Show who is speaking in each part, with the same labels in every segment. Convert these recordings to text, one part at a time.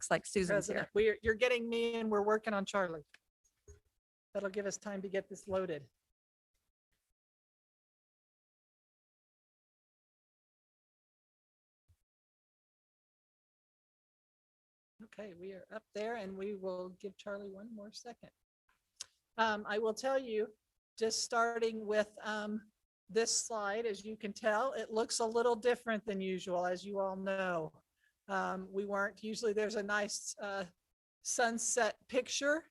Speaker 1: looks like Susan's here.
Speaker 2: President, you're getting me and we're working on Charlie. That'll give us time to get this loaded. Okay, we are up there and we will give Charlie one more second. I will tell you, just starting with this slide, as you can tell, it looks a little different than usual, as you all know. We weren't, usually there's a nice sunset picture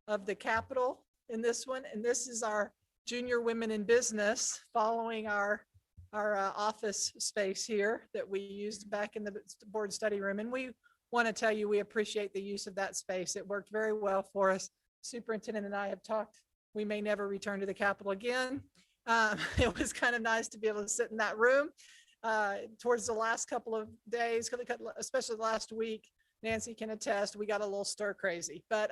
Speaker 2: of the Capitol in this one. And this is our junior women in business following our office space here that we used back in the board study room. And we want to tell you, we appreciate the use of that space. It worked very well for us. Superintendent and I have talked, we may never return to the Capitol again. It was kind of nice to be able to sit in that room towards the last couple of days, especially last week. Nancy can attest, we got a little stir crazy, but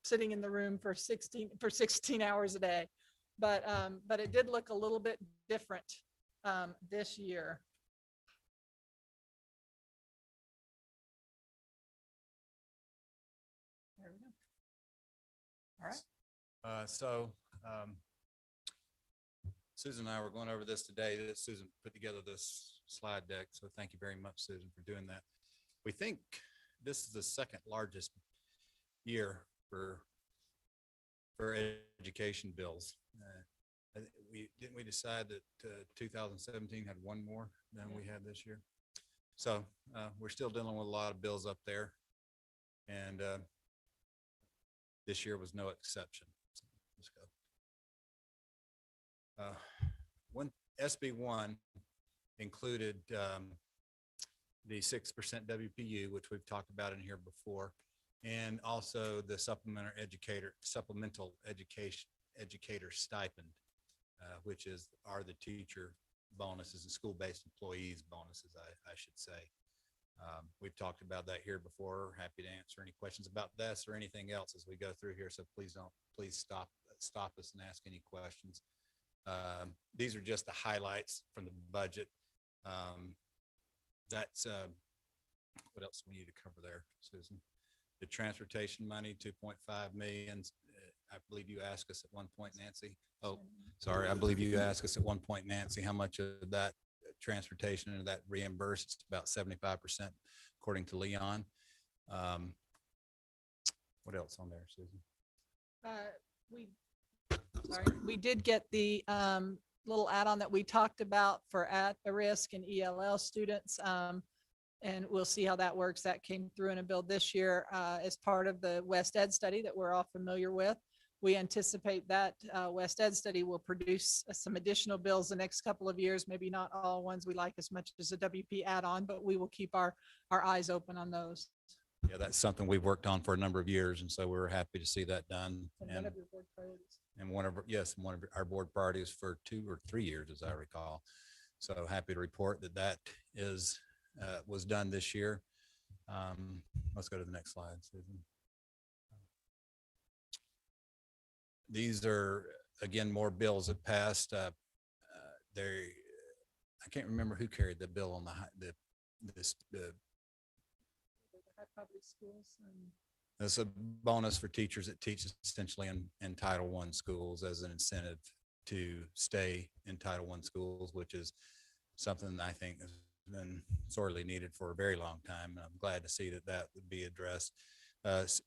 Speaker 2: sitting in the room for 16 hours a day. But it did look a little bit different this year. There we go. All right.
Speaker 3: Susan and I were going over this today. Susan put together this slide deck, so thank you very much, Susan, for doing that. We think this is the second largest year for education bills. We decide that 2017 had one more than we had this year. So we're still dealing with a lot of bills up there, and this year was no exception. So let's go. One SB1 included the 6% WPU, which we've talked about in here before, and also the supplemental educator stipend, which are the teacher bonuses and school-based employees bonuses, I should say. We've talked about that here before. Happy to answer any questions about this or anything else as we go through here. So please stop us and ask any questions. These are just the highlights from the budget. That's what else we need to cover there, Susan? The transportation money, 2.5 million. I believe you asked us at one point, Nancy. Oh, sorry. I believe you asked us at one point, Nancy, how much of that transportation and that reimbursed. It's about 75%, according to Leon. What else on there, Susan?
Speaker 2: We did get the little add-on that we talked about for at-risk and ELL students. And we'll see how that works. That came through in a bill this year as part of the West Ed study that we're all familiar with. We anticipate that West Ed study will produce some additional bills the next couple of years, maybe not all ones we like as much as a WP add-on, but we will keep our eyes open on those.
Speaker 3: Yeah, that's something we've worked on for a number of years, and so we're happy to see that done.
Speaker 2: And one of your board priorities.
Speaker 3: And one of our board priorities for 2 or 3 years, as I recall. So happy to report that was done this year. Let's go to the next slide, Susan. These are, again, more bills that passed. I can't remember who carried the bill on the
Speaker 2: high public schools.
Speaker 3: It's a bonus for teachers that teach essentially in Title I schools as an incentive to stay in Title I schools, which is something I think has been sorely needed for a very long time. And I'm glad to see that would be addressed.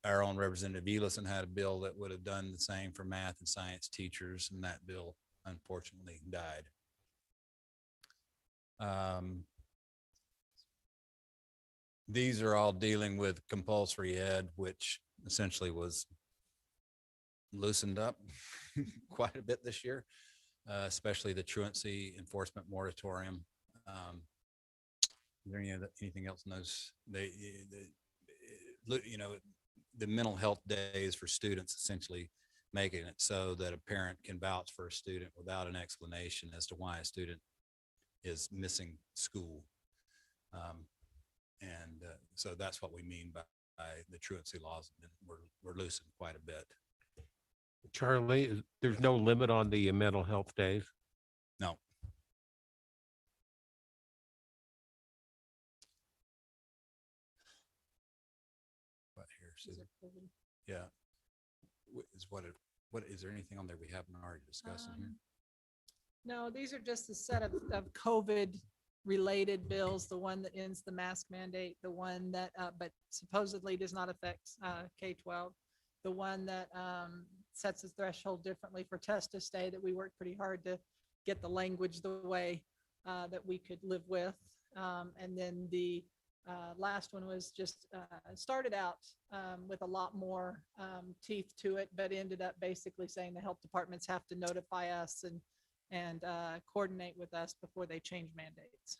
Speaker 3: Our own Representative Elison had a bill that would have done the same for math and science teachers, and that bill unfortunately died. These are all dealing with compulsory ed, which essentially was loosened up quite a bit this year, especially the truancy enforcement moratorium. Is there anything else in those? The mental health days for students, essentially making it so that a parent can vouch for a student without an explanation as to why a student is missing school. So that's what we mean by the truancy laws. We're loosened quite a bit.
Speaker 4: Charlie, there's no limit on the mental health days?
Speaker 3: No.
Speaker 2: These are COVID.
Speaker 3: Yeah. What, is there anything on there we haven't already discussed in here?
Speaker 2: No, these are just a set of COVID related bills, the one that ends the mask mandate, the one that, but supposedly does not affect K-12, the one that sets the threshold differently for test to stay, that we worked pretty hard to get the language the way that we could live with. And then the last one was just started out with a lot more teeth to it, but ended up basically saying the health departments have to notify us and coordinate with us before they change mandates,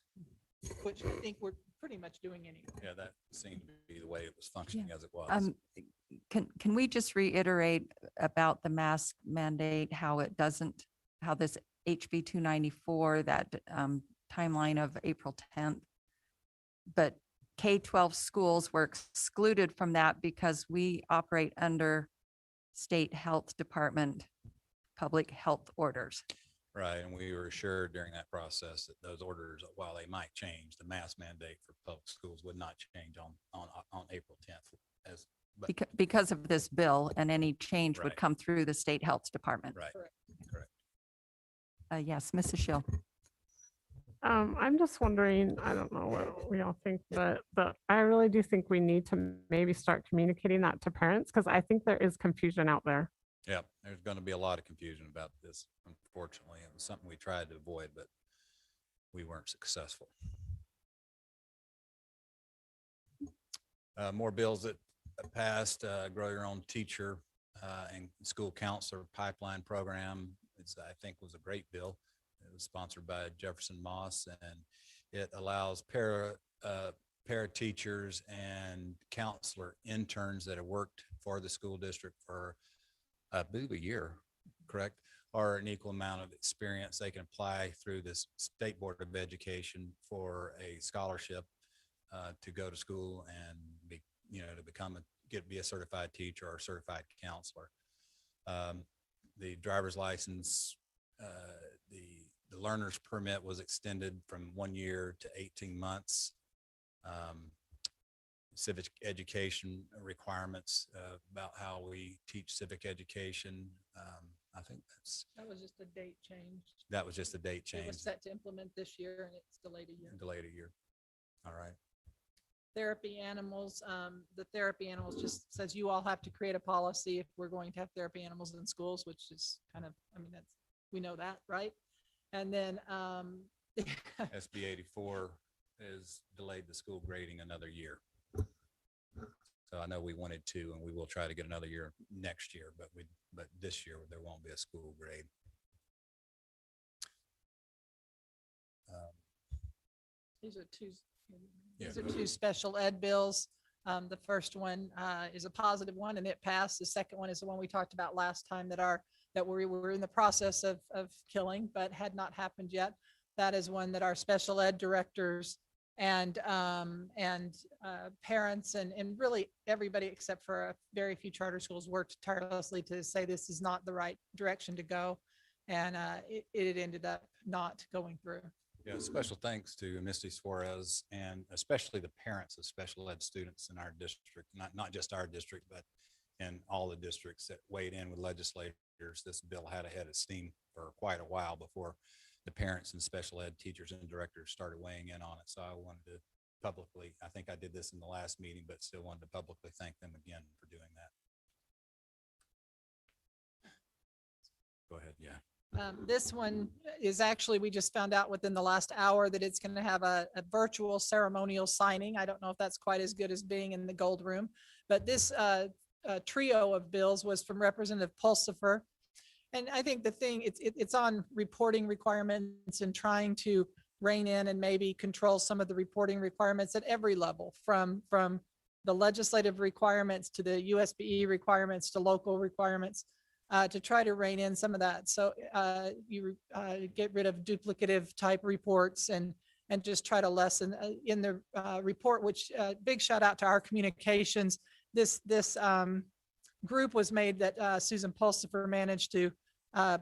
Speaker 2: which I think we're pretty much doing anyway.
Speaker 3: Yeah, that seemed to be the way it was functioning as it was.
Speaker 1: Can we just reiterate about the mask mandate, how it doesn't, how this HB 294, that timeline of April 10th, but K-12 schools were excluded from that because we operate under state health department public health orders.
Speaker 3: Right, and we were assured during that process that those orders, while they might change, the mask mandate for public schools would not change on April 10th.
Speaker 1: Because of this bill, and any change would
Speaker 3: Right.
Speaker 1: come through the state health department.
Speaker 3: Right,
Speaker 2: Correct.
Speaker 3: correct.
Speaker 1: Yes, Mrs. Schill.
Speaker 5: I'm just wondering, I don't know what we all think, but I really do think we need to maybe start communicating that to parents, because I think there is confusion out there.
Speaker 3: Yeah, there's going to be a lot of confusion about this, unfortunately. It was something we tried to avoid, but we weren't successful. More bills that passed, Grow Your Own Teacher and School Counselor Pipeline Program. I think was a great bill. It was sponsored by Jefferson Moss, and it allows para teachers and counselor interns that have worked for the school district for I believe a year, correct? Or an equal amount of experience. They can apply through this State Board of Education for a scholarship to go to school and be, to be a certified teacher or a certified counselor. The driver's license, the learner's permit was extended from 1 year to 18 months. Civic education requirements about how we teach civic education. I think
Speaker 2: That was just a date change.
Speaker 3: that was just a date
Speaker 2: It was
Speaker 3: change,
Speaker 2: set to implement this year and it's delayed a year.
Speaker 3: delayed a year. All right.
Speaker 2: Therapy animals, the therapy animals just says you all have to create a policy if we're going to have therapy animals in schools, which is kind of, we know that, right? And then,
Speaker 3: SB 84 has delayed the school grading another year. So I know we wanted to, and we will try to get another year next year, but this year there won't be a school grade.
Speaker 2: these are two,
Speaker 3: Yeah.
Speaker 2: these are two special ed bills. The first one is a positive one and it passed. The second one is the one we talked about last time that we were in the process of killing, but had not happened yet. That is one that our special ed directors and parents and really everybody except for a very few charter schools worked tirelessly to say this is not the right direction to go. And it ended up not going through.
Speaker 3: Yeah, special thanks to Misty Suarez and especially the parents of special ed students in our district, not just our district, but in all the districts that weighed in with legislators. This bill had a head of steam for quite a while before the parents and special ed teachers and directors started weighing in on it. So I wanted to publicly, I think I did this in the last meeting, but still wanted to publicly thank them again for doing that. Go ahead, yeah.
Speaker 2: This one is actually, we just found out within the last hour that it's going to have a virtual ceremonial signing. I don't know if that's quite as good as being in the gold room, but this trio of bills was from Representative Pulsifer. And I think the thing, it's on reporting requirements and trying to rein in and maybe control some of the reporting requirements at every level, from the legislative requirements to the USBE requirements to local requirements. To try to rein in some of that. So you get rid of duplicative type reports and just try to lessen in the report, which big shout out to our communications. This group was made that Susan Pulsifer managed to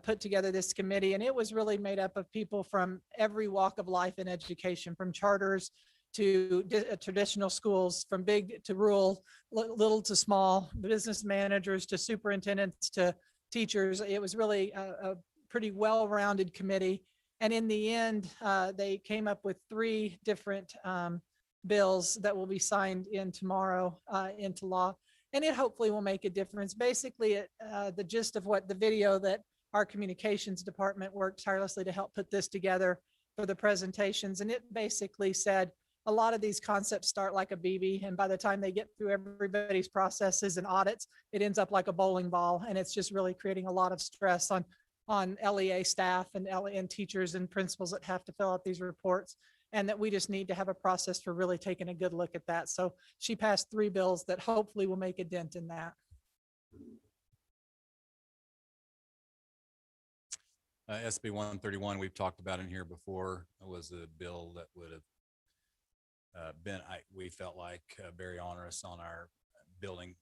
Speaker 2: put together this committee. And it was really made up of people from every walk of life in education, from charters to traditional schools, from big to rural, little to small, business managers to superintendents to teachers. It was really a pretty well-rounded committee. And in the end, they came up with 3 different bills that will be signed in tomorrow into law. And it hopefully will make a difference. Basically, the gist of what the video that our communications department worked tirelessly to help put this together for the presentations. And it basically said, a lot of these concepts start like a BB, and by the time they get through everybody's processes and audits, it ends up like a bowling ball. And it's just really creating a lot of stress on LEA staff and teachers and principals that have to fill out these reports, and that we just need to have a process for really taking a good look at that. So she passed 3 bills that hopefully will make a dent in that.
Speaker 3: SB 131, we've talked about in here before, was a bill that would have we felt like very onerous on our building.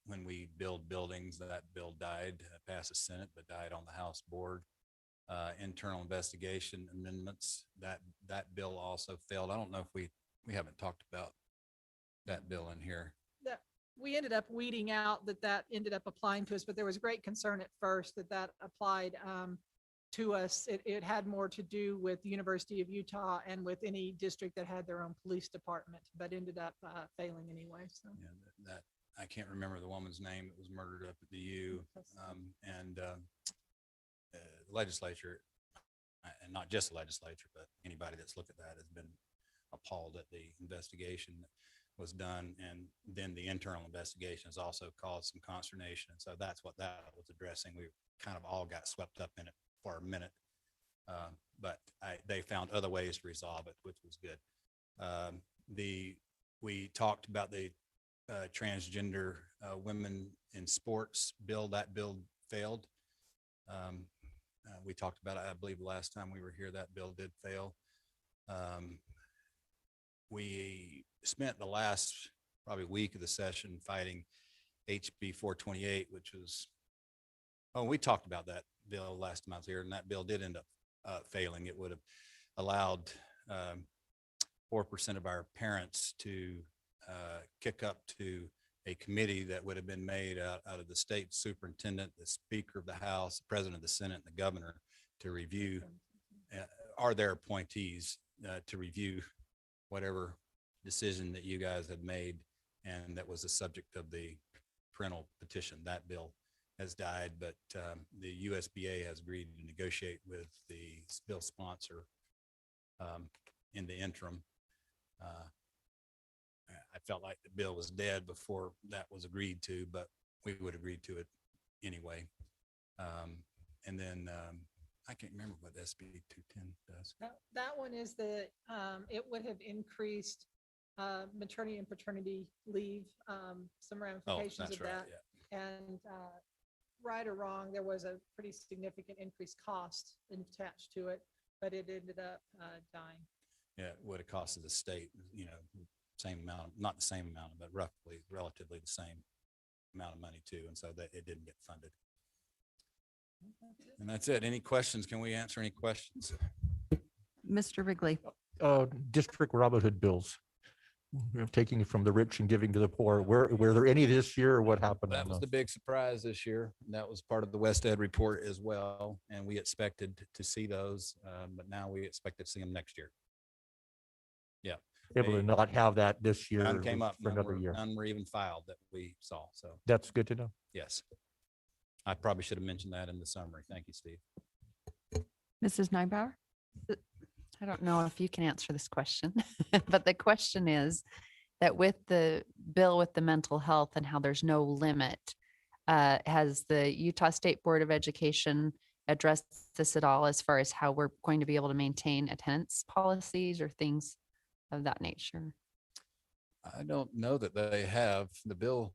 Speaker 3: When we build buildings, that bill died, passed the Senate, but died on the House board. Internal investigation amendments, that bill also failed. I don't know if we haven't talked about that bill in here.
Speaker 2: We ended up weeding out that ended up applying to us, but there was great concern at first that applied to us. It had more to do with the University of Utah and with any district that had their own police department, but ended up failing anyway. So
Speaker 3: Yeah, that I can't remember the woman's name that was murdered up at the U. The legislature, and not just the legislature, but anybody that's looked at that has been appalled at the investigation that was done. And then the internal investigation has also caused some consternation. And so that's what that was addressing. We kind of all got swept up in it for a minute, but they found other ways to resolve it, which was good. We talked about the transgender women in sports bill. That bill failed. We talked about it, I believe, the last time we were here. That bill did fail. We spent the last probably week of the session fighting HB 428, which was, we talked about that bill last time I was here, and that bill did end up failing. It would have allowed 4% of our parents to kick up to a committee that would have been made out of the state superintendent, the Speaker of the House, the President of the Senate, and the governor to review, are their appointees to review whatever decision that you guys had made, and that was the subject of the parental petition. That bill has died, but the USBA has agreed to negotiate with the bill sponsor in the interim. I felt like the bill was dead before that was agreed to, but we would agree to it anyway. And then I can't remember what SB 210 does.
Speaker 2: that one is it would have increased maternity and paternity leave, some ramifications
Speaker 3: that's
Speaker 2: of
Speaker 3: right,
Speaker 2: that.
Speaker 3: yeah.
Speaker 2: And right or wrong, there was a pretty significant increased cost attached to it, but it ended up dying.
Speaker 3: Yeah, it would have costed the state, same amount, not the same amount, but relatively the same amount of money too. And so that it didn't get funded. And that's it. Any questions? Can we answer any questions?
Speaker 1: Mr. Wrigley.
Speaker 6: District Robin Hood bills, taking it from the rich and giving to the poor. Were there any this year, or what happened?
Speaker 3: That was the big surprise this year. And that was part of the West Ed report as well. And we expected to see those, but now we expect to see them next year. Yeah.
Speaker 6: Able to not have that this year
Speaker 3: None came up
Speaker 6: for another year.
Speaker 3: None were even filed that we saw. So
Speaker 6: That's good to know.
Speaker 3: yes, I probably should have mentioned that in the summary. Thank you, Steve.
Speaker 1: Mrs. Neubauer?
Speaker 7: I don't know if you can answer this question, but the question is that with the bill with the mental health and how there's no limit, has the Utah State Board of Education addressed this at all as far as how we're going to be able to maintain attendance policies or things of that nature?
Speaker 3: I don't know that they have. The bill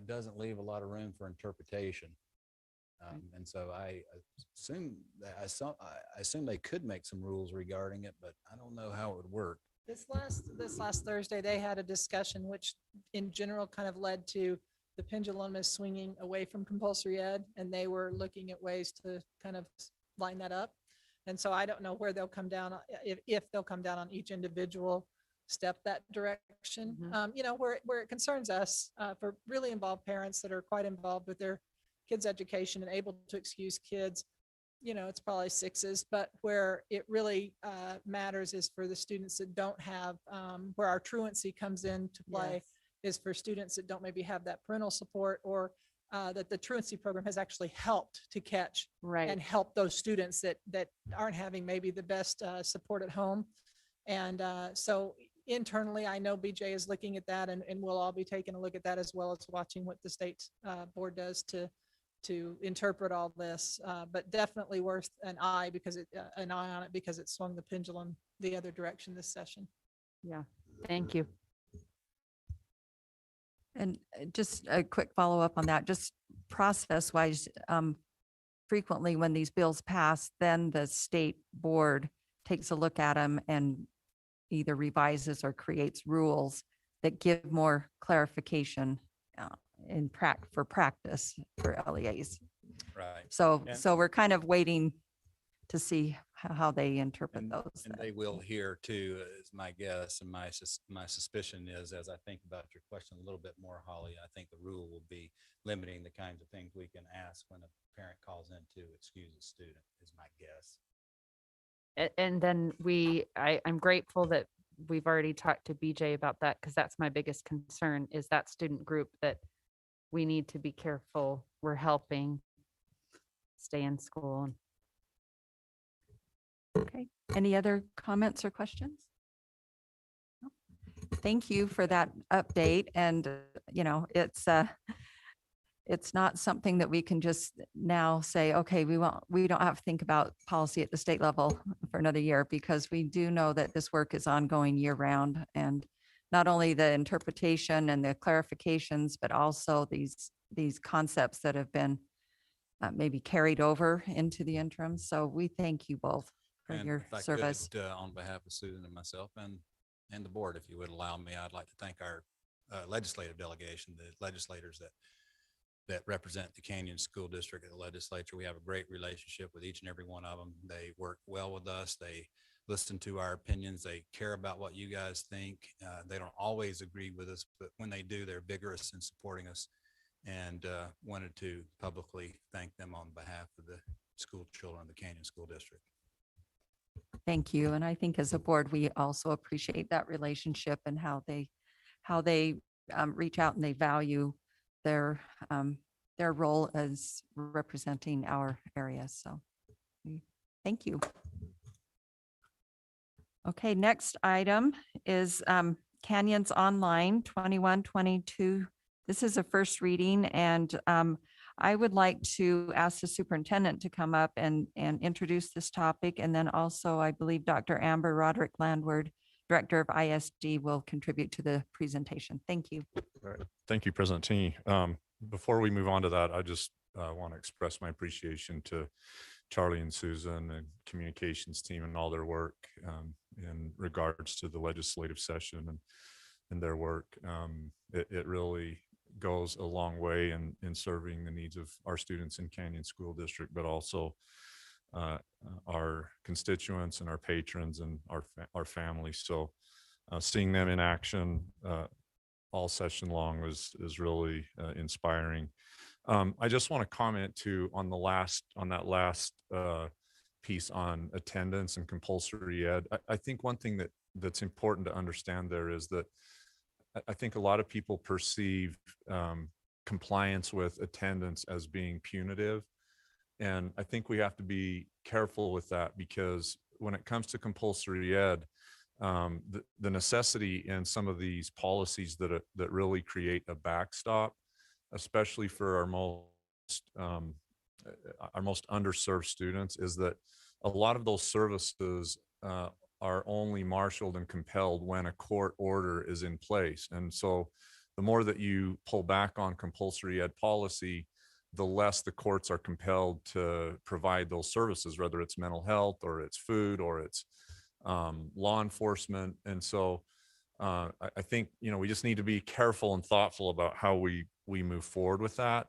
Speaker 3: doesn't leave a lot of room for interpretation. And so I assume they could make some rules regarding it, but I don't know how it would work.
Speaker 2: This last Thursday, they had a discussion which in general kind of led to the pendulum is swinging away from compulsory ed, and they were looking at ways to kind of line that up. And so I don't know where they'll come down, if they'll come down on each individual step that direction.
Speaker 7: Mhm.
Speaker 2: You know, where it concerns us, for really involved parents that are quite involved with their kids' education and able to excuse kids, you know, it's probably sixes, but where it really matters is for the students that don't have, where our truancy comes into play, is for students that don't maybe have that parental support, or that the truancy program has actually helped to catch
Speaker 7: Right.
Speaker 2: and help those students that aren't having maybe the best support at home. And so internally, I know BJ is looking at that, and we'll all be taking a look at that, as well as watching what the state board does to interpret all this, but definitely worth an eye on it, because it swung the pendulum the other direction this session.
Speaker 7: Yeah. Thank you.
Speaker 1: And just a quick follow-up on that, just process-wise, frequently when these bills pass, then the state board takes a look at them and either revises or creates rules that give more clarification for practice for LEAs.
Speaker 3: Right.
Speaker 1: So,
Speaker 3: And-
Speaker 1: so we're kind of waiting to see how they interpret
Speaker 3: And,
Speaker 1: those.
Speaker 3: and they will hear too, is my guess, and my suspicion is, as I think about your question a little bit more, Holly, I think the rule will be limiting the kinds of things we can ask when a parent calls in to excuse a student, is my guess.
Speaker 7: And then I'm grateful that we've already talked to BJ about that, because that's my biggest concern, is that student group that we need to be careful we're helping stay in school.
Speaker 1: Okay, any other comments or questions? No? Thank you for that update. And, you know, it's not something that we can just now say, okay, we don't have to think about policy at the state level for another year, because we do know that this work is ongoing year round. And not only the interpretation and the clarifications, but also these concepts that have been maybe carried over into the interim. So we thank you both for
Speaker 3: And
Speaker 1: your
Speaker 3: if I
Speaker 1: service.
Speaker 3: could, on behalf of Susan and myself and the board, if you would allow me, I'd like to thank our legislative delegation, the legislators that represent the Canyon School District at the legislature. We have a great relationship with each and every one of them. They work well with us. They listen to our opinions. They care about what you guys think. They don't always agree with us, but when they do, they're vigorous in supporting us, and wanted to publicly thank them on behalf of the school children of the Canyon School District.
Speaker 1: Thank you. And I think as a board, we also appreciate that relationship and how they reach out and they value their role as representing our area. So thank you. Okay, next item is Canyons Online 21-22. This is a first reading, and I would like to ask the superintendent to come up and introduce this topic. And then also, I believe Dr. Amber Roderick Landward, Director of ISD, will contribute to the presentation. Thank you.
Speaker 8: All right. Thank you, President Tini. Before we move on to that, I just want to express my appreciation to Charlie and Susan and communications team and all their work in regards to the legislative session and their work. It really goes a long way in serving the needs of our students in Canyon School District, but also our constituents and our patrons and our families. So seeing them in action all session long is really inspiring. I just want to comment too on that last piece on attendance and compulsory ed. I think one thing that's important to understand there is that I think a lot of people perceive compliance with attendance as being punitive. And I think we have to be careful with that, because when it comes to compulsory ed, the necessity in some of these policies that really create a backstop, especially for our most underserved students, is that a lot of those services are only marshaled and compelled when a court order is in place. And so the more that you pull back on compulsory ed policy, the less the courts are compelled to provide those services, whether it's mental health or it's food or it's law enforcement. And so I think, we just need to be careful and thoughtful about how we move forward with that.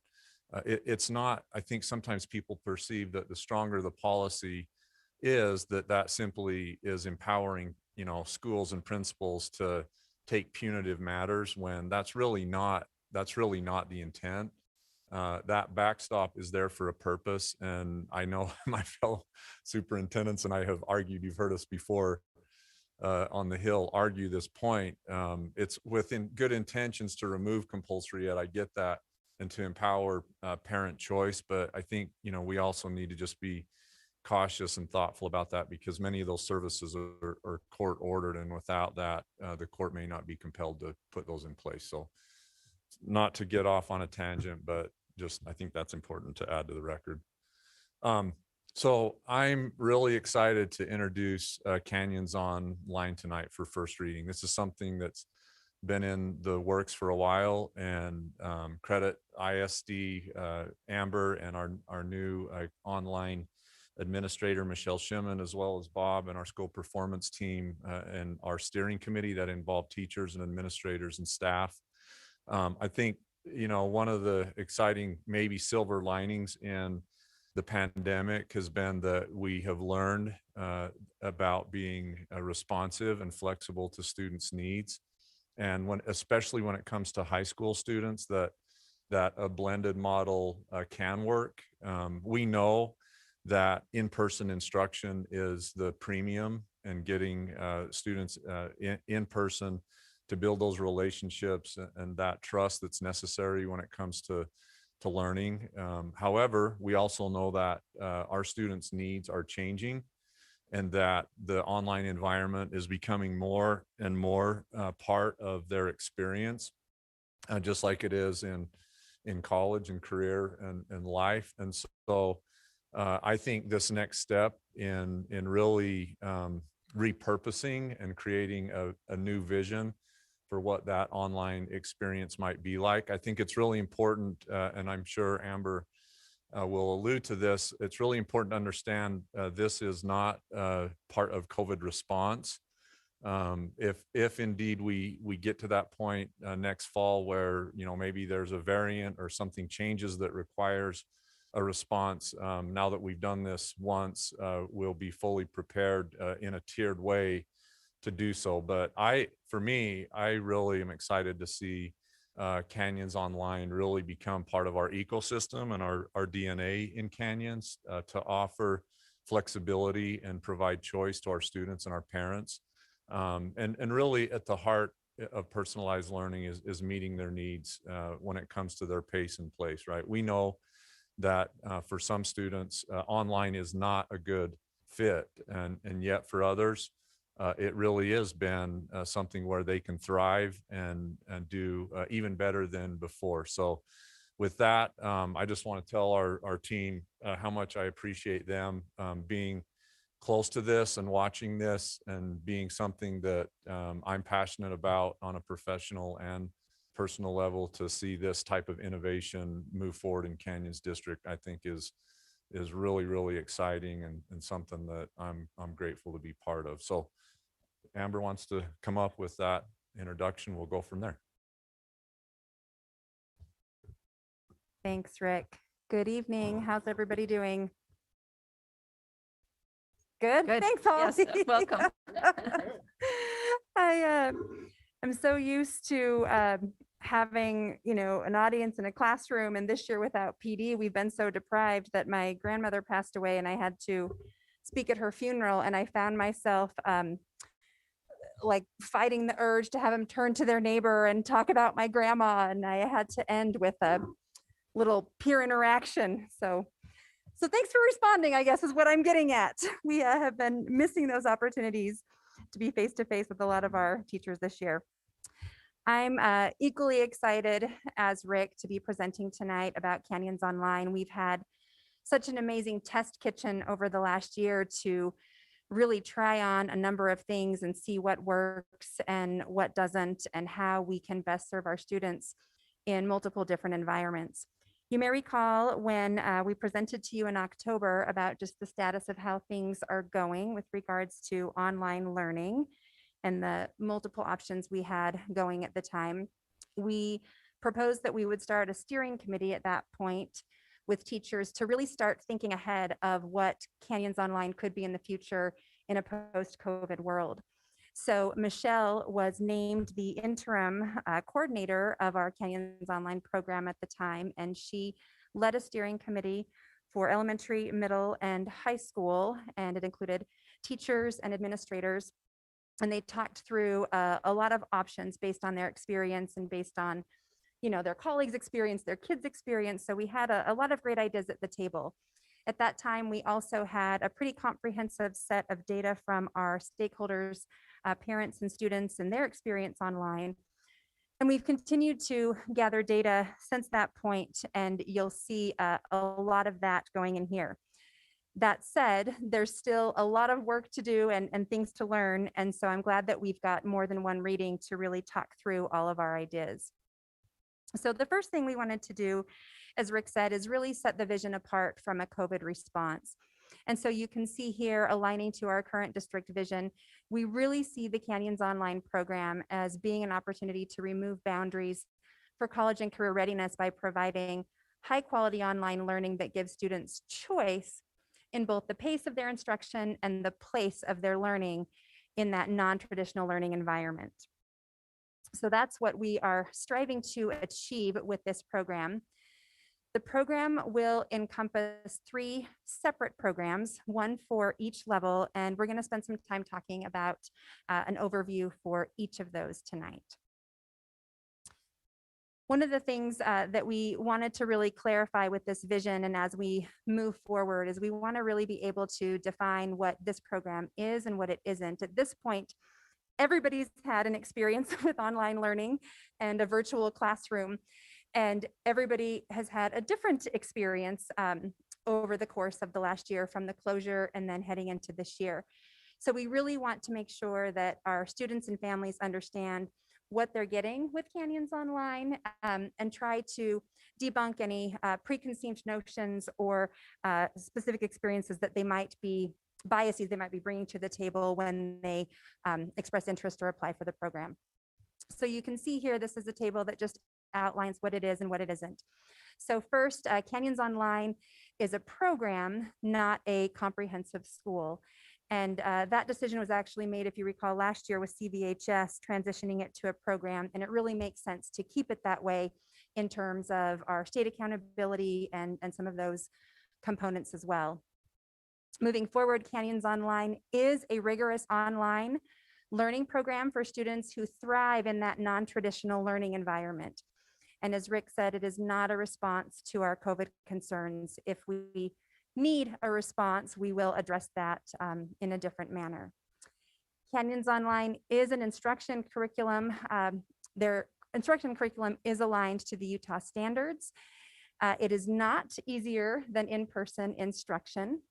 Speaker 8: It's not, I think sometimes people perceive that the stronger the policy, is that simply is empowering, schools and principals to take punitive matters when that's really not the intent. That backstop is there for a purpose. And I know my fellow superintendents and I have argued, you've heard us before on the Hill argue this point. It's within good intentions to remove compulsory ed. I get that, and to empower parent choice. But I think, we also need to just be cautious and thoughtful about that, because many of those services are court ordered, and without that, the court may not be compelled to put those in place. So not to get off on a tangent, but just, I think that's important to add to the record. So I'm really excited to introduce Canyons Online tonight for first reading. This is something that's been in the works for a while, and credit ISD Amber and our new online administrator, Michelle Shimon, as well as Bob and our school performance team and our steering committee that involved teachers and administrators and staff. I think, one of the exciting, maybe silver linings in the pandemic has been that we have learned about being responsive and flexible to students' needs. And especially when it comes to high school students, that a blended model can work. We know that in-person instruction is the premium, and getting students in person to build those relationships and that trust that's necessary when it comes to learning. However, we also know that our students' needs are changing, and that the online environment is becoming more and more part of their experience, just like it is in college and career and life. And so I think this next step in really repurposing and creating a new vision for what that online experience might be like. I think it's really important, and I'm sure Amber will allude to this. It's really important to understand this is not part of COVID response. If indeed we get to that point next fall where maybe there's a variant or something changes that requires a response, now that we've done this once, we'll be fully prepared in a tiered way to do so. But for me, I really am excited to see Canyons Online really become part of our ecosystem and our DNA in Canyons, to offer flexibility and provide choice to our students and our parents. And really at the heart of personalized learning is meeting their needs when it comes to their pace and place, right? We know that for some students, online is not a good fit. And yet for others, it really has been something where they can thrive and do even better than before. So with that, I just want to tell our team how much I appreciate them being close to this and watching this, and being something that I'm passionate about on a professional and personal level. To see this type of innovation move forward in Canyons District, I think is really, really exciting, and something that I'm grateful to be part of. So Amber wants to come up with that introduction. We'll go from there.
Speaker 9: Thanks, Rick. Good evening. How's everybody doing? Good.
Speaker 1: Good.
Speaker 9: Thanks, Holly.
Speaker 1: Yes, welcome.
Speaker 9: I'm so used to having, an audience in a classroom, and this year without PD, we've been so deprived that my grandmother passed away and I had to speak at her funeral, and I found myself like fighting the urge to have them turn to their neighbor and talk about my grandma, and I had to end with a little peer interaction. So thanks for responding, I guess, is what I'm getting at. We have been missing those opportunities to be face to face with a lot of our teachers this year. I'm equally excited as Rick to be presenting tonight about Canyons Online. We've had such an amazing test kitchen over the last year to really try on a number of things and see what works and what doesn't, and how we can best serve our students in multiple different environments. You may recall when we presented to you in October about just the status of how things are going with regards to online learning and the multiple options we had going at the time. We proposed that we would start a steering committee at that point with teachers to really start thinking ahead of what Canyons Online could be in the future in a post-COVID world. So Michelle was named the interim coordinator of our Canyons Online program at the time, and she led a steering committee for elementary, middle, and high school, and it included teachers and administrators. And they talked through a lot of options based on their experience and based on, you know, their colleagues' experience, their kids' experience. So we had a lot of great ideas at the table. At that time, we also had a pretty comprehensive set of data from our stakeholders, parents and students, and their experience online. And we've continued to gather data since that point, and you'll see a lot of that going in here. That said, there's still a lot of work to do and things to learn. And so I'm glad that we've got more than one reading to really talk through all of our ideas. So the first thing we wanted to do, as Rick said, is really set the vision apart from a COVID response. And so you can see here, aligning to our current district vision, we really see the Canyons Online program as being an opportunity to remove boundaries for college and career readiness by providing high quality online learning that gives students choice in both the pace of their instruction and the place of their learning in that non-traditional learning environment. So that's what we are striving to achieve with this program. The program will encompass 3 separate programs, one for each level, and we're going to spend some time talking about an overview for each of those tonight. One of the things that we wanted to really clarify with this vision and as we move forward is we want to really be able to define what this program is and what it isn't. At this point, everybody's had an experience with online learning and a virtual classroom, and everybody has had a different experience over the course of the last year from the closure and then heading into this year. So we really want to make sure that our students and families understand what they're getting with Canyons Online and try to debunk any preconceived notions or specific experiences that they might be, biases they might be bringing to the table when they express interest or apply for the program. So you can see here, this is a table that just outlines what it is and what it isn't. So first, Canyons Online is a program, not a comprehensive school. And that decision was actually made, if you recall, last year with CVHS, transitioning it to a program. And it really makes sense to keep it that way in terms of our state accountability and some of those components as well. Moving forward, Canyons Online is a rigorous online learning program for students who thrive in that non-traditional learning environment. And as Rick said, it is not a response to our COVID concerns. If we need a response, we will address that in a different manner. Canyons Online is an instruction curriculum. Their instruction curriculum is aligned to the Utah standards. It is not easier than in-person instruction.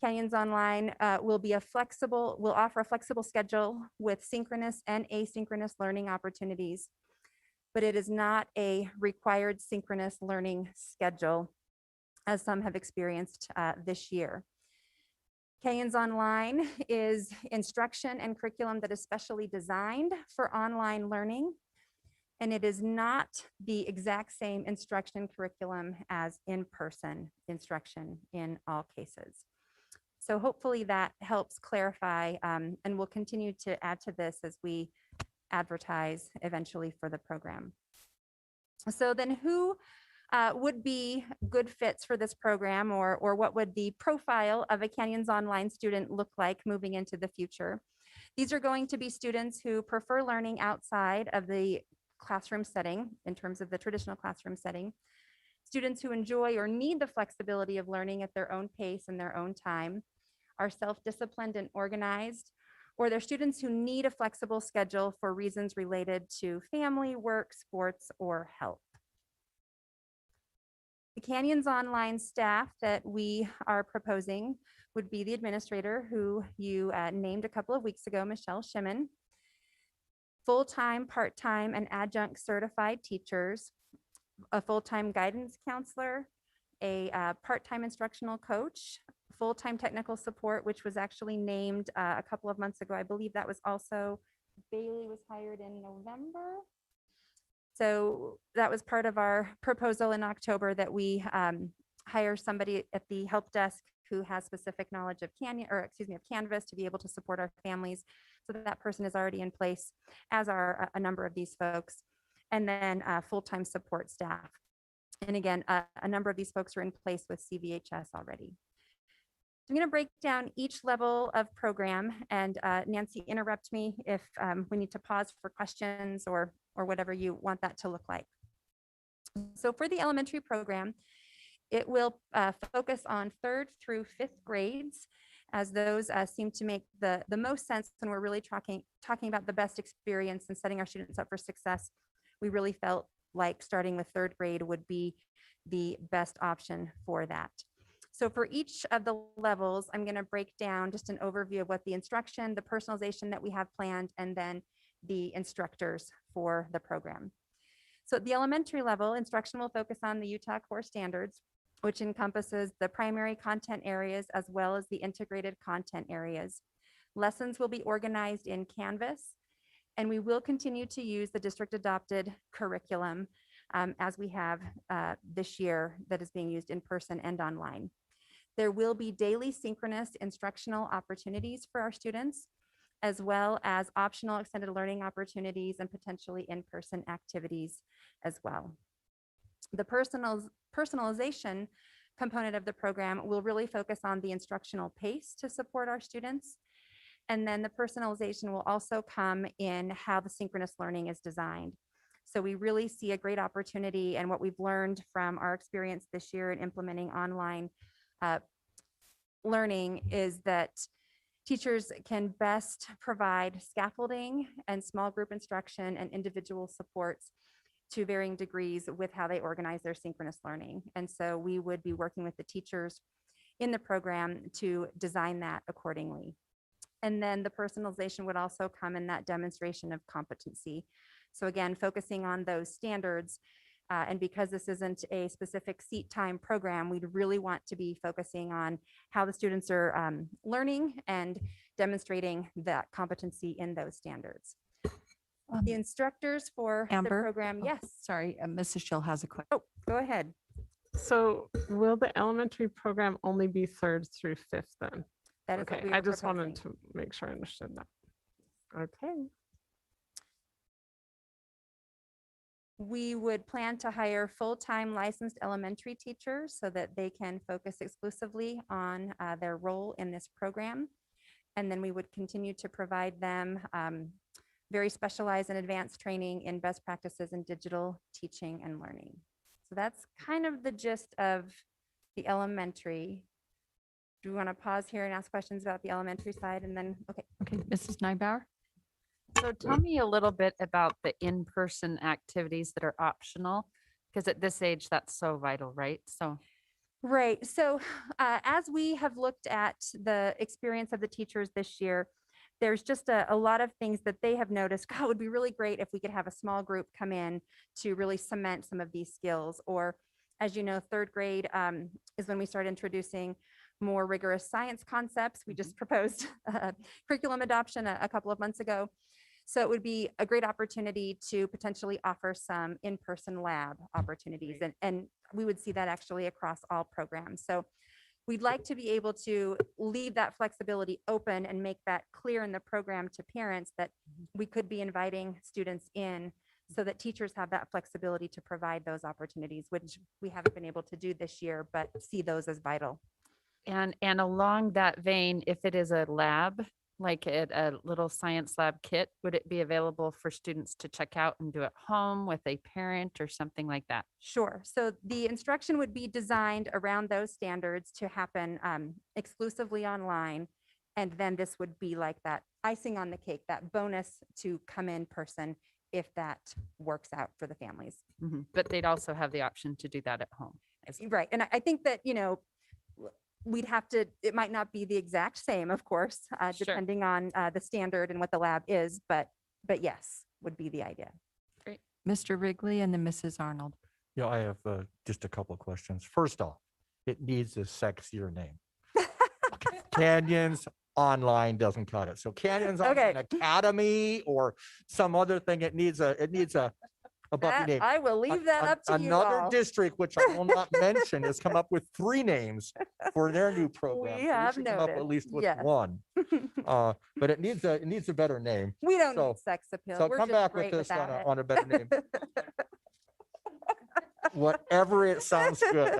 Speaker 9: Canyons Online will offer a flexible schedule with synchronous and asynchronous learning opportunities, but it is not a required synchronous learning schedule, as some have experienced this year. Canyons Online is instruction and curriculum that is specially designed for online learning, and it is not the exact same instruction curriculum as in-person instruction in all cases. So hopefully that helps clarify, and we'll continue to add to this as we advertise eventually for the program. So then who would be good fits for this program, or what would the profile of a Canyons Online student look like moving into the future? These are going to be students who prefer learning outside of the classroom setting in terms of the traditional classroom setting, students who enjoy or need the flexibility of learning at their own pace and their own time, are self-disciplined and organized, or they're students who need a flexible schedule for reasons related to family, work, sports, or health. The Canyons Online staff that we are proposing would be the administrator, who you named a couple of weeks ago, Michelle Shimon, full-time, part-time, and adjunct certified teachers, a full-time guidance counselor, a part-time instructional coach, full-time technical support, which was actually named a couple of months ago. I believe that was also, Bailey was hired in November. So that was part of our proposal in October that we hire somebody at the help desk who has specific knowledge of of Canvas to be able to support our families. So that person is already in place, as are a number of these folks. And then full-time support staff. And again, a number of these folks are in place with CVHS already. So I'm going to break down each level of program, and Nancy, interrupt me if we need to pause for questions or whatever you want that to look like. So for the elementary program, it will focus on 3rd through 5th grades, as those seem to make the most sense when we're really talking about the best experience and setting our students up for success. We really felt like starting with 3rd grade would be the best option for that. So for each of the levels, I'm going to break down just an overview of what the instruction, the personalization that we have planned, and then the instructors for the program. So at the elementary level, instruction will focus on the Utah core standards, which encompasses the primary content areas as well as the integrated content areas. Lessons will be organized in Canvas, and we will continue to use the district adopted curriculum as we have this year that is being used in person and online. There will be daily synchronous instructional opportunities for our students, as well as optional extended learning opportunities and potentially in-person activities as well. The personalization component of the program will really focus on the instructional pace to support our students. And then the personalization will also come in how the synchronous learning is designed. So we really see a great opportunity, and what we've learned from our experience this year in implementing online learning is that teachers can best provide scaffolding and small group instruction and individual supports to varying degrees with how they organize their synchronous learning. And so we would be working with the teachers in the program to design that accordingly. And then the personalization would also come in that demonstration of competency. So again, focusing on those standards. And because this isn't a specific seat time program, we'd really want to be focusing on how the students are learning and demonstrating that competency in those standards. The instructors for the
Speaker 1: Amber?
Speaker 9: program,
Speaker 1: Oh,
Speaker 9: yes.
Speaker 1: Sorry, Mrs. Schill has a question.
Speaker 9: Oh, go ahead.
Speaker 5: So will the elementary program only be 3rd through 5th then?
Speaker 9: That is what
Speaker 5: Okay,
Speaker 9: we
Speaker 5: I
Speaker 9: are
Speaker 5: just wanted
Speaker 9: proposing.
Speaker 5: to make sure I understood that. Okay.
Speaker 9: We would plan to hire full-time licensed elementary teachers so that they can focus exclusively on their role in this program. And then we would continue to provide them very specialized and advanced training in best practices in digital teaching and learning. So that's kind of the gist of the elementary. Do we want to pause here and ask questions about the elementary side and then, okay.
Speaker 7: Okay, Mrs. Nybauer? So tell me a little bit about the in-person activities that are optional, because at this age, that's so vital, right? So.
Speaker 9: Right. So as we have looked at the experience of the teachers this year, there's just a lot of things that they have noticed. God, it would be really great if we could have a small group come in to really cement some of these skills. Or, as you know, 3rd grade is when we start introducing more rigorous science concepts. We just proposed curriculum adoption a couple of months ago. So it would be a great opportunity to potentially offer some in-person lab opportunities. And we would see that actually across all programs. So we'd like to be able to leave that flexibility open and make that clear in the program to parents that we could be inviting students in so that teachers have that flexibility to provide those opportunities, which we haven't been able to do this year, but see those as vital.
Speaker 7: And along that vein, if it is a lab, like a little science lab kit, would it be available for students to check out and do at home with a parent or something like that?
Speaker 9: Sure. So the instruction would be designed around those standards to happen exclusively online. And then this would be like that icing on the cake, that bonus to come in person if that works out for the families.
Speaker 7: But they'd also have the option to do that at home.
Speaker 9: Right. And I think that, we'd have to, it might not be the exact same, of course,
Speaker 7: Sure.
Speaker 9: depending on the standard and what the lab is, but yes, would be the idea.
Speaker 1: Mr. Wrigley and then Mrs. Arnold.
Speaker 6: Yeah, I have just a couple of questions. First off, it needs a sexier name. Canyons Online doesn't cut it. So Canyons
Speaker 9: Okay.
Speaker 6: Online Academy or some other thing. It needs a above your
Speaker 9: That-
Speaker 6: name.
Speaker 9: I will leave that up to you
Speaker 6: Another
Speaker 9: all.
Speaker 6: district, which I will not mention, has come up with 3 names for their new program.
Speaker 9: We
Speaker 6: so
Speaker 9: have
Speaker 6: should come up
Speaker 9: noted,
Speaker 6: at least with
Speaker 9: yes.
Speaker 6: 1. But it needs a better name.
Speaker 9: We don't
Speaker 6: So-
Speaker 9: need sex appeal.
Speaker 6: So
Speaker 9: We're
Speaker 6: come
Speaker 9: just
Speaker 6: back with
Speaker 9: great
Speaker 6: this
Speaker 9: without it.
Speaker 6: on a better name. Whatever, it sounds good.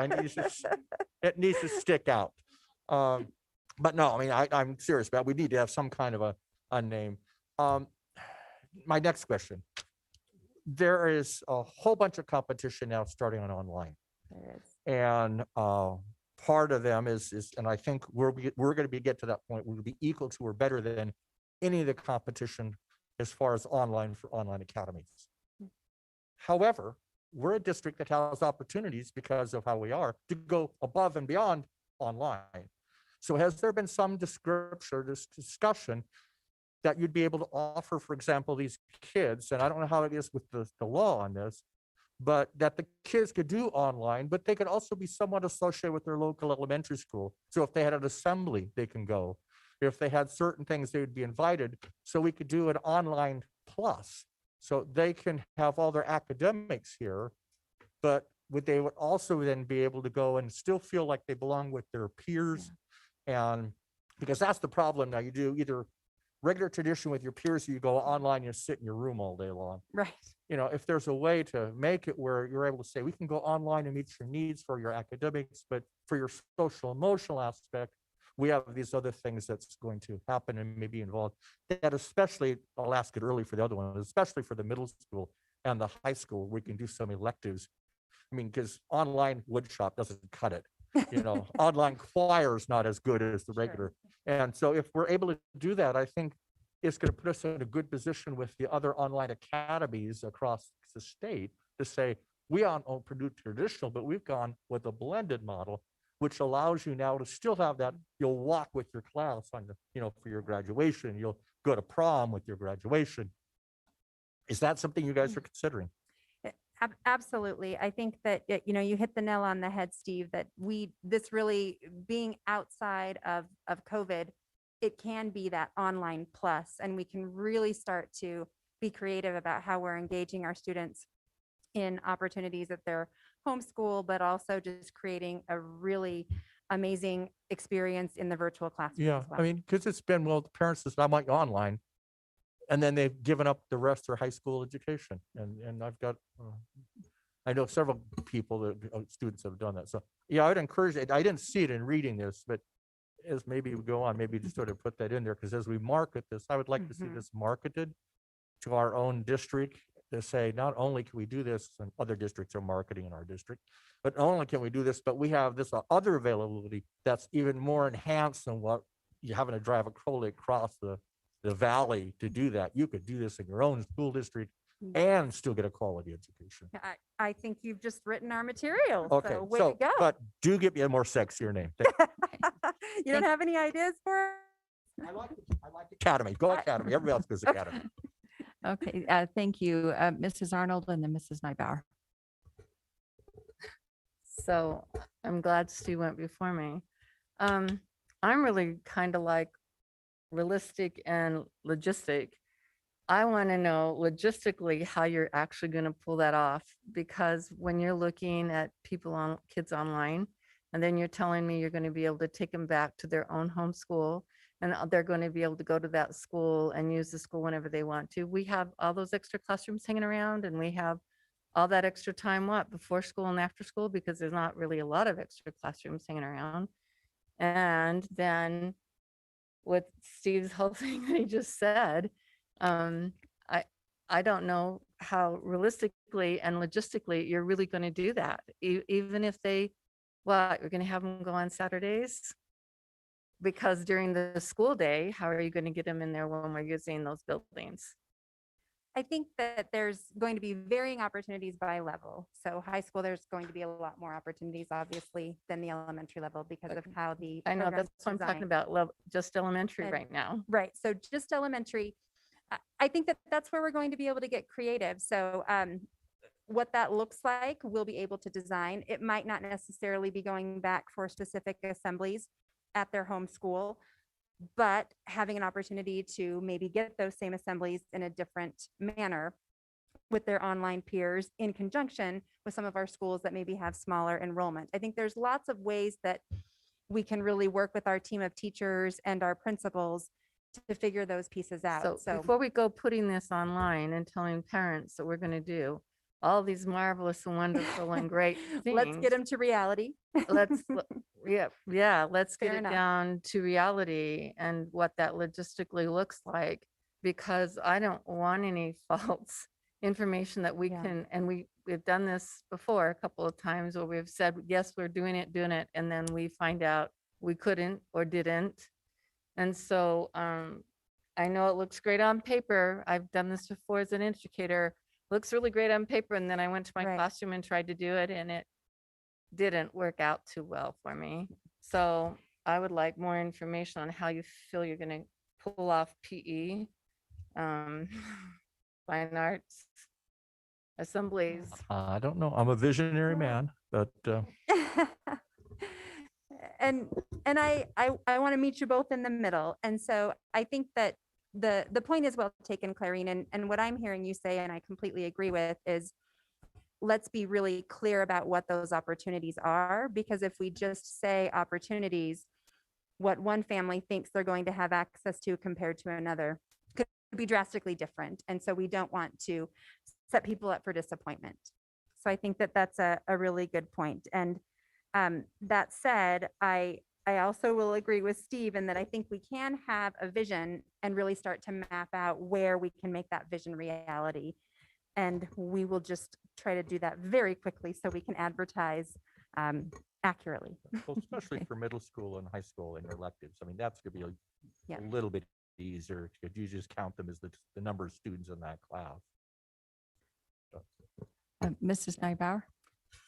Speaker 6: It needs to stick out. But no, I mean, I'm serious about it. We need to have some kind of a name. My next question. There is a whole bunch of competition now starting on online.
Speaker 9: There is.
Speaker 6: And part of them is, and I think we're going to get to that point, we'll be equal to or better than any of the competition as far as online for online academies. However, we're a district that has opportunities because of how we are to go above and beyond online. So has there been some description or discussion that you'd be able to offer, for example, these kids, and I don't know how it is with the law on this, but that the kids could do online, but they could also be somewhat associated with their local elementary school. So if they had an assembly, they can go. If they had certain things, they would be invited. So we could do an online plus. So they can have all their academics here, but they would also then be able to go and still feel like they belong with their peers. And because that's the problem now, you do either regular tradition with your peers, or you go online, you sit in your room all day long.
Speaker 9: Right.
Speaker 6: You know, if there's a way to make it where you're able to say, we can go online and meet your needs for your academics, but for your social emotional aspect, we have these other things that's going to happen and may be involved. That especially, I'll ask it early for the other one, especially for the middle school and the high school, we can do some electives. I mean, because online woodshop doesn't cut it. You know, online choir is not as good as the regular. And so if we're able to do that, I think it's going to put us in a good position with the other online academies across the state to say, we don't produce traditional, but we've gone with a blended model, which allows you now to still have that. You'll walk with your class on the, you know, for your graduation. You'll go to prom with your graduation. Is that something you guys are considering?
Speaker 9: Absolutely. I think that, you know, you hit the nail on the head, Steve, that this really being outside of COVID, it can be that online plus, and we can really start to be creative about how we're engaging our students in opportunities at their homeschool, but also just creating a really amazing experience in the virtual classroom.
Speaker 6: Yeah,
Speaker 9: as well.
Speaker 6: I mean, because it's been, well, the parents says, I want you online. And then they've given up the rest of their high school education. And I've got, I know several people that students have done that. So yeah, I would encourage it. I didn't see it in reading this, but as maybe we go on, maybe just sort of put that in there, because as we market this, I would like to see this marketed to our own district to say, not only can we do this, and other districts are marketing in our district, but not only can we do this, but we have this other availability that's even more enhanced than what you having to drive a trolley across the valley to do that. You could do this in your own school district and still get a quality education.
Speaker 9: I think you've just written our material.
Speaker 6: Okay,
Speaker 9: So way to go.
Speaker 6: but do give me a more sexier name.
Speaker 9: You don't have any ideas for it?
Speaker 6: I like Academy. Go Academy. Everybody else goes Academy.
Speaker 1: Okay, thank you, Mrs. Arnold and then Mrs. Nybauer.
Speaker 10: So I'm glad Stu went before me. I'm really kind of like realistic and logistic. I want to know logistically how you're actually going to pull that off, because when you're looking at kids online, and then you're telling me you're going to be able to take them back to their own home school, and they're going to be able to go to that school and use the school whenever they want to. We have all those extra classrooms hanging around, and we have all that extra time, before school and after school, because there's not really a lot of extra classrooms hanging around. And then with Steve's whole thing that he just said, I don't know how realistically and logistically you're really going to do that. Even if you're going to have them go on Saturdays, because during the school day, how are you going to get them in there when we're using those buildings?
Speaker 9: I think that there's going to be varying opportunities by level. So high school, there's going to be a lot more opportunities, obviously, than the elementary level because of how the
Speaker 10: I know
Speaker 9: program's
Speaker 10: that's what I'm talking
Speaker 9: designed.
Speaker 10: about, just elementary
Speaker 9: And-
Speaker 10: right now.
Speaker 9: Right. So just elementary. I think that that's where we're going to be able to get creative. So what that looks like, we'll be able to design. It might not necessarily be going back for specific assemblies at their home school, but having an opportunity to maybe get those same assemblies in a different manner with their online peers in conjunction with some of our schools that maybe have smaller enrollment. I think there's lots of ways that we can really work with our team of teachers and our principals to figure those pieces out.
Speaker 10: So before we go putting this online and telling parents that we're going to do all these marvelous and wonderful and great
Speaker 9: let's
Speaker 10: things,
Speaker 9: get them to reality.
Speaker 10: let's get
Speaker 9: Fair
Speaker 10: it
Speaker 9: enough.
Speaker 10: down to reality and what that logistically looks like, because I don't want any false information that we
Speaker 9: Yeah.
Speaker 10: can, and we've done this before a couple of times where we've said, yes, we're doing it, and then we find out we couldn't or didn't. And so I know it looks great on paper. I've done this before as an educator. Looks really great on paper. And then I went to my
Speaker 9: Right.
Speaker 10: classroom and tried to do it, and it didn't work out too well for me. So I would like more information on how you feel you're going to pull off PE, fine arts, assemblies.
Speaker 6: I don't know. I'm a visionary man, but
Speaker 9: and I want to meet you both in the middle. And so I think that the point is well taken, Clarine. And what I'm hearing you say, and I completely agree with, is let's be really clear about what those opportunities are. Because if we just say opportunities, what one family thinks they're going to have access to compared to another could be drastically different. And so we don't want to set people up for disappointment. So I think that that's a really good point. And that said, I also will agree with Steve in that I think we can have a vision and really start to map out where we can make that vision reality. And we will just try to do that very quickly so we can advertise accurately.
Speaker 6: well, especially for middle school and high school and electives. I mean, that's going to be
Speaker 9: Yeah.
Speaker 6: a little bit easier if you just count them as the number of students in that class.
Speaker 1: Mrs. Nybauer?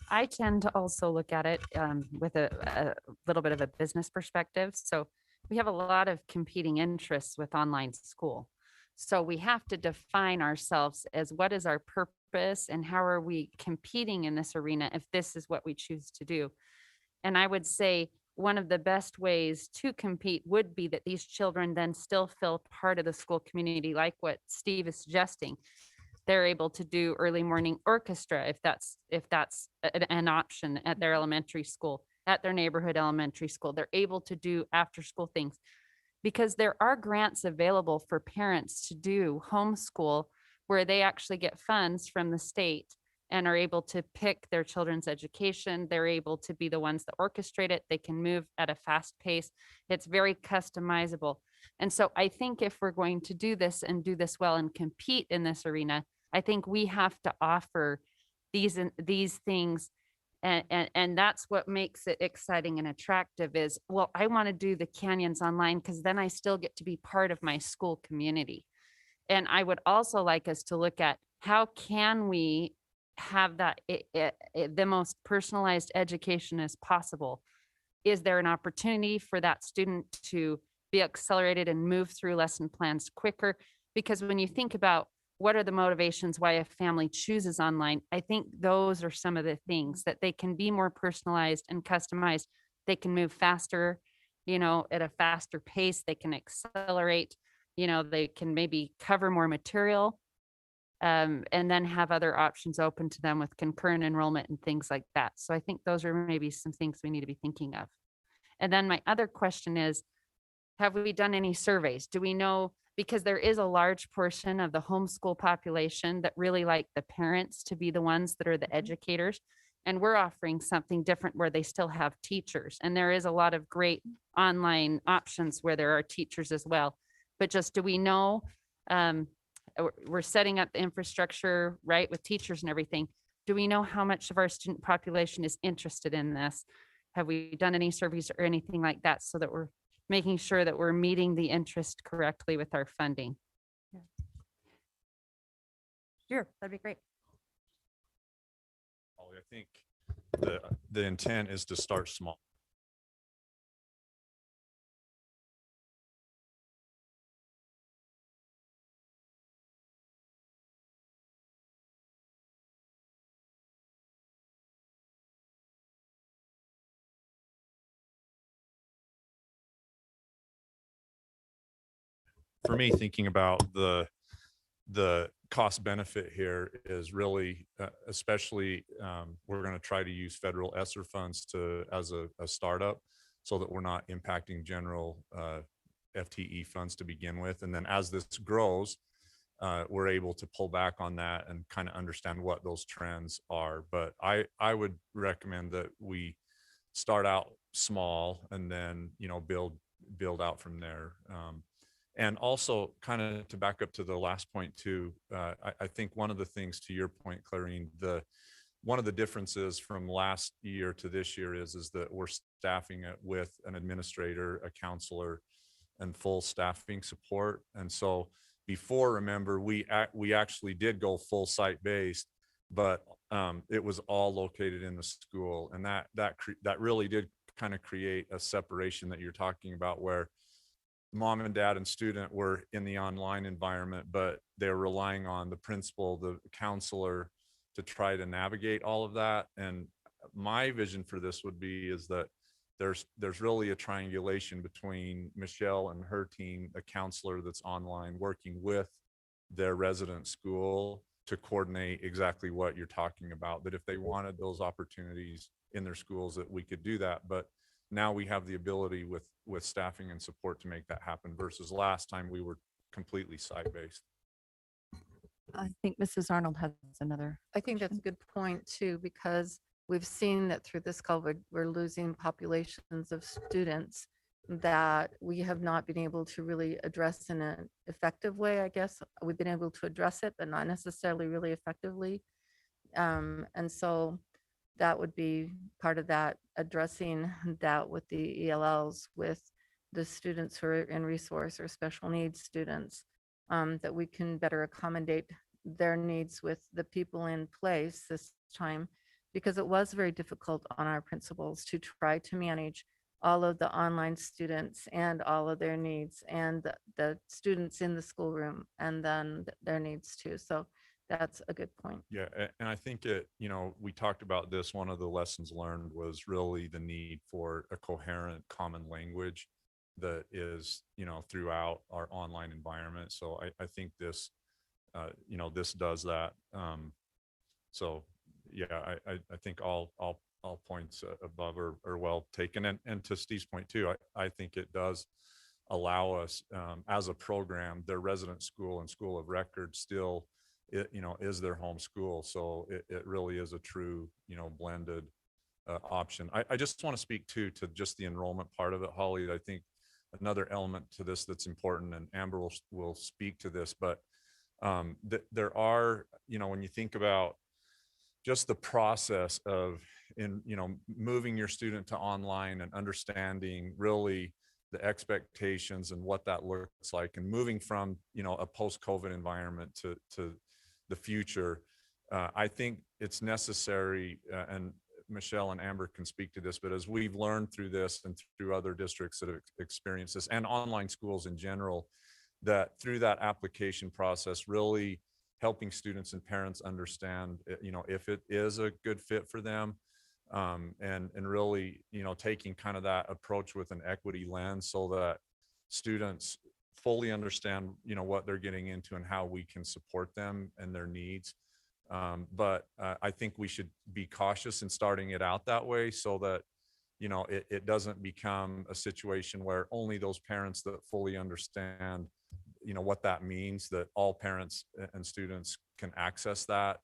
Speaker 7: I tend to also look at it with a little bit of a business perspective. So we have a lot of competing interests with online school. So we have to define ourselves as what is our purpose and how are we competing in this arena if this is what we choose to do. And I would say one of the best ways to compete would be that these children then still feel part of the school community, like what Steve is suggesting. They're able to do early morning orchestra if that's an option at their elementary school, at their neighborhood elementary school. They're able to do after school things because there are grants available for parents to do homeschool where they actually get funds from the state and are able to pick their children's education. They're able to be the ones that orchestrate it. They can move at a fast pace. It's very customizable. And so I think if we're going to do this and do this well and compete in this arena, I think we have to offer these things. And that's what makes it exciting and attractive is, well, I want to do the canyons online because then I still get to be part of my school community. And I would also like us to look at how can we have that the most personalized education as possible. Is there an opportunity for that student to be accelerated and move through lesson plans quicker? Because when you think about what are the motivations why a family chooses online, I think those are some of the things that they can be more personalized and customized. They can move faster, at a faster pace. They can accelerate, they can maybe cover more material. And then have other options open to them with concurrent enrollment and things like that. So I think those are maybe some things we need to be thinking of. And then my other question is, have we done any surveys? Do we know, because there is a large portion of the homeschool population that really like the parents to be the ones that are the educators. And we're offering something different where they still have teachers. And there is a lot of great online options where there are teachers as well. But just, do we know, we're setting up the infrastructure, right, with teachers and everything. Do we know how much of our student population is interested in this? Have we done any surveys or anything like that so that we're making sure that we're meeting the interest correctly with our funding?
Speaker 9: Sure, that'd be great.
Speaker 8: I think the intent is to start small. For me, thinking about the cost benefit here is really, especially, we're going to try to use federal ESSER funds as a startup so that we're not impacting general FTE funds to begin with. And then as this grows, we're able to pull back on that and kind of understand what those trends are. But I would recommend that we start out small and then, build out from there. And also kind of to back up to the last point too, I think one of the things, to your point, Clarine, one of the differences from last year to this year is that we're staffing it with an administrator, a counselor, and full staffing support. And so before, remember, we actually did go full site-based, but it was all located in the school. And that really did kind of create a separation that you're talking about, where mom and dad and student were in the online environment, but they're relying on the principal, the counselor, to try to navigate all of that. And my vision for this would be is that there's really a triangulation between Michelle and her team, a counselor that's online working with their resident school to coordinate exactly what you're talking about, that if they wanted those opportunities in their schools, that we could do that. But now we have the ability with staffing and support to make that happen, versus last time we were completely site-based.
Speaker 1: I think Mrs. Arnold has another.
Speaker 10: I think that's a good point too, because we've seen that through this COVID, we're losing populations of students that we have not been able to really address in an effective way, I guess. We've been able to address it, but not necessarily really effectively. And so that would be part of that, addressing that with the ELLs, with the students who are in resource or special needs students, that we can better accommodate their needs with the people in place this time, because it was very difficult on our principals to try to manage all of the online students and all of their needs, and the students in the schoolroom, and then their needs too. So that's a good point.
Speaker 8: Yeah, and I think we talked about this. One of the lessons learned was really the need for a coherent common language that is, throughout our online environment. So I think this, this does that. So yeah, I think all points above are well taken. And to Steve's point too, I think it does allow us, as a program, their resident school and school of record still, is their home school. So it really is a true, blended option. I just want to speak to just the enrollment part of it, Holly. I think another element to this that's important, and Amber will speak to this, but there are, when you think about just the process of moving your student to online and understanding really the expectations and what that looks like, and moving from a post-COVID environment to the future, I think it's necessary, and Michelle and Amber can speak to this, but as we've learned through this and through other districts that have experienced this, and online schools in general, that through that application process, really helping students and parents understand, if it is a good fit for them, and really, taking kind of that approach with an equity lens, so that students fully understand, what they're getting into and how we can support them and their needs. But I think we should be cautious in starting it out that way, so that, it doesn't become a situation where only those parents that fully understand, what that means, that all parents and students can access that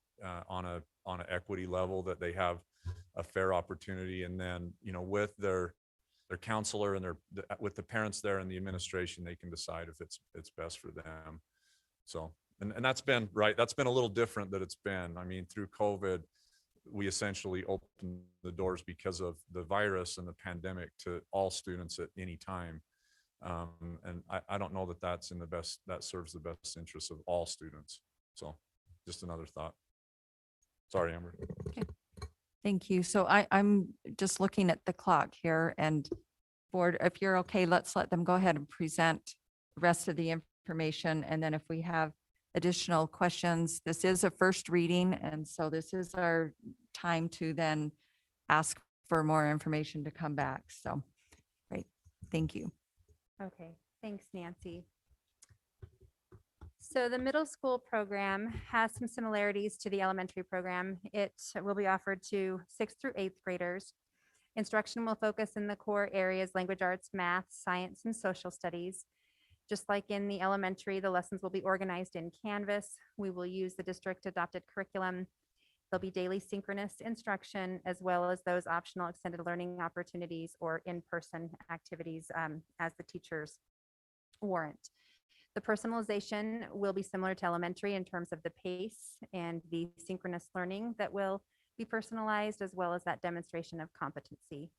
Speaker 8: on an equity level, that they have a fair opportunity. And then, with their counselor and with the parents there and the administration, they can decide if it's best for them. So, and that's been right. That's been a little different that it's been. I mean, through COVID, we essentially opened the doors because of the virus and the pandemic to all students at any time. And I don't know that that serves the best interests of all students. So just another thought. Sorry, Amber.
Speaker 1: Okay. Thank you. So I'm just looking at the clock here, and board, if you're okay, let's let them go ahead and present the rest of the information. And then if we have additional questions, this is a first reading. And so this is our time to then ask for more information to come back. So, great. Thank you.
Speaker 9: Okay, thanks, Nancy. So the middle school program has some similarities to the elementary program. It will be offered to 6th through 8th graders. Instruction will focus in the core areas, language arts, math, science, and social studies. Just like in the elementary, the lessons will be organized in Canvas. We will use the district adopted curriculum. There'll be daily synchronous instruction, as well as those optional extended learning opportunities or in-person activities as the teachers warrant. The personalization will be similar to elementary in terms of the pace and the synchronous learning that will be personalized, as well as that demonstration of competency.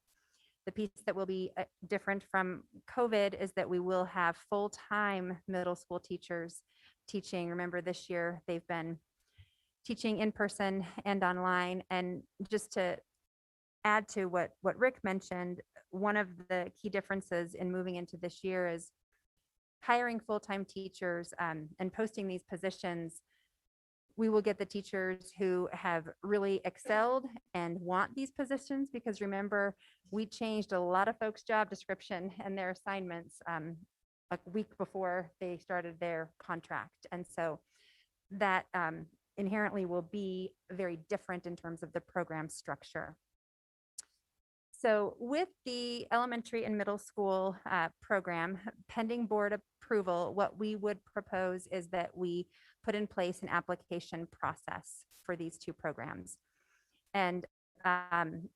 Speaker 9: The piece that will be different from COVID is that we will have full-time middle school teachers teaching. Remember, this year they've been teaching in person and online. And just to add to what Rick mentioned, one of the key differences in moving into this year is hiring full-time teachers and posting these positions. We will get the teachers who have really excelled and want these positions, because remember, we changed a lot of folks' job description and their assignments a week before they started their contract. And so that inherently will be very different in terms of the program structure. So with the elementary and middle school program, pending board approval, what we would propose is that we put in place an application process for these two programs. And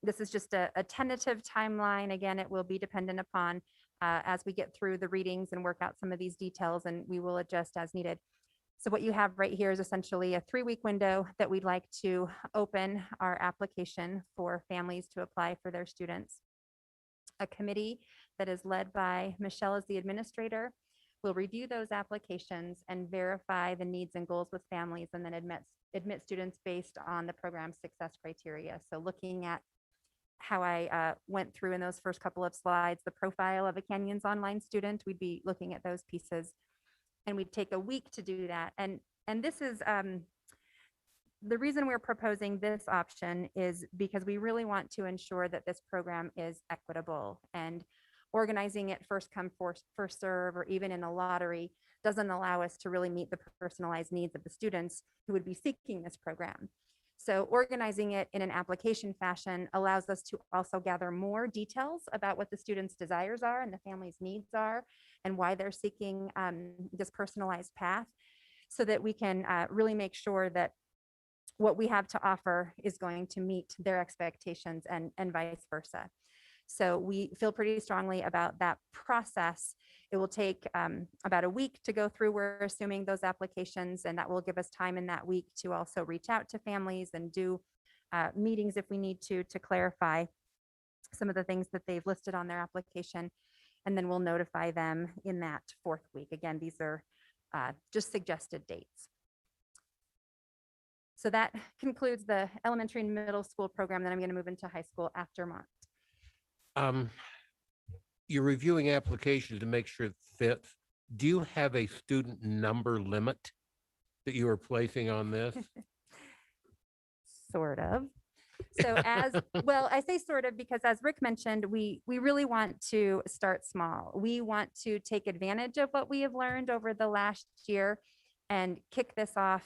Speaker 9: this is just a tentative timeline. Again, it will be dependent upon as we get through the readings and work out some of these details, and we will adjust as needed. So what you have right here is essentially a 3-week window that we'd like to open our application for families to apply for their students. A committee that is led by Michelle as the administrator will review those applications and verify the needs and goals with families, and then admit students based on the program's success criteria. So looking at how I went through in those first couple of slides, the profile of a Canyons Online student, we'd be looking at those pieces. And we'd take a week to do that. And this is the reason we're proposing this option is because we really want to ensure that this program is equitable, and organizing it first come, first serve, or even in a lottery doesn't allow us to really meet the personalized needs of the students who would be seeking this program. So organizing it in an application fashion allows us to also gather more details about what the students' desires are and the family's needs are, and why they're seeking this personalized path, so that we can really make sure that what we have to offer is going to meet their expectations and vice versa. So we feel pretty strongly about that process. It will take about a week to go through. We're assuming those applications, and that will give us time in that week to also reach out to families and do meetings if we need to clarify some of the things that they've listed on their application. And then we'll notify them in that 4th week. Again, these are just suggested dates. So that concludes the elementary and middle school program. Then I'm going to move into high school after Mont.
Speaker 4: You're reviewing applications to make sure it fits. Do you have a student number limit that you are placing on this?
Speaker 9: Sort of. So as well, I say sort of because, as Rick mentioned, we really want to start small. We want to take advantage of what we have learned over the last year and kick this off.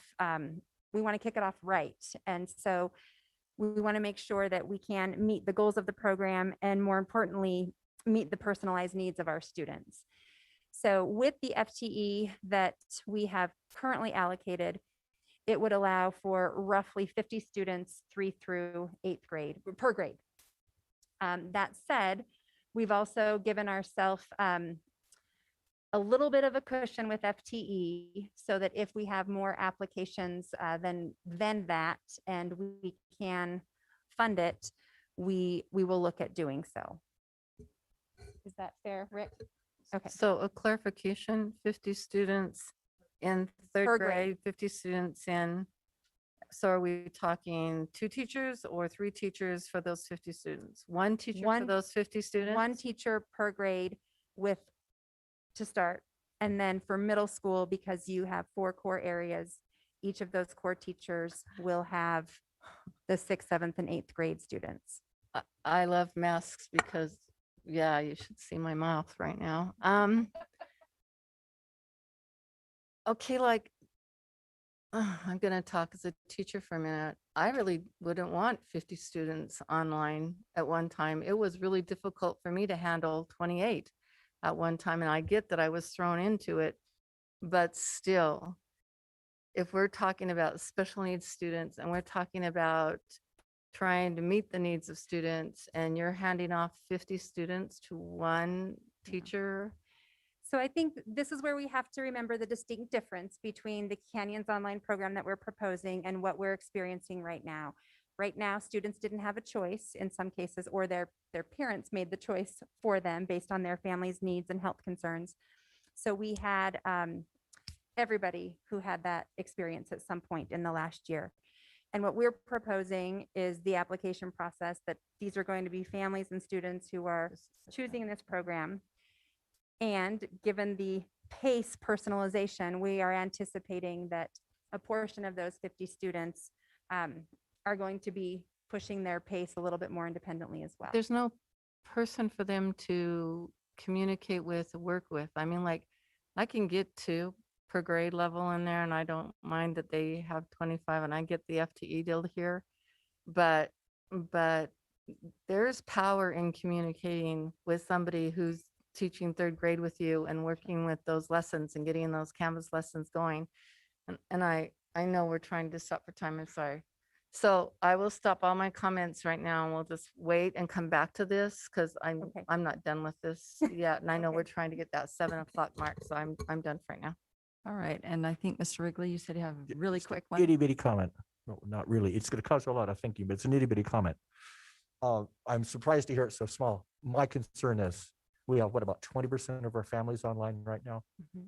Speaker 9: We want to kick it off right. And so we want to make sure that we can meet the goals of the program, and more importantly, meet the personalized needs of our students. So with the FTE that we have currently allocated, it would allow for roughly 50 students, 3 through 8th grade per grade. That said, we've also given ourselves a little bit of a cushion with FTE, so that if we have more applications than that, and we can fund it, we will look at doing so. Is that fair, Rick? Okay.
Speaker 10: So a clarification, 50 students in
Speaker 9: Per
Speaker 10: 3rd
Speaker 9: grade.
Speaker 10: grade, 50 students in, so are we talking 2 teachers or 3 teachers for those 50 students? 1 teacher for
Speaker 9: One-
Speaker 10: those 50 students?
Speaker 9: 1 teacher per grade to start. And then for middle school, because you have 4 core areas, each of those core teachers will have the 6th, 7th, and 8th grade students.
Speaker 10: I love masks because, yeah, you should see my mouth right now. Okay, like I'm going to talk as a teacher for a minute. I really wouldn't want 50 students online at one time. It was really difficult for me to handle 28 at one time. And I get that I was thrown into it, but still, if we're talking about special needs students and we're talking about trying to meet the needs of students and you're handing off 50 students to one teacher,
Speaker 9: So I think this is where we have to remember the distinct difference between the Canyons online program that we're proposing and what we're experiencing right now. Right now, students didn't have a choice in some cases, or their parents made the choice for them based on their family's needs and health concerns. So we had everybody who had that experience at some point in the last year. And what we're proposing is the application process, that these are going to be families and students who are choosing this program. And given the pace personalization, we are anticipating that a portion of those 50 students are going to be pushing their pace a little bit more independently as well.
Speaker 10: there's no person for them to communicate with, work with. I mean, like, I can get 2 per grade level in there, and I don't mind that they have 25, and I get the FTE deal here. But there's power in communicating with somebody who's teaching 3rd grade with you and working with those lessons and getting those Canvas lessons going. And I know we're trying to stop for time. I'm sorry. So I will stop all my comments right now and we'll just wait and come back to this because
Speaker 9: Okay.
Speaker 10: I'm not done with this yet. And I know
Speaker 9: Okay.
Speaker 10: we're trying to get that 7 o'clock mark. So I'm done for right now.
Speaker 1: All right. And I think, Mr. Wrigley, you said you have a
Speaker 6: Yeah,
Speaker 1: really
Speaker 6: just a
Speaker 1: quick one.
Speaker 6: Itty bitty comment. No, not really. It's going to cause a lot of thinking, but it's an itty bitty comment. I'm surprised to hear it so small. My concern is we have, what, about 20% of our families online right now?
Speaker 9: Mhm.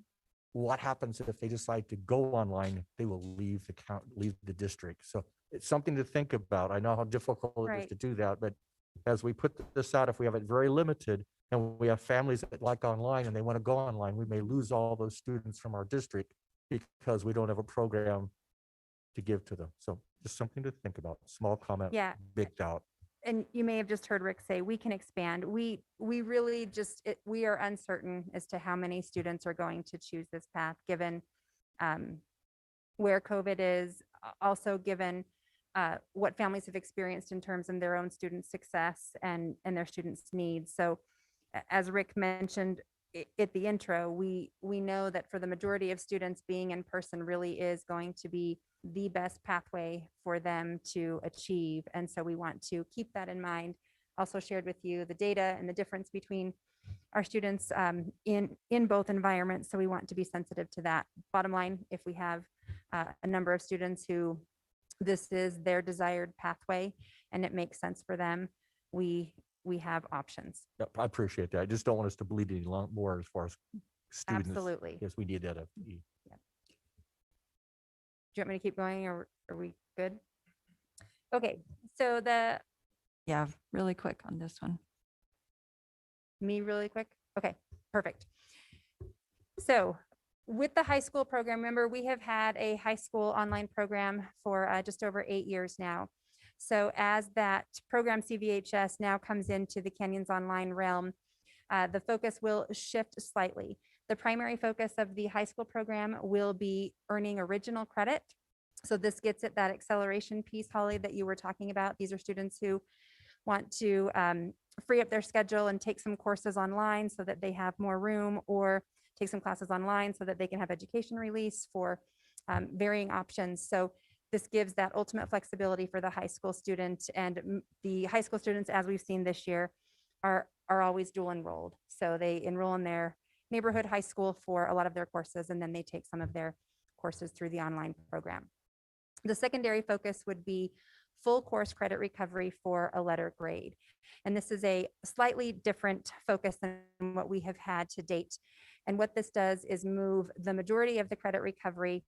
Speaker 6: What happens if they decide to go online? They will leave leave the district. So it's something to think about. I know how difficult it is
Speaker 9: Right.
Speaker 6: to do that, but as we put this out, if we have it very limited and we have families that like online and they want to go online, we may lose all those students from our district because we don't have a program to give to them. So just something to think about. Small comment,
Speaker 9: Yeah.
Speaker 6: big doubt.
Speaker 9: And you may have just heard Rick say, we can expand. We really just, we are uncertain as to how many students are going to choose this path, given where COVID is, also given what families have experienced in terms of their own student success and their students' needs. So as Rick mentioned at the intro, we know that for the majority of students, being in person really is going to be the best pathway for them to achieve. And so we want to keep that in mind. Also shared with you the data and the difference between our students in both environments. So we want to be sensitive to that. Bottom line, if we have a number of students who this is their desired pathway and it makes sense for them, we have options.
Speaker 6: Yep, I appreciate that. I just don't want us to bleed any more as far as students.
Speaker 9: Absolutely.
Speaker 6: Yes, we need that. FTE.
Speaker 9: Do you want me to keep going or are we good? Okay, so
Speaker 1: Yeah, really quick on this one.
Speaker 9: me really quick. Okay, perfect. So with the high school program, remember we have had a high school online program for just over 8 years now. So as that program CVHS now comes into the Canyons Online realm, the focus will shift slightly. The primary focus of the high school program will be earning original credit. So this gets at that acceleration piece, Holly, that you were talking about. These are students who want to free up their schedule and take some courses online so that they have more room, or take some classes online so that they can have education release for varying options. So this gives that ultimate flexibility for the high school student, and the high school students, as we've seen this year, are always dual enrolled. So they enroll in their neighborhood high school for a lot of their courses, and then they take some of their courses through the online program. The secondary focus would be full course credit recovery for a letter grade. And this is a slightly different focus than what we have had to date. And what this does is move the majority of the credit recovery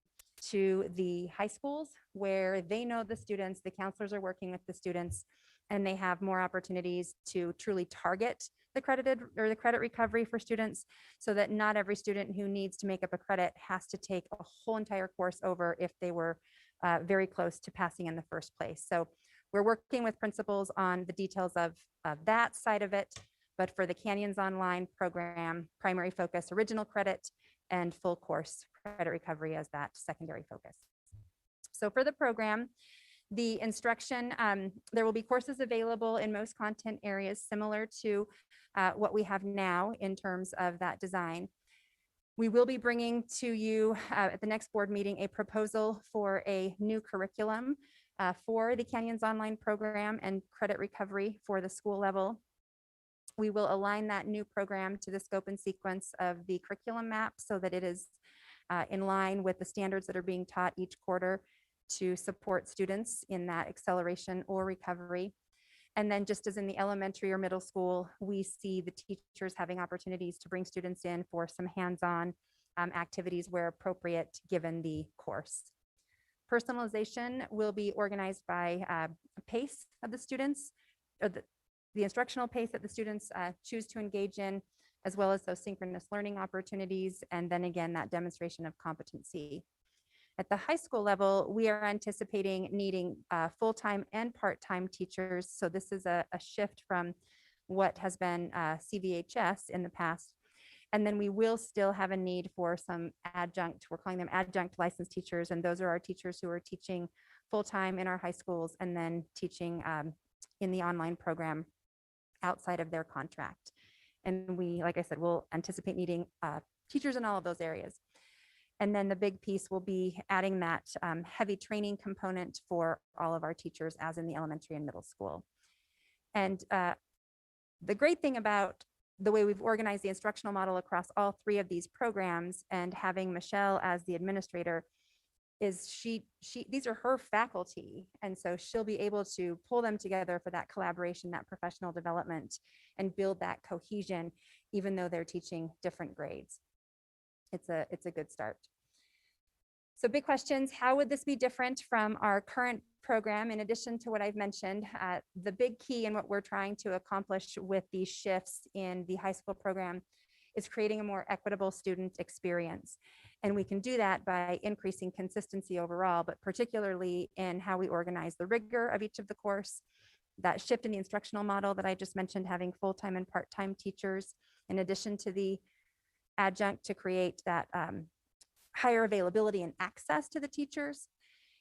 Speaker 9: to the high schools, where they know the students, the counselors are working with the students, and they have more opportunities to truly target the credited or the credit recovery for students, so that not every student who needs to make up a credit has to take a whole entire course over if they were very close to passing in the first place. So we're working with principals on the details of that side of it. But for the Canyons Online program, primary focus, original credit, and full course credit recovery as that secondary focus. So for the program, the instruction, there will be courses available in most content areas similar to what we have now in terms of that design. We will be bringing to you at the next board meeting a proposal for a new curriculum for the Canyons Online program and credit recovery for the school level. We will align that new program to the scope and sequence of the curriculum map so that it is in line with the standards that are being taught each quarter to support students in that acceleration or recovery. And then just as in the elementary or middle school, we see the teachers having opportunities to bring students in for some hands-on activities where appropriate given the course. Personalization will be organized by pace of the students, or the instructional pace that the students choose to engage in, as well as those synchronous learning opportunities, and then again, that demonstration of competency. At the high school level, we are anticipating needing full-time and part-time teachers. So this is a shift from what has been CVHS in the past. And then we will still have a need for some adjunct, we're calling them adjunct licensed teachers. And those are our teachers who are teaching full-time in our high schools and then teaching in the online program outside of their contract. And we, like I said, we'll anticipate needing teachers in all of those areas. And then the big piece will be adding that heavy training component for all of our teachers as in the elementary and middle school. And the great thing about the way we've organized the instructional model across all three of these programs and having Michelle as the administrator is these are her faculty. And so she'll be able to pull them together for that collaboration, that professional development, and build that cohesion, even though they're teaching different grades. It's a good start. So big questions, how would this be different from our current program? In addition to what I've mentioned, the big key in what we're trying to accomplish with these shifts in the high school program is creating a more equitable student experience. And we can do that by increasing consistency overall, but particularly in how we organize the rigor of each of the course, that shift in the instructional model that I just mentioned, having full-time and part-time teachers, in addition to the adjunct to create that higher availability and access to the teachers,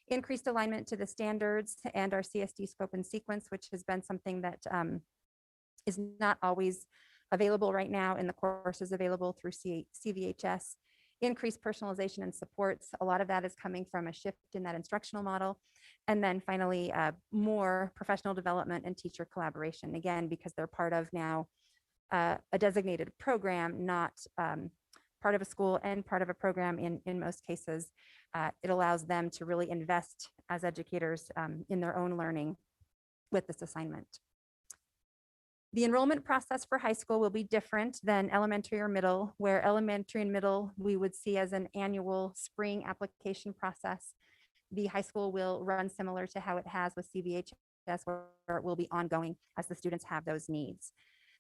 Speaker 9: increased alignment to the standards and our CSD scope and sequence, which has been something that is not always available right now in the courses available through CVHS, increased personalization and supports. A lot of that is coming from a shift in that instructional model. And then finally, more professional development and teacher collaboration, again, because they're part of now a designated program, not part of a school and part of a program in most cases. It allows them to really invest as educators in their own learning with this assignment. The enrollment process for high school will be different than elementary or middle, where elementary and middle we would see as an annual spring application process. The high school will run similar to how it has with CVHS, where it will be ongoing as the students have those needs.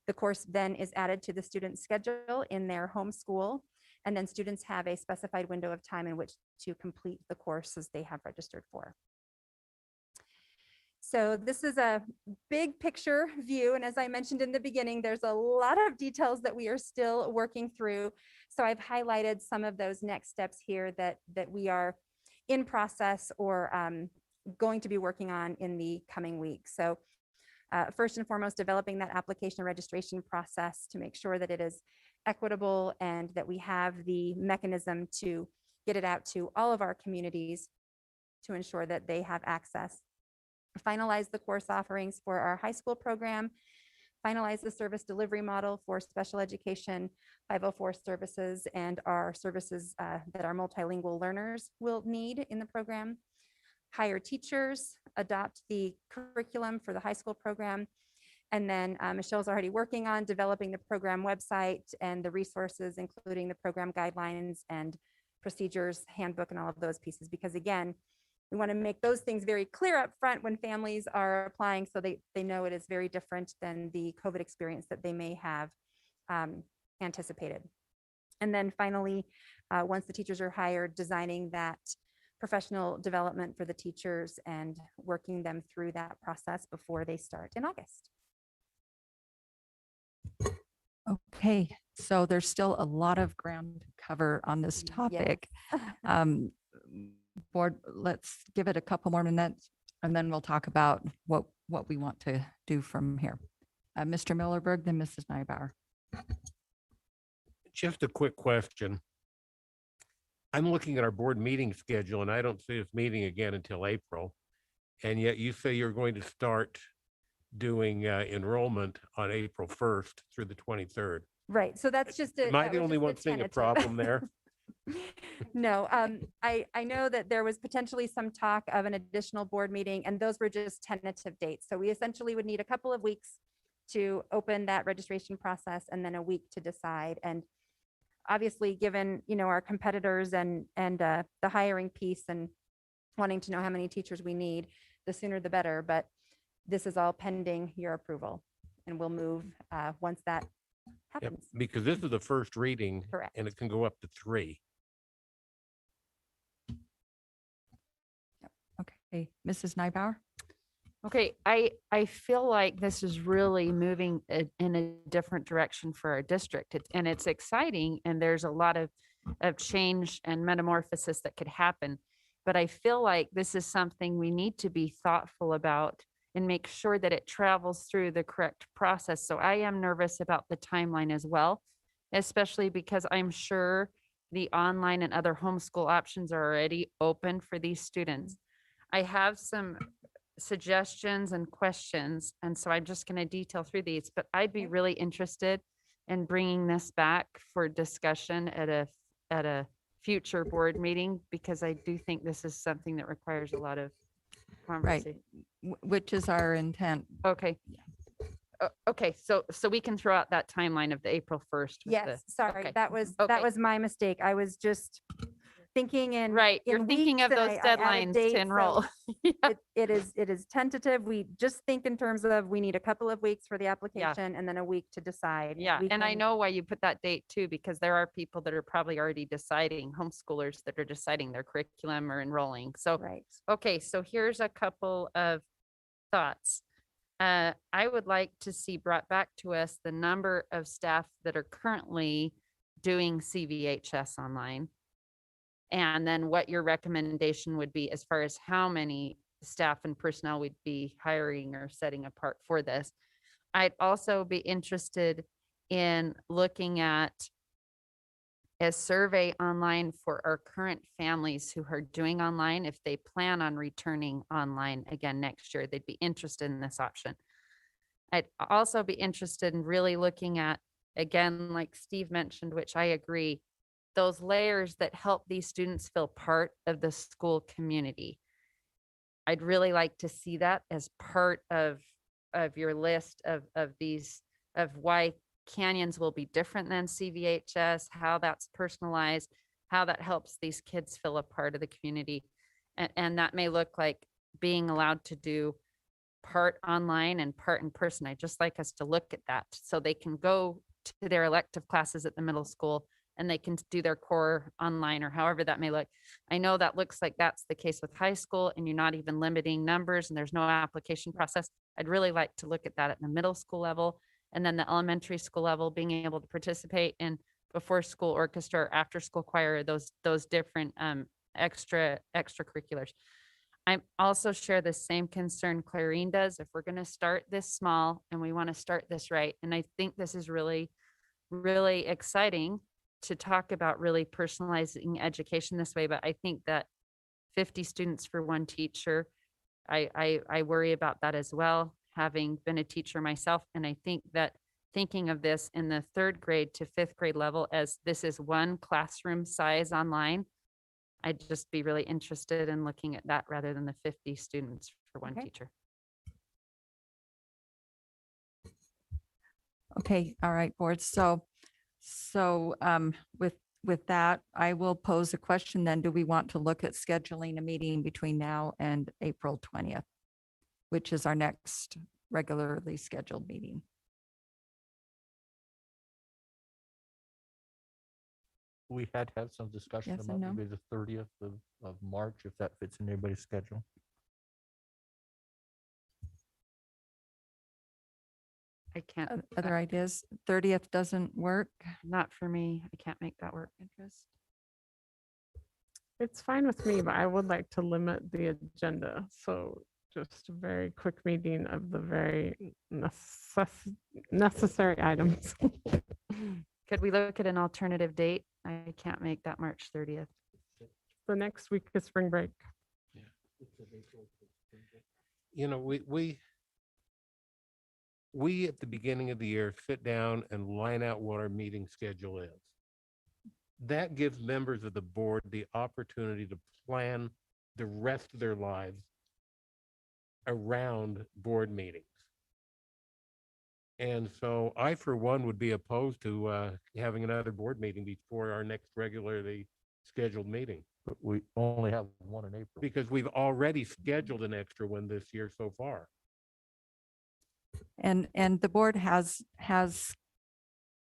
Speaker 9: The course then is added to the student's schedule in their home school, and then students have a specified window of time in which to complete the courses they have registered for. So this is a big picture view, and as I mentioned in the beginning, there's a lot of details that we are still working through. So I've highlighted some of those next steps here that we are in process or going to be working on in the coming weeks. So first and foremost, developing that application registration process to make sure that it is equitable and that we have the mechanism to get it out to all of our communities to ensure that they have access. Finalize the course offerings for our high school program, finalize the service delivery model for special education, 504 services, and our services that our multilingual learners will need in the program. Hire teachers, adopt the curriculum for the high school program, and then Michelle's already working on developing the program website and the resources, including the program guidelines and procedures, handbook, and all of those pieces, because again, we want to make those things very clear up front when families are applying so they know it is very different than the COVID experience that they may have anticipated. And then finally, once the teachers are hired, designing that professional development for the teachers and working them through that process before they start in August.
Speaker 1: Okay, so there's still a lot of ground to cover on this topic. board, let's give it a couple more minutes and then we'll talk about what we want to do from here. Mr. Millerberg, then Mrs. Nybauer.
Speaker 4: Just a quick question. I'm looking at our board meeting schedule and I don't see us meeting again until April. And yet you say you're going to start doing enrollment on April 1st through the 23rd.
Speaker 9: Right. So that's just a.
Speaker 4: Am I
Speaker 9: that
Speaker 4: the
Speaker 9: was
Speaker 4: only
Speaker 9: just
Speaker 4: one seeing a
Speaker 9: tentative.
Speaker 4: problem there?
Speaker 9: No, I know that there was potentially some talk of an additional board meeting and those were just tentative dates. So we essentially would need a couple of weeks to open that registration process and then a week to decide. And obviously, given, our competitors and the hiring piece and wanting to know how many teachers we need, the sooner the better. But this is all pending your approval and we'll move once that
Speaker 4: Yep,
Speaker 9: happens.
Speaker 4: because this is the first reading
Speaker 9: Correct.
Speaker 4: and it can go up to 3.
Speaker 1: Okay, Mrs. Nybauer?
Speaker 7: Okay, I feel like this is really moving in a different direction for our district. And it's exciting and there's a lot of change and metamorphosis that could happen. But I feel like this is something we need to be thoughtful about and make sure that it travels through the correct process. So I am nervous about the timeline as well, especially because I'm sure the online and other homeschool options are already open for these students. I have some suggestions and questions, and so I'm just going to detail through these, but I'd be really interested in bringing this back for discussion at a future board meeting, because I do think this is something that requires a lot of conversation.
Speaker 1: Which is our intent.
Speaker 7: Okay. Okay, so we can throw out that timeline of the April 1st. with
Speaker 9: Yes,
Speaker 7: the-
Speaker 9: sorry,
Speaker 7: okay.
Speaker 9: that was
Speaker 7: Okay.
Speaker 9: my mistake. I was just thinking in.
Speaker 7: Right, you're
Speaker 9: in
Speaker 7: thinking
Speaker 9: weeks
Speaker 7: of
Speaker 9: and
Speaker 7: those
Speaker 9: I added
Speaker 7: deadlines
Speaker 9: dates,
Speaker 7: to
Speaker 9: so
Speaker 7: enroll. Yeah.
Speaker 9: It is tentative. We just think in terms of, we need a couple of weeks for the application and then a week to decide.
Speaker 7: Yeah,
Speaker 9: We
Speaker 7: and I
Speaker 9: can-
Speaker 7: know why you put that date too, because there are people that are probably already deciding, homeschoolers that are deciding their curriculum or enrolling. So,
Speaker 9: Right.
Speaker 7: okay, so here's a couple of thoughts. I would like to see brought back to us the number of staff that are currently doing CVHS online. And then what your recommendation would be as far as how many staff and personnel we'd be hiring or setting apart for this. I'd also be interested in looking at a survey online for our current families who are doing online. If they plan on returning online again next year, they'd be interested in this option. I'd also be interested in really looking at, again, like Steve mentioned, which I agree, those layers that help these students feel part of the school community. I'd really like to see that as part of your list of these, of why Canyons will be different than CVHS, how that's personalized, how that helps these kids feel a part of the community. And that may look like being allowed to do part online and part in person. I'd just like us to look at that so they can go to their elective classes at the middle school and they can do their core online or however that may look. I know that looks like that's the case with high school and you're not even limiting numbers and there's no application process. I'd really like to look at that at the middle school level, and then the elementary school level, being able to participate in before school orchestra or after school choir, those different extracurriculars. I also share the same concern Clarine does. If we're going to start this small and we want to start this right, and I think this is really, really exciting to talk about really personalizing education this way, but I think that 50 students for one teacher, I worry about that as well, having been a teacher myself. And I think that thinking of this in the 3rd grade to 5th grade level as this is one classroom size online, I'd just be really interested in looking at that rather than the 50 students for one
Speaker 9: Okay.
Speaker 7: teacher.
Speaker 1: Okay, all right, board. So with that, I will pose a question then. Do we want to look at scheduling a meeting between now and April 20th, which is our next regularly scheduled meeting?
Speaker 6: We had to have some discussion
Speaker 1: Yes
Speaker 6: about
Speaker 1: and no.
Speaker 6: maybe the 30th of March, if that fits in anybody's schedule.
Speaker 7: I can't,
Speaker 1: Other ideas? 30th doesn't work.
Speaker 7: not for me. I can't make that work.
Speaker 1: Interest?
Speaker 5: It's fine with me, but I would like to limit the agenda. So just a very quick meeting of the very necessary items.
Speaker 7: Could we look at an alternative date? I can't make that March 30th.
Speaker 5: The next week is spring break.
Speaker 4: You know, we at the beginning of the year sit down and line out what our meeting schedule is. That gives members of the board the opportunity to plan the rest of their lives around board meetings. And so I, for one, would be opposed to having another board meeting before our next regularly scheduled meeting,
Speaker 6: But we only have one in April.
Speaker 4: because we've already scheduled an extra one this year so far.
Speaker 1: And the board has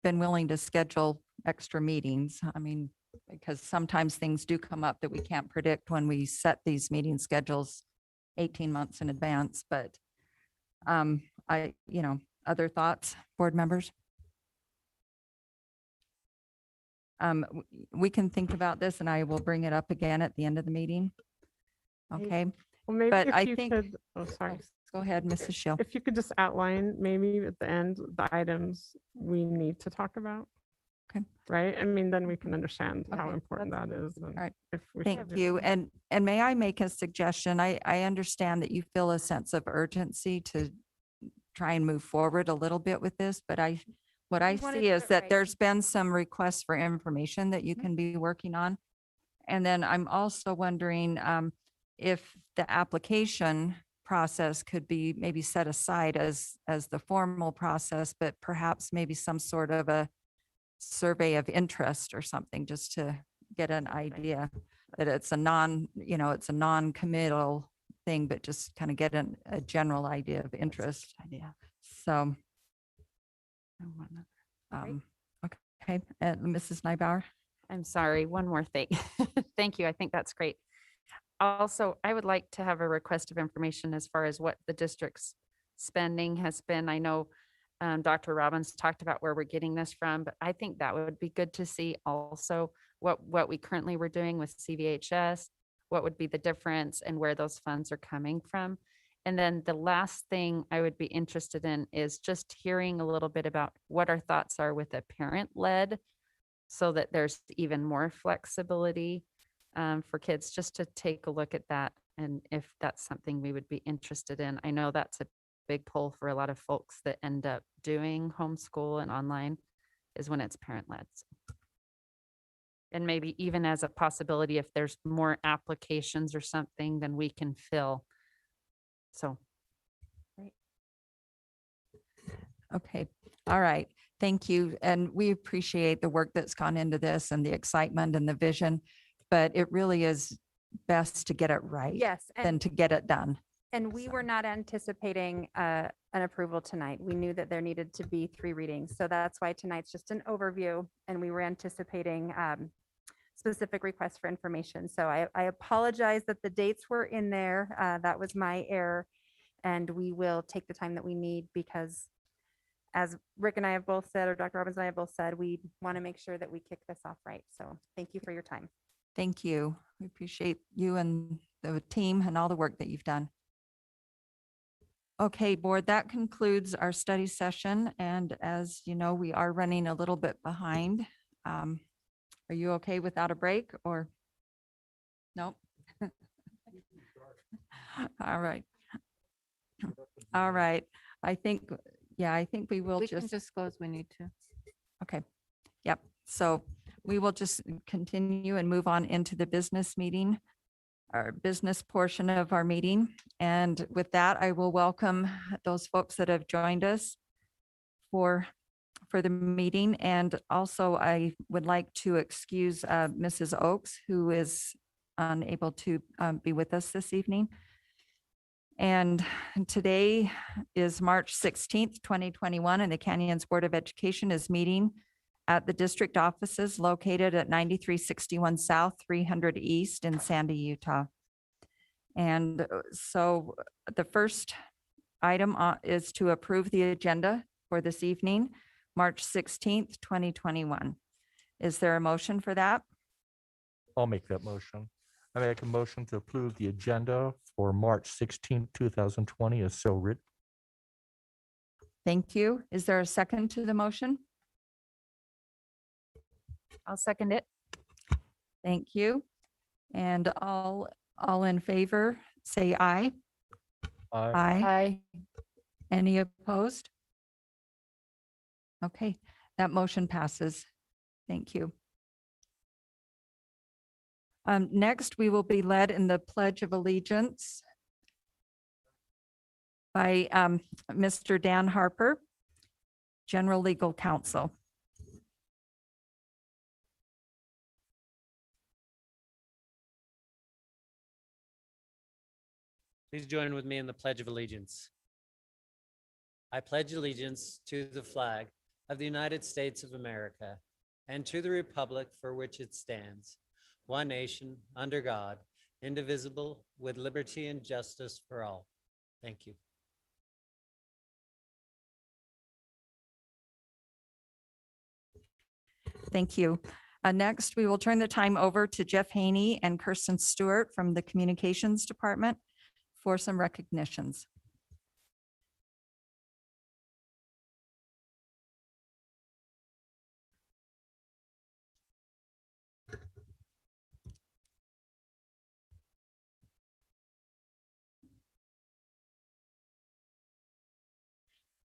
Speaker 1: been willing to schedule extra meetings. I mean, because sometimes things do come up that we can't predict when we set these meeting schedules 18 months in advance, but other thoughts, board members? We can think about this and I will bring it up again at the end of the meeting. Okay,
Speaker 5: Well, maybe
Speaker 1: But
Speaker 5: if
Speaker 1: I
Speaker 5: you
Speaker 1: think-
Speaker 5: could, oh, sorry.
Speaker 1: go ahead, Mrs. Shill.
Speaker 5: If you could just outline maybe at the end, the items we need to talk about.
Speaker 1: Okay.
Speaker 5: Right? I mean, then we can understand how
Speaker 1: Okay,
Speaker 5: important that is. and
Speaker 1: right.
Speaker 5: if we
Speaker 1: Thank
Speaker 5: should-
Speaker 1: you. And may I make a suggestion? I understand that you feel a sense of urgency to try and move forward a little bit with this, but what I
Speaker 9: We wanna
Speaker 1: see
Speaker 9: do
Speaker 1: is
Speaker 9: it
Speaker 1: that
Speaker 9: right.
Speaker 1: there's been some requests for information that you can be working on. And then I'm also wondering if the application process could be maybe set aside as the formal process, but perhaps maybe some sort of a survey of interest or something, just to get an idea that it's a it's a non-committal thing, but just kind of get a general idea of interest.
Speaker 7: Idea.
Speaker 1: So,
Speaker 7: I wanna-
Speaker 1: okay, Mrs. Nybauer?
Speaker 7: I'm sorry, one more thing. Thank you. I think that's great. Also, I would like to have a request of information as far as what the district's spending has been. I know Dr. Robbins talked about where we're getting this from, but I think that would be good to see also what we currently were doing with CVHS, what would be the difference and where those funds are coming from. And then the last thing I would be interested in is just hearing a little bit about what our thoughts are with a parent-led, so that there's even more flexibility for kids, just to take a look at that. And if that's something we would be interested in. I know that's a big pull for a lot of folks that end up doing homeschool and online, is when it's parent-led. And maybe even as a possibility, if there's more applications or something, then we can fill. So.
Speaker 1: Okay, all right. Thank you. And we appreciate the work that's gone into this and the excitement and the vision, but it really is best to get it right
Speaker 9: Yes,
Speaker 1: than
Speaker 9: and,
Speaker 1: to get it done.
Speaker 9: and we were not anticipating an approval tonight. We knew that there needed to be 3 readings. So that's why tonight's just an overview, and we were anticipating specific requests for information. So I apologize that the dates were in there. That was my error. And we will take the time that we need, because as Rick and I have both said, or Dr. Robbins and I have both said, we want to make sure that we kick this off right. So thank you for your time.
Speaker 1: Thank you. We appreciate you and the team and all the work that you've done. Okay, board, that concludes our study session. And as you know, we are running a little bit behind. Are you okay without a break or? Nope. All right. All right. I think we will
Speaker 7: We can
Speaker 1: just.
Speaker 7: disclose we need to.
Speaker 1: Okay, yep. So we will just continue and move on into the business meeting, our business portion of our meeting. And with that, I will welcome those folks that have joined us for the meeting. And also I would like to excuse Mrs. Oakes, who is unable to be with us this evening. And today is March 16th, 2021, and the Canyons Board of Education is meeting at the district offices located at 9361 South, 300 East in Sandy, Utah. And so the first item is to approve the agenda for this evening, March 16th, 2021. Is there a motion for that?
Speaker 6: I'll make that motion. I make a motion to approve the agenda for March 16th, 2020 as so written.
Speaker 1: Thank you. Is there a second to the motion?
Speaker 7: I'll second it.
Speaker 1: Thank you. And all in favor, say aye.
Speaker 6: Aye.
Speaker 1: Aye.
Speaker 7: Aye.
Speaker 1: Any opposed? Okay, that motion passes. Thank you. Next, we will be led in the Pledge of Allegiance by Mr. Dan Harper, General Legal Counsel.
Speaker 11: Please join with me in the Pledge of Allegiance. I pledge allegiance to the flag of the United States of America and to the republic for which it stands, one nation, under God, indivisible, with liberty and justice for all. Thank you.
Speaker 1: Thank you. Next, we will turn the time over to Jeff Haney and Kirsten Stewart from the Communications Department for some recognitions.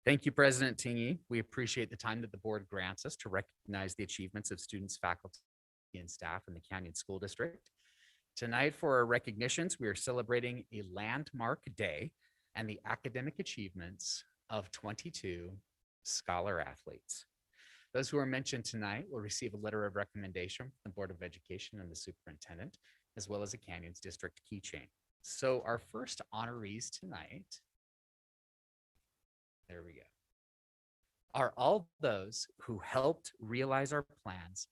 Speaker 12: Thank you, President Tingy. We appreciate the time that the board grants us to recognize the achievements of students, faculty, and staff in the Canyon School District. Tonight, for our recognitions, we are celebrating a landmark day and the academic achievements of 22 scholar athletes. Those who are mentioned tonight will receive a letter of recommendation from the Board of Education and the superintendent, as well as a Canyons District keychain. So our first honorees tonight, there we go, are all those who helped realize our plans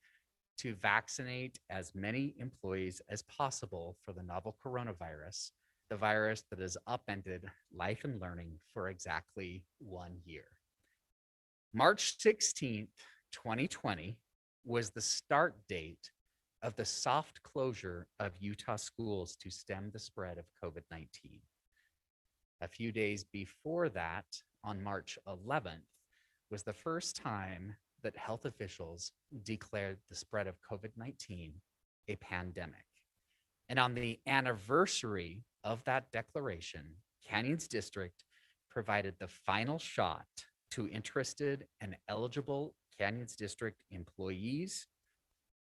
Speaker 12: to vaccinate as many employees as possible for the novel coronavirus, the virus that has upended life and learning for exactly 1 year. March 16th, 2020 was the start date of the soft closure of Utah schools to stem the spread of COVID-19. A few days before that, on March 11th, was the first time that health officials declared the spread of COVID-19 a pandemic. And on the anniversary of that declaration, Canyons District provided the final shot to interested and eligible Canyons District employees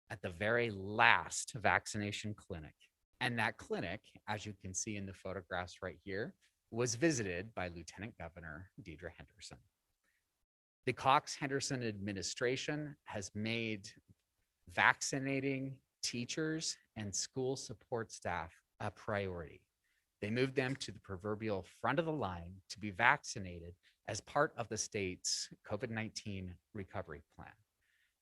Speaker 12: at the very last vaccination clinic. And that clinic, as you can see in the photographs right here, was visited by Lieutenant Governor Deidre Henderson. The Cox-Henderson administration has made vaccinating teachers and school support staff a priority. They moved them to the proverbial front of the line to be vaccinated as part of the state's COVID-19 recovery plan.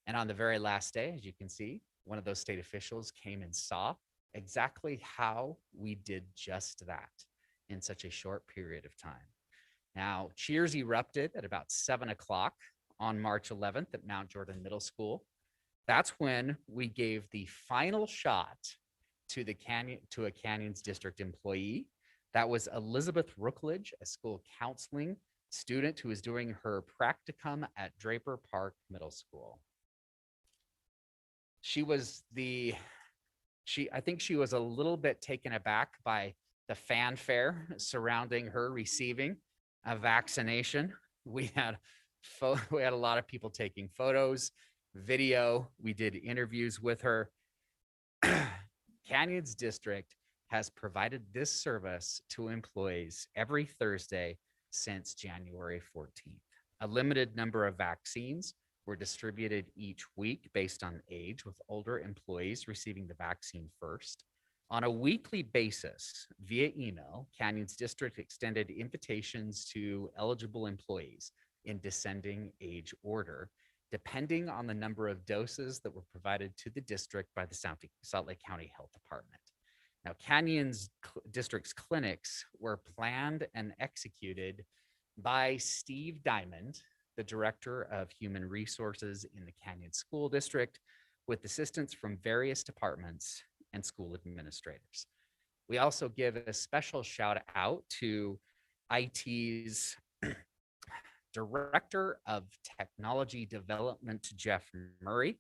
Speaker 12: And on the very last day, as you can see, one of those state officials came and saw exactly how we did just that in such a short period of time. Now, cheers erupted at about 7 o'clock on March 11th at Mount Jordan Middle School. That's when we gave the final shot to a Canyons District employee. That was Elizabeth Rookledge, a school counseling student who is doing her practicum at Draper Park Middle School. I think she was a little bit taken aback by the fanfare surrounding her receiving a vaccination. We had a lot of people taking photos, video. We did interviews with her. Canyons District has provided this service to employees every Thursday since January 14th. A limited number of vaccines were distributed each week based on age, with older employees receiving the vaccine first. On a weekly basis, via email, Canyons District extended invitations to eligible employees in descending age order, depending on the number of doses that were provided to the district by the Salt Lake County Health Department. Now, Canyons District's clinics were planned and executed by Steve Diamond, the Director of Human Resources in the Canyon School District, with assistance from various departments, and school administrators. We also give a special shout out to IT's Director of Technology Development, Jeff Murray,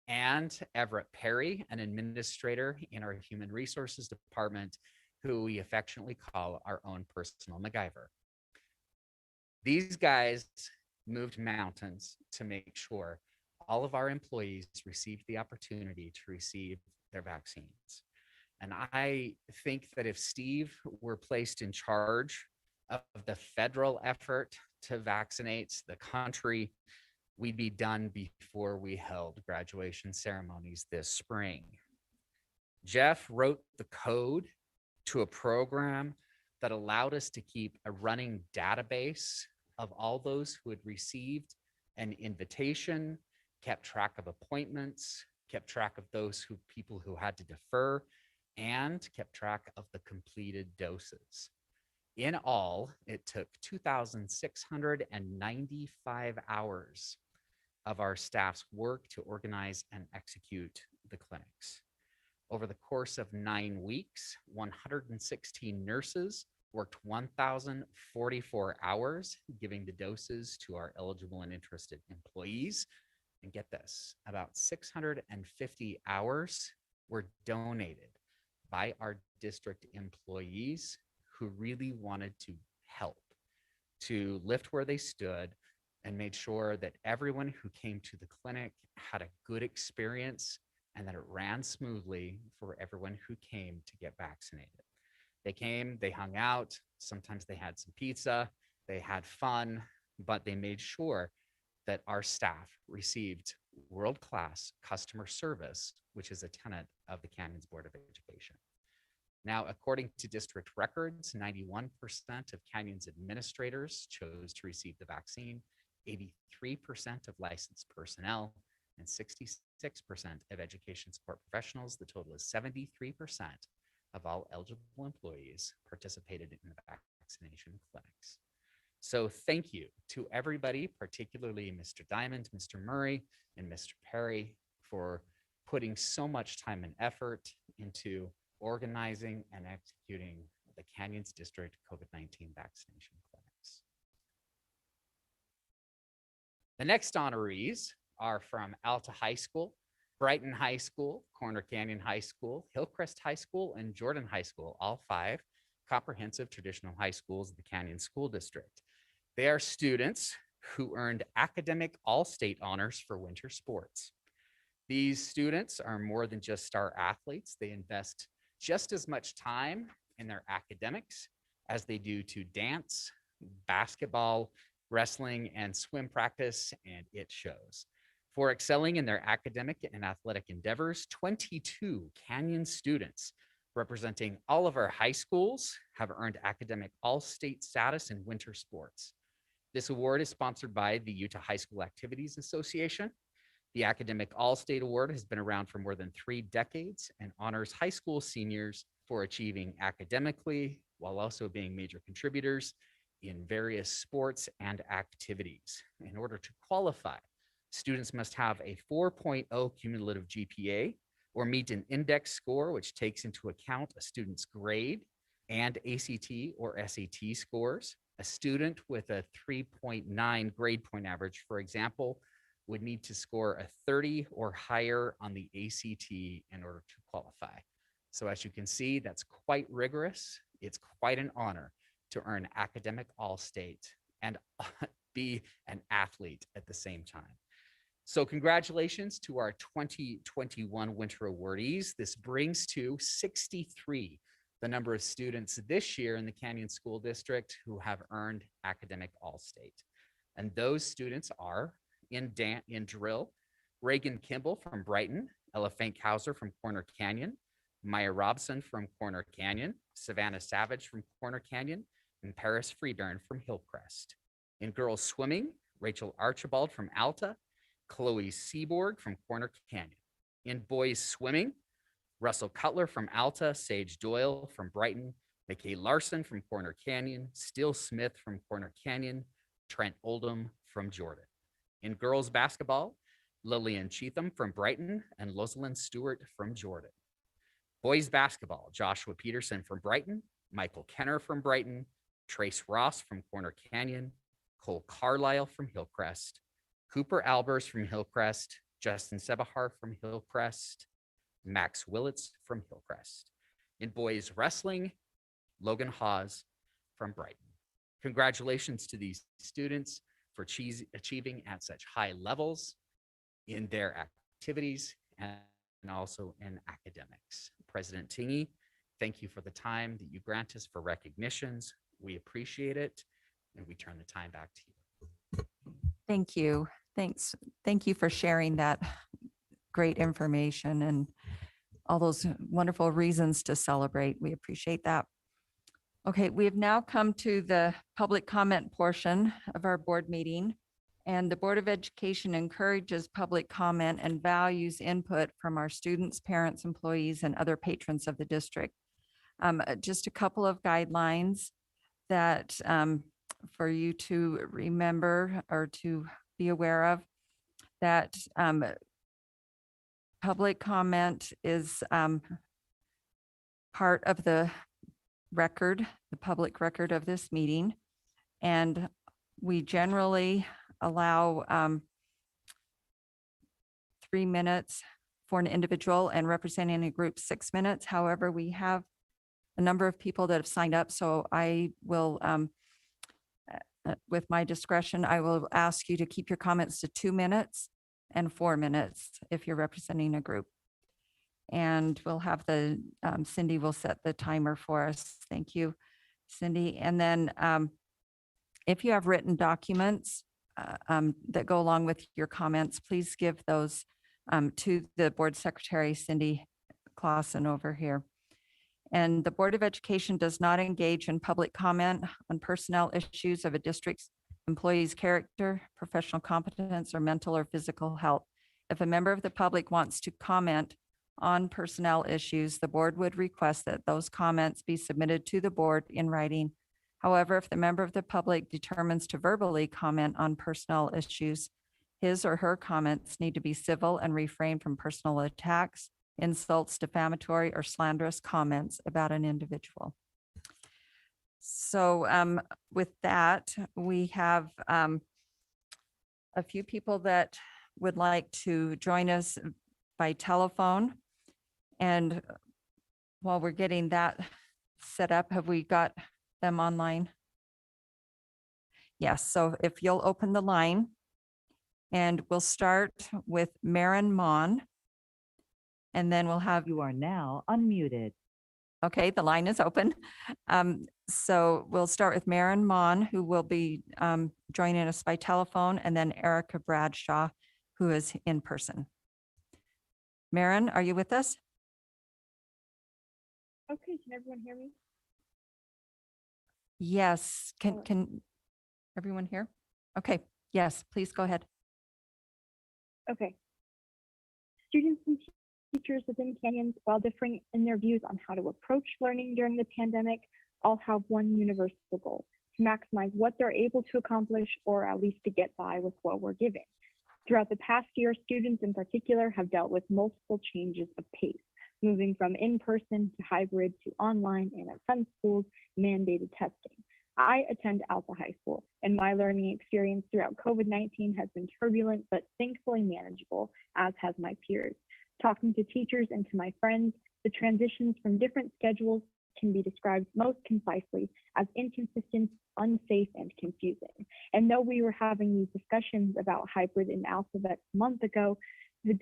Speaker 12: and Everett Perry, an administrator in our Human Resources Department, who we affectionately call our own personal MacGyver. These guys moved mountains to make sure all of our employees received the opportunity to receive their vaccines. And I think that if Steve were placed in charge of the federal effort to vaccinate the country, we'd be done before we held graduation ceremonies this spring. Jeff wrote the code to a program that allowed us to keep a running database of all those who had received an invitation, kept track of appointments, kept track of those people who had to defer, and kept track of the completed doses. In all, it took 2,695 hours of our staff's work to organize and execute the clinics. Over the course of 9 weeks, 116 nurses worked 1,044 hours, giving the doses to our eligible and interested employees. And get this, about 650 hours were donated by our district employees who really wanted to help, to lift where they stood and made sure that everyone who came to the clinic had a good experience and that it ran smoothly for everyone who came to get vaccinated. They came, they hung out, sometimes they had some pizza, they had fun, but they made sure that our staff received world-class customer service, which is a tenet of the Canyons Board of Education. Now, according to district records, 91% of Canyons administrators chose to receive the vaccine, 83% of licensed personnel, and 66% of education support professionals. The total is 73% of all eligible employees participated in the vaccination clinics. So thank you to everybody, particularly Mr. Diamond, Mr. Murray, and Mr. Perry for putting so much time and effort into organizing and executing the Canyons District COVID-19 vaccination clinics. The next honorees are from Alta High School, Brighton High School, Corner Canyon High School, Hillcrest High School, and Jordan High School, all 5 comprehensive traditional high schools of the Canyon School District. They are students who earned academic all-state honors for winter sports. These students are more than just star athletes. They invest just as much time in their academics as they do to dance, basketball, wrestling, and swim practice, and it shows. For excelling in their academic and athletic endeavors, 22 Canyon students representing all of our high schools have earned academic all-state status in winter sports. This award is sponsored by the Utah High School Activities Association. The Academic All-State Award has been around for more than 3 decades and honors high school seniors for achieving academically while also being major contributors in various sports and activities. In order to qualify, students must have a 4.0 cumulative GPA or meet an index score, which takes into account a student's grade and ACT or SAT scores. A student with a 3.9 grade point average, for example, would need to score a 30 or higher on the ACT in order to qualify. So as you can see, that's quite rigorous. It's quite an honor to earn academic all-state and be an athlete at the same time. So congratulations to our 2021 winter awardees. This brings to 63 the number of students this year in the Canyon School District who have earned academic all-state. And those students are in drill, Reagan Kimball from Brighton, Ella Fankhauser from Corner Canyon, Maya Robson from Corner Canyon, Savannah Savage from Corner Canyon, and Paris Friedern from Hillcrest. In girls swimming, Rachel Archibald from Alta, Chloe Seaborg from Corner Canyon. In boys swimming, Russell Cutler from Alta, Sage Doyle from Brighton, McKay Larson from Corner Canyon, Steele Smith from Corner Canyon, Trent Oldham from Jordan. In girls basketball, Lillian Cheatham from Brighton and Rosalind Stewart from Jordan. Boys basketball, Joshua Peterson from Brighton, Michael Kenner from Brighton, Trace Ross from Corner Canyon, Cole Carlisle from Hillcrest, Cooper Albers from Hillcrest, Justin Sebahar from Hillcrest, Max Willits from Hillcrest. In boys wrestling, Logan Hawes from Brighton. Congratulations to these students for achieving at such high levels in their activities and also in academics. President Tingy, thank you for the time that you grant us for recognitions. We appreciate it, and we turn the time back to you.
Speaker 1: Thank you. Thanks. Thank you for sharing that great information and all those wonderful reasons to celebrate. We appreciate that. Okay, we have now come to the public comment portion of our board meeting. And the Board of Education encourages public comment and values input from our students, parents, employees, and other patrons of the district. Just a couple of guidelines that for you to remember or to be aware of, that public comment is part of the record, the public record of this meeting. And we generally allow 3 minutes for an individual and representing a group 6 minutes. However, we have a number of people that have signed up, so I will, with my discretion, I will ask you to keep your comments to 2 minutes and 4 minutes if you're representing a group. And we'll have the, Cindy will set the timer for us. Thank you, Cindy. And then if you have written documents that go along with your comments, please give those to the board secretary, Cindy Clausen over here. And the Board of Education does not engage in public comment on personnel issues of a district's employee's character, professional competence, or mental or physical health. If a member of the public wants to comment on personnel issues, the board would request that those comments be submitted to the board in writing. However, if the member of the public determines to verbally comment on personnel issues, his or her comments need to be civil and refrain from personal attacks, insults, defamatory, or slanderous comments about an individual. So with that, we have a few people that would like to join us by telephone. And while we're getting that set up, have we got them online? Yes, so if you'll open the line, and we'll start with Maren Mon, and then we'll have.
Speaker 13: You are now unmuted.
Speaker 1: Okay, the line is open. So we'll start with Maren Mon, who will be joining us by telephone, and then Erica Bradshaw, who is in person. Maren, are you with us?
Speaker 14: Okay, can everyone hear me?
Speaker 1: Yes, can everyone hear? Okay, yes, please go ahead.
Speaker 14: Okay. Students and teachers within Canyons, while differing in their views on how to approach learning during the pandemic, all have one universal goal: to maximize what they're able to accomplish, or at least to get by with what we're given. Throughout the past year, students in particular have dealt with multiple changes of pace, moving from in-person to hybrid to online, and at some schools, mandated testing. I attend Alpha High School, and my learning experience throughout COVID-19 has been turbulent, but thankfully manageable, as has my peers. Talking to teachers and to my friends, the transitions from different schedules can be described most concisely as inconsistent, unsafe, and confusing. And though we were having these discussions about hybrid and alphabet a month ago, the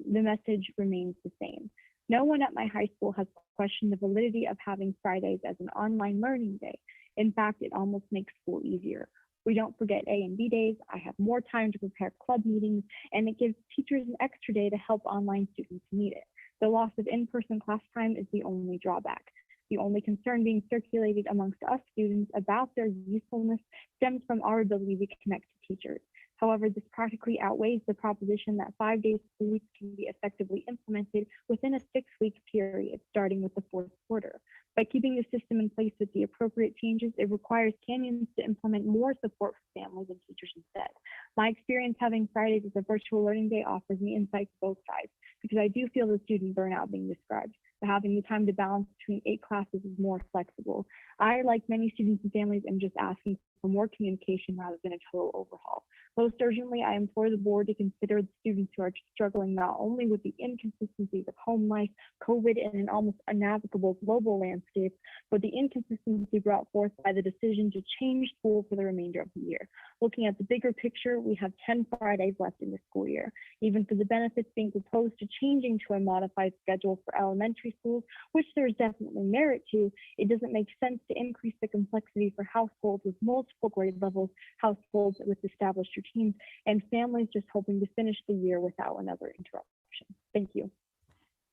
Speaker 14: message remains the same. No one at my high school has questioned the validity of having Fridays as an online learning day. In fact, it almost makes school easier. We don't forget A and B days. I have more time to prepare club meetings, and it gives teachers an extra day to help online students who need it. The loss of in-person class time is the only drawback. The only concern being circulated amongst us students about their usefulness stems from our ability to connect to teachers. However, this practically outweighs the proposition that 5 days per week can be effectively implemented within a 6-week period, starting with the fourth quarter. By keeping the system in place with the appropriate changes, it requires Canyons to implement more support for families and teachers instead. My experience having Fridays as a virtual learning day offers me insight to both sides, because I do feel the student burnout being described. but having the time to balance between 8 classes is more flexible. I, like many students and families, am just asking for more communication rather than a total overhaul. Most urgently, I implore the board to consider the students who are struggling not only with the inconsistencies of home life, COVID, and an almost unnavigable global landscape, but the inconsistency brought forth by the decision to change school for the remainder of the year. Looking at the bigger picture, we have 10 Fridays left in the school year. Even for the benefits being proposed to changing to a modified schedule for elementary schools, which there's definitely merit to, it doesn't make sense to increase the complexity for households with multiple grade levels, households with established routines, and families just hoping to finish the year without another interruption. Thank you.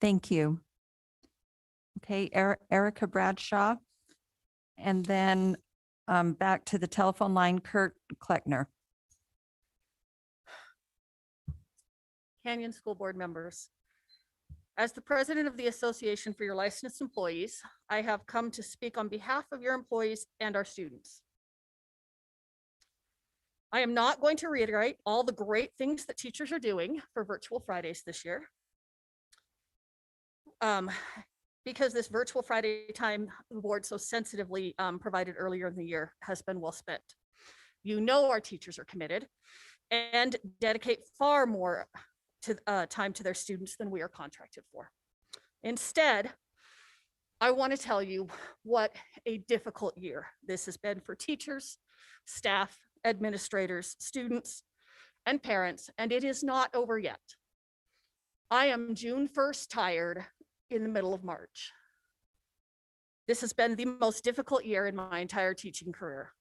Speaker 1: Thank you. Okay, Erica Bradshaw. And then back to the telephone line, Kurt Kleckner.
Speaker 13: Canyon School Board members. As the president of the Association for your licensed employees, I have come to speak on behalf of your employees and our students. I am not going to reiterate all the great things that teachers are doing for Virtual Fridays this year, because this Virtual Friday time the board so sensitively provided earlier in the year has been well spent. You know our teachers are committed and dedicate far more time to their students than we are contracted for. Instead, I want to tell you what a difficult year this has been for teachers, staff, administrators, students, and parents, and it is not over yet. I am June 1st tired in the middle of March. This has been the most difficult year in my entire teaching career.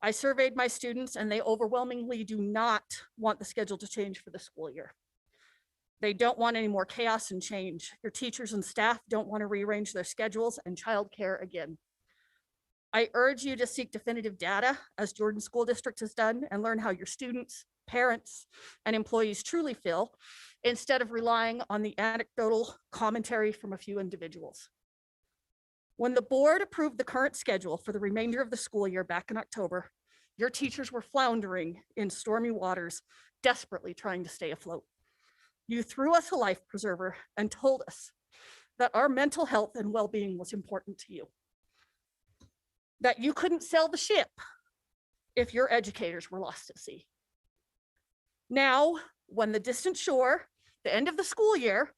Speaker 13: I surveyed my students and they overwhelmingly do not want the schedule to change for the school year. They don't want any more chaos and change. Your teachers and staff don't want to rearrange their schedules and childcare again. I urge you to seek definitive data, as Jordan School District has done, and learn how your students, parents, and employees truly feel, instead of relying on the anecdotal commentary from a few individuals. When the board approved the current schedule for the remainder of the school year back in October, your teachers were floundering in stormy waters, desperately trying to stay afloat. You threw us a life preserver and told us that our mental health and well-being was important to you, that you couldn't sail the ship if your educators were lost at sea. Now, when the distant shore, the end of the school year,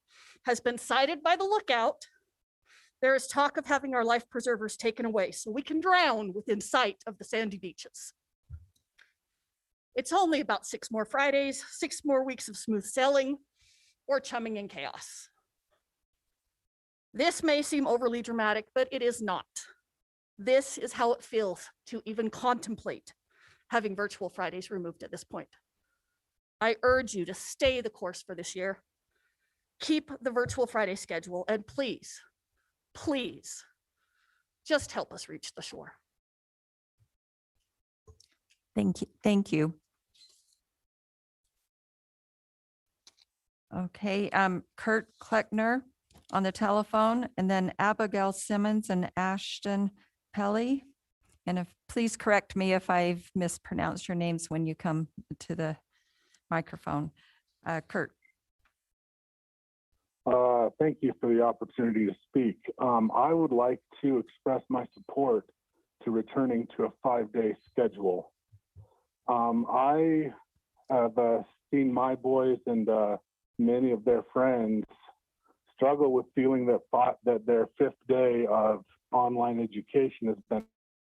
Speaker 13: has been sighted by the lookout, there is talk of having our life preservers taken away so we can drown within sight of the sandy beaches. It's only about 6 more Fridays, 6 more weeks of smooth sailing, or chumming in chaos. This may seem overly dramatic, but it is not. This is how it feels to even contemplate having Virtual Fridays removed at this point. I urge you to stay the course for this year. Keep the Virtual Friday schedule, and please, please, just help us reach the shore.
Speaker 1: Thank you. Thank you. Okay, Kurt Kleckner on the telephone, and then Abigail Simmons and Ashton Pelly. And please correct me if I've mispronounced your names when you come to the microphone. Kurt.
Speaker 15: Thank you for the opportunity to speak. I would like to express my support to returning to a 5-day schedule. I have seen my boys and many of their friends struggle with feeling that their 5th day of online education has been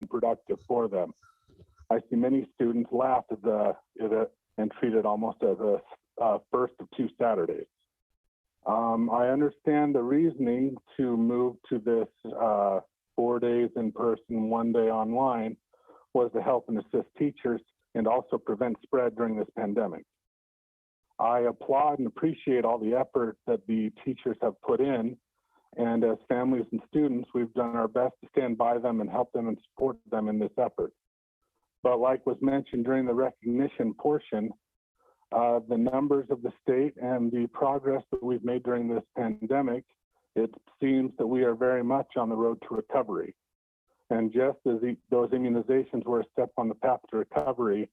Speaker 15: productive for them. I see many students laugh at it and treat it almost as a first of 2 Saturdays. I understand the reasoning to move to this 4 days in person, 1 day online was to help and assist teachers and also prevent spread during this pandemic. I applaud and appreciate all the effort that the teachers have put in, and as families and students, we've done our best to stand by them and help them and support them in this effort. But like was mentioned during the recognition portion, the numbers of the state and the progress that we've made during this pandemic, it seems that we are very much on the road to recovery. And just as those immunizations were a step on the path to recovery,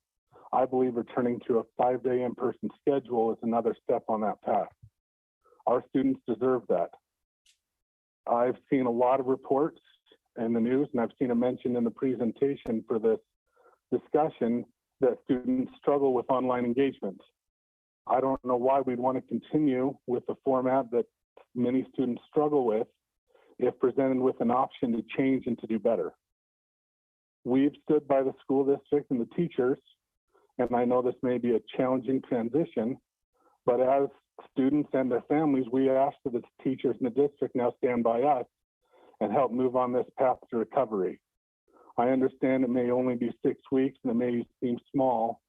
Speaker 15: I believe returning to a 5-day in-person schedule is another step on that path. Our students deserve that. I've seen a lot of reports in the news, and I've seen it mentioned in the presentation for this discussion that students struggle with online engagement. I don't know why we'd want to continue with the format that many students struggle with if presented with an option to change and to do better. We've stood by the school district and the teachers, and I know this may be a challenging transition, but as students and their families, we ask that the teachers in the district now stand by us and help move on this path to recovery. I understand it may only be 6 weeks and it may seem small,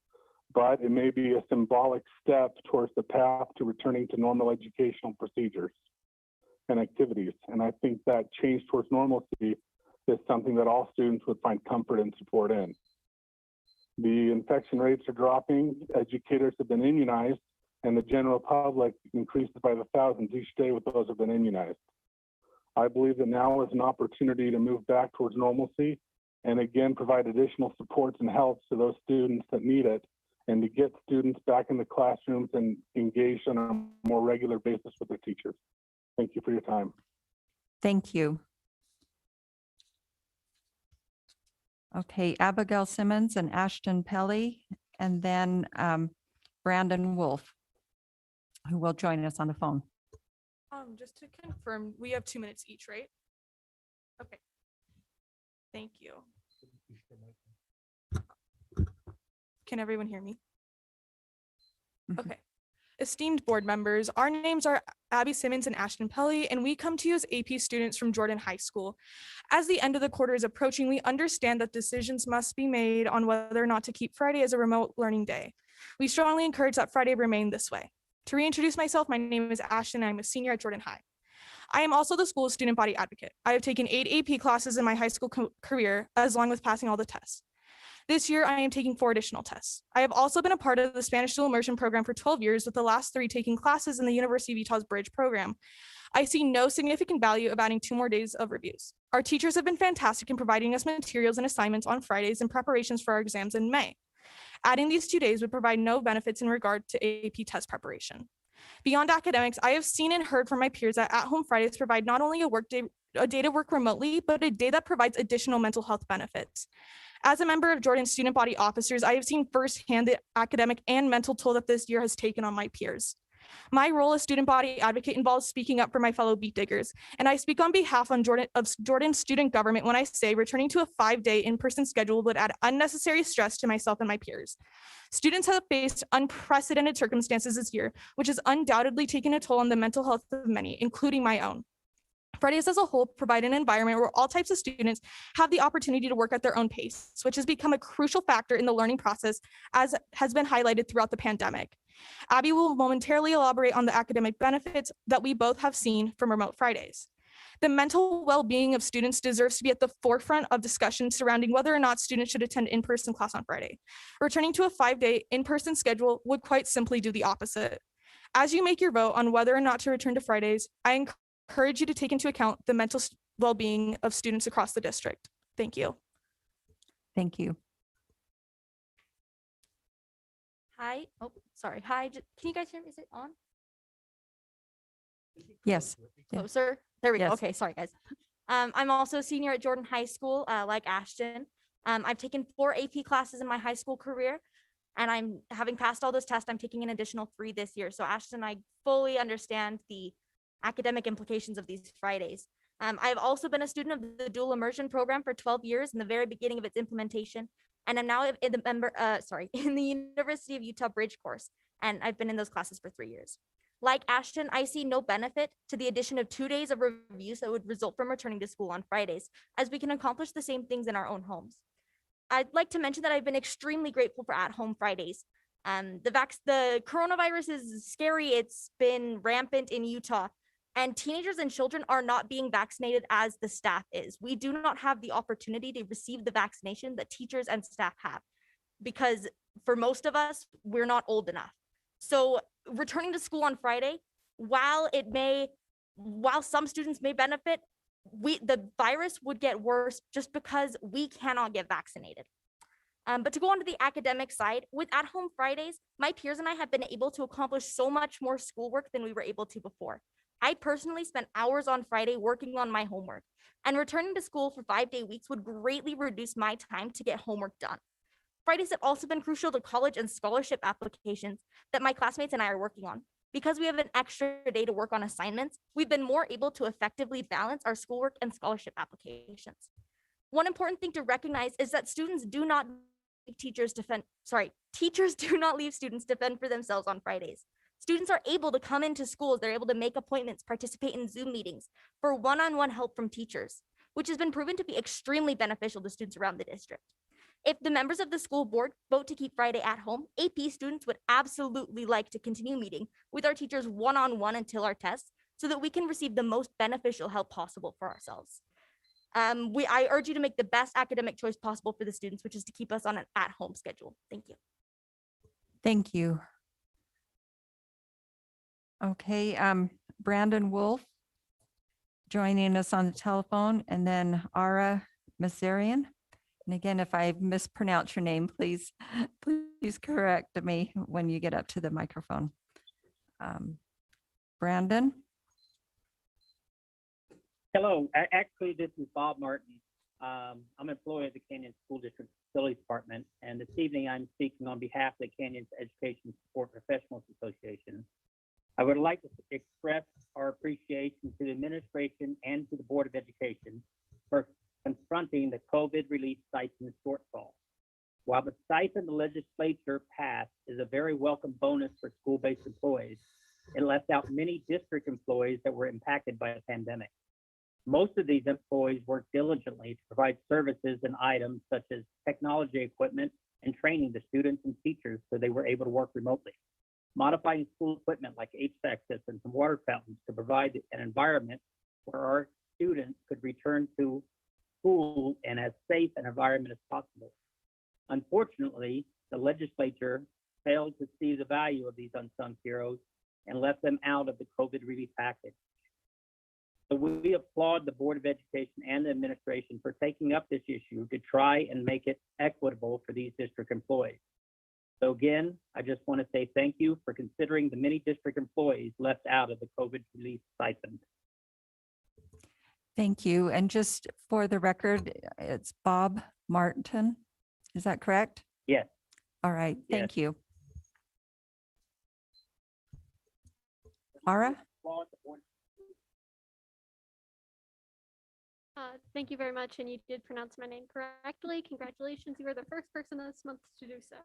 Speaker 15: but it may be a symbolic step towards the path to returning to normal educational procedures and activities. And I think that change towards normalcy is something that all students would find comfort and support in. The infection rates are dropping, educators have been immunized, and the general public increases by the thousands each day with those who have been immunized. I believe that now is an opportunity to move back towards normalcy and again provide additional supports and help to those students that need it, and to get students back in the classrooms and engaged on a more regular basis with their teachers. Thank you for your time.
Speaker 1: Thank you. Okay, Abigail Simmons and Ashton Pelly, and then Brandon Wolf, who will join us on the phone.
Speaker 16: Just to confirm, we have 2 minutes each, right? Okay. Thank you. Can everyone hear me? Okay. Esteemed board members, our names are Abby Simmons and Ashton Pelly, and we come to you as AP students from Jordan High School. As the end of the quarter is approaching, we understand that decisions must be made on whether or not to keep Friday as a remote learning day. We strongly encourage that Friday remain this way. To reintroduce myself, my name is Ashton, and I'm a senior at Jordan High. I am also the school's student body advocate. I have taken 8 AP classes in my high school career, as long as passing all the tests. This year, I am taking 4 additional tests. I have also been a part of the Spanish dual immersion program for 12 years, with the last 3 taking classes in the University of Utah's Bridge program. I see no significant value of adding 2 more days of reviews. Our teachers have been fantastic in providing us materials and assignments on Fridays in preparations for our exams in May. Adding these 2 days would provide no benefits in regard to AP test preparation. Beyond academics, I have seen and heard from my peers that at-home Fridays provide not only a day to work remotely, but a day that provides additional mental health benefits. As a member of Jordan's student body officers, I have seen firsthand the academic and mental toll that this year has taken on my peers. My role as student body advocate involves speaking up for my fellow beat diggers, and I speak on behalf of Jordan's student government when I say returning to a 5-day in-person schedule would add unnecessary stress to myself and my peers. Students have faced unprecedented circumstances this year, which has undoubtedly taken a toll on the mental health of many, including my own. Fridays as a whole provide an environment where all types of students have the opportunity to work at their own pace, which has become a crucial factor in the learning process, as has been highlighted throughout the pandemic. Abby will momentarily elaborate on the academic benefits that we both have seen from remote Fridays. The mental well-being of students deserves to be at the forefront of discussion surrounding whether or not students should attend in-person class on Friday. Returning to a 5-day in-person schedule would quite simply do the opposite. As you make your vote on whether or not to return to Fridays, I encourage you to take into account the mental well-being of students across the district. Thank you.
Speaker 1: Thank you.
Speaker 17: Hi. Oh, sorry. Hi. Can you guys hear me? Is it on?
Speaker 1: Yes. Yeah.
Speaker 17: Closer. There we go.
Speaker 1: Yes.
Speaker 17: Okay. Sorry, guys. I'm also a senior at Jordan High School, like Ashton. I've taken 4 AP classes in my high school career, and I'm having passed all those tests. I'm taking an additional 3 this year. So Ashton, I fully understand the academic implications of these Fridays. I've also been a student of the dual immersion program for 12 years in the very beginning of its implementation. And I'm now in the University of Utah Bridge course. And I've been in those classes for 3 years. Like Ashton, I see no benefit to the addition of 2 days of reviews that would result from returning to school on Fridays, as we can accomplish the same things in our own homes. I'd like to mention that I've been extremely grateful for at-home Fridays. The coronavirus is scary. It's been rampant in Utah, and teenagers and children are not being vaccinated as the staff is. We do not have the opportunity to receive the vaccination that teachers and staff have, because for most of us, we're not old enough. So returning to school on Friday, while some students may benefit, the virus would get worse just because we cannot get vaccinated. But to go on to the academic side, with at-home Fridays, my peers and I have been able to accomplish so much more schoolwork than we were able to before. I personally spent hours on Friday working on my homework, and returning to school for 5-day weeks would greatly reduce my time to get homework done. Fridays have also been crucial to college and scholarship applications that my classmates and I are working on. Because we have an extra day to work on assignments, we've been more able to effectively balance our schoolwork and scholarship applications. One important thing to recognize is that teachers do not leave students to fend for themselves on Fridays. Students are able to come into schools, they're able to make appointments, participate in Zoom meetings for one-on-one help from teachers, which has been proven to be extremely beneficial to students around the district. If the members of the school board vote to keep Friday at home, AP students would absolutely like to continue meeting with our teachers one-on-one until our tests so that we can receive the most beneficial help possible for ourselves. I urge you to make the best academic choice possible for the students, which is to keep us on an at-home schedule. Thank you.
Speaker 1: Thank you. Okay, Brandon Wolf joining us on the telephone, and then Ara Mazarian. And again, if I mispronounce your name, please correct me when you get up to the microphone. Brandon?
Speaker 18: Hello, actually, this is Bob Martin. I'm an employee of the Canyon School District Facilities Department, and this evening I'm speaking on behalf of the Canyons Education Support Professionals Association. I would like to express our appreciation to the administration and to the Board of Education for confronting the COVID relief stipend shortfall. While the stipend the legislature passed is a very welcome bonus for school-based employees, it left out many district employees that were impacted by the pandemic. Most of these employees worked diligently to provide services and items such as technology equipment and training to students and teachers so they were able to work remotely. Modifying school equipment like HVAC systems and water fountains to provide an environment where our students could return to school in as safe an environment as possible. Unfortunately, the legislature failed to see the value of these unsung heroes and left them out of the COVID relief package. So we applaud the Board of Education and the administration for taking up this issue to try and make it equitable for these district employees. So again, I just want to say thank you for considering the many district employees left out of the COVID relief stipend.
Speaker 1: Thank you. And just for the record, it's Bob Martin. Is that correct?
Speaker 18: Yes.
Speaker 1: All right.
Speaker 18: Yes.
Speaker 1: Thank you. Ara?
Speaker 19: Thank you very much. And you did pronounce my name correctly. Congratulations. You were the first person this month to do so.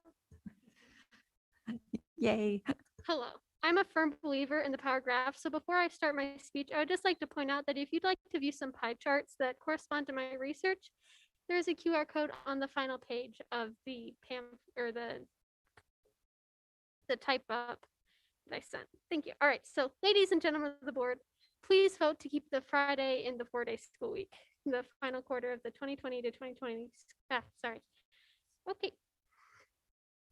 Speaker 1: Yay.
Speaker 19: Hello. I'm a firm believer in the power graph. So before I start my speech, I would just like to point out that if you'd like to view some pie charts that correspond to my research, there's a QR code on the final page of the or the type up that I sent. Thank you. All right. So ladies and gentlemen of the board, please vote to keep the Friday in the 4-day school week, the final quarter of the 2020 to 2020. Okay.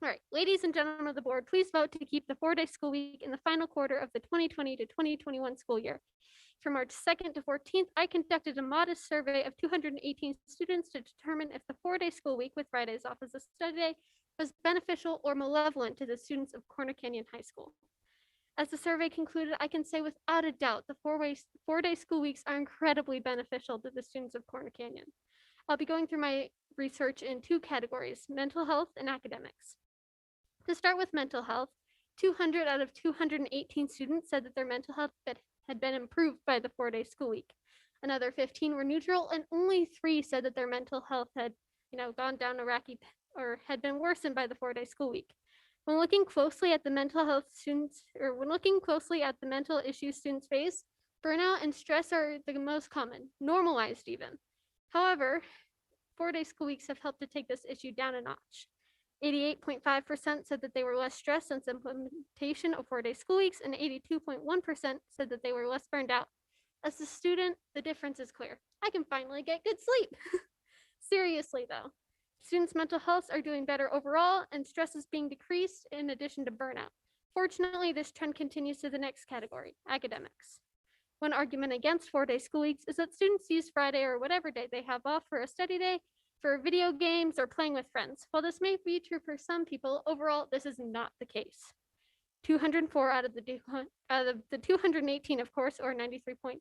Speaker 19: All right, ladies and gentlemen of the board, please vote to keep the 4-day school week in the final quarter of the 2020 to 2021 school year. From March 2nd to 14th, I conducted a modest survey of 218 students to determine if the 4-day school week with Fridays off as a study day was beneficial or malevolent to the students of Corner Canyon High School. As the survey concluded, I can say without a doubt the 4-day school weeks are incredibly beneficial to the students of Corner Canyon. I'll be going through my research in 2 categories, mental health and academics. To start with mental health, 200 out of 218 students said that their mental health had been improved by the 4-day school week. Another 15 were neutral, and only 3 said that their mental health had, gone down a rocky or had been worsened by the 4-day school week. When looking closely at the mental health students, or when looking closely at the mental issues students face, burnout and stress are the most common, normalized even. However, 4-day school weeks have helped to take this issue down a notch. 88.5% said that they were less stressed since implementation of 4-day school weeks, and 82.1% said that they were less burned out. As a student, the difference is clear. I can finally get good sleep. Seriously though, students' mental health are doing better overall, and stress is being decreased in addition to burnout. Fortunately, this trend continues to the next category, academics. One argument against 4-day school weeks is that students use Friday or whatever day they have off for a study day, for video games, or playing with friends. While this may be true for some people, overall, this is not the case. 204 out of the 218, of course, or 93.6%,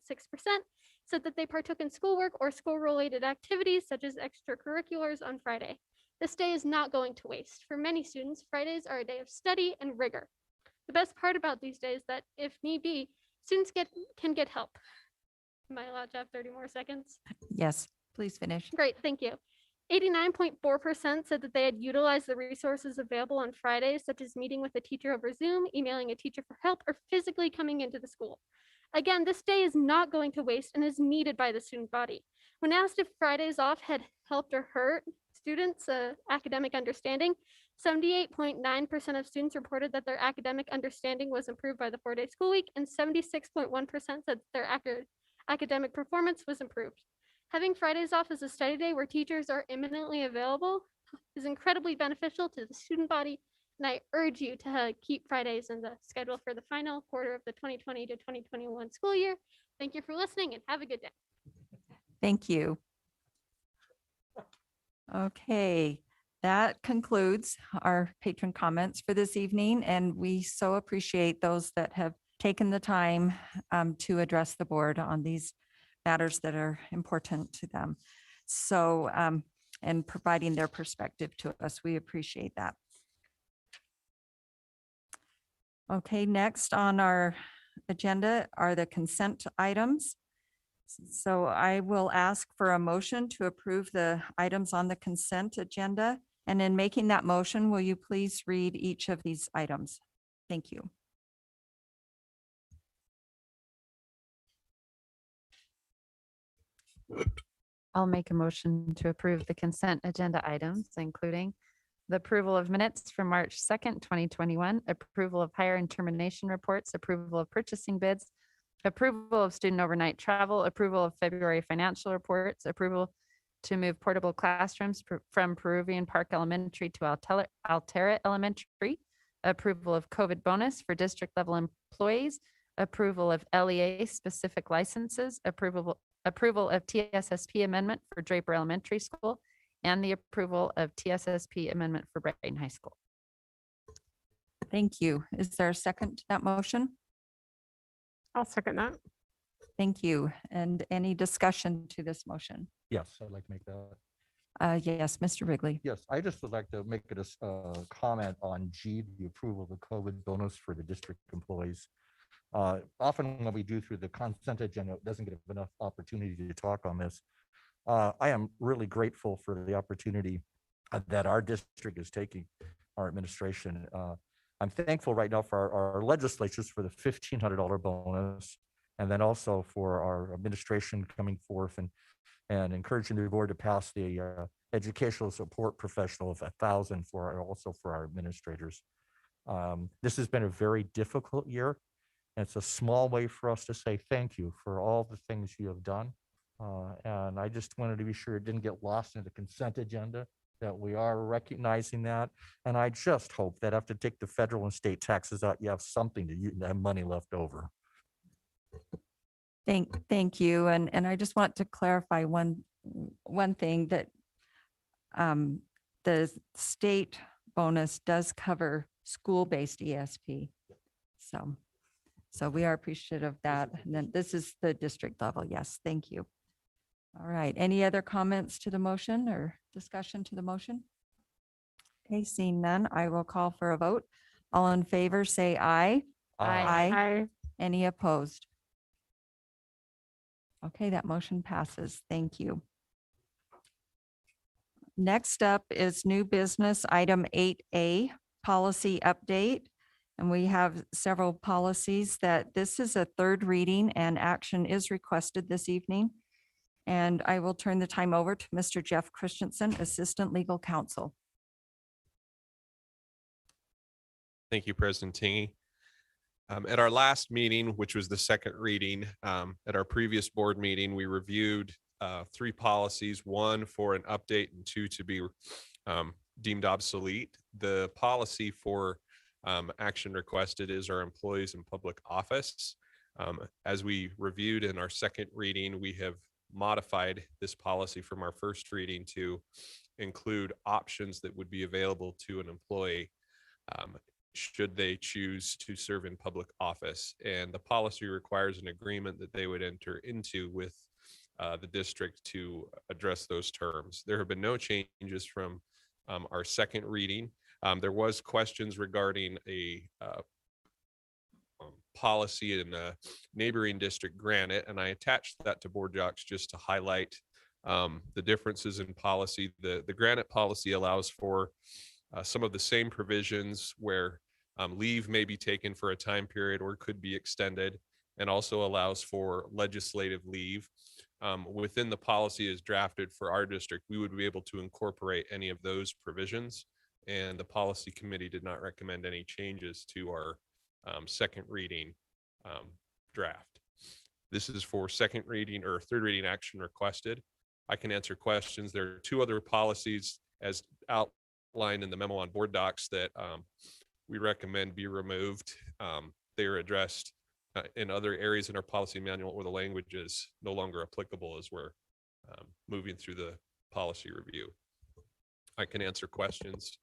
Speaker 19: said that they partook in schoolwork or school-related activities such as extracurriculars on Friday. This day is not going to waste. For many students, Fridays are a day of study and rigor. The best part about these days is that, if need be, students can get help. Am I allowed to have 30 more seconds?
Speaker 1: Yes, please finish.
Speaker 19: Great, thank you. 89.4% said that they had utilized the resources available on Fridays, such as meeting with a teacher over Zoom, emailing a teacher for help, or physically coming into the school. Again, this day is not going to waste and is needed by the student body. When asked if Fridays off had helped or hurt students' academic understanding, 78.9% of students reported that their academic understanding was improved by the 4-day school week, and 76.1% said their academic performance was improved. Having Fridays off as a study day where teachers are imminently available is incredibly beneficial to the student body, and I urge you to keep Fridays in the schedule for the final quarter of the 2020 to 2021 school year. Thank you for listening and have a good day.
Speaker 1: Thank you. Okay, that concludes our patron comments for this evening, and we so appreciate those that have taken the time to address the board on these matters that are important to them. So, and providing their perspective to us, we appreciate that. Okay, next on our agenda are the consent items. So I will ask for a motion to approve the items on the consent agenda. And in making that motion, will you please read each of these items? Thank you.
Speaker 7: I'll make a motion to approve the consent agenda items, including the approval of minutes from March 2nd, 2021, approval of hire and termination reports, approval of purchasing bids, approval of student overnight travel, approval of February financial reports, approval to move portable classrooms from Peruvian Park Elementary to Altera Elementary, approval of COVID bonus for district level employees, approval of LEA specific licenses, approval of TSSP amendment for Draper Elementary School, and the approval of TSSP amendment for Brighton High School.
Speaker 1: Thank you. Is there a second to that motion?
Speaker 5: I'll second that.
Speaker 1: Thank you. And any discussion to this motion?
Speaker 6: Yes, I'd like to make that.
Speaker 1: Yes, Mr. Wrigley.
Speaker 6: Yes, I just would like to make a comment on G, the approval of the COVID bonus for the district employees. Often when we do through the consent agenda, it doesn't get enough opportunity to talk on this. I am really grateful for the opportunity that our district is taking, our administration. I'm thankful right now for our legislatures for the $1,500 bonus, and then also for our administration coming forth and encouraging the board to pass the educational support professional of $1,000 also for our administrators. This has been a very difficult year. And it's a small way for us to say thank you for all the things you have done. And I just wanted to be sure it didn't get lost in the consent agenda, that we are recognizing that. And I just hope that after take the federal and state taxes out, you have something to have money left over.
Speaker 1: Thank you. And I just want to clarify one thing, that the state bonus does cover school-based ESP. So we are appreciative of that. And then this is the district level. Yes, thank you. All right. Any other comments to the motion or discussion to the motion? Okay, seeing none, I will call for a vote. All in favor, say aye.
Speaker 7: Aye.
Speaker 5: Aye.
Speaker 1: Any opposed? Okay, that motion passes. Thank you. Next up is new business, item 8A, policy update. And we have several policies that this is a third reading and action is requested this evening. And I will turn the time over to Mr. Jeff Christensen, Assistant Legal Counsel.
Speaker 20: Thank you, President Tingy. At our last meeting, which was the second reading, at our previous board meeting, we reviewed 3 policies, 1 for an update and 2 to be deemed obsolete. The policy for action requested is our employees in public office. As we reviewed in our second reading, we have modified this policy from our first reading to include options that would be available to an employee should they choose to serve in public office. And the policy requires an agreement that they would enter into with the district to address those terms. There have been no changes from our second reading. There was questions regarding a policy in a neighboring district, Granite, and I attached that to board docs just to highlight the differences in policy. The Granite policy allows for some of the same provisions where leave may be taken for a time period or could be extended, and also allows for legislative leave. Within the policy as drafted for our district, we would be able to incorporate any of those provisions, and the policy committee did not recommend any changes to our second reading draft. This is for second reading or third reading action requested. I can answer questions. There are two other policies as outlined in the memo on board docs that we recommend be removed. They are addressed in other areas in our policy manual where the language is no longer applicable as we're moving through the policy review. I can answer questions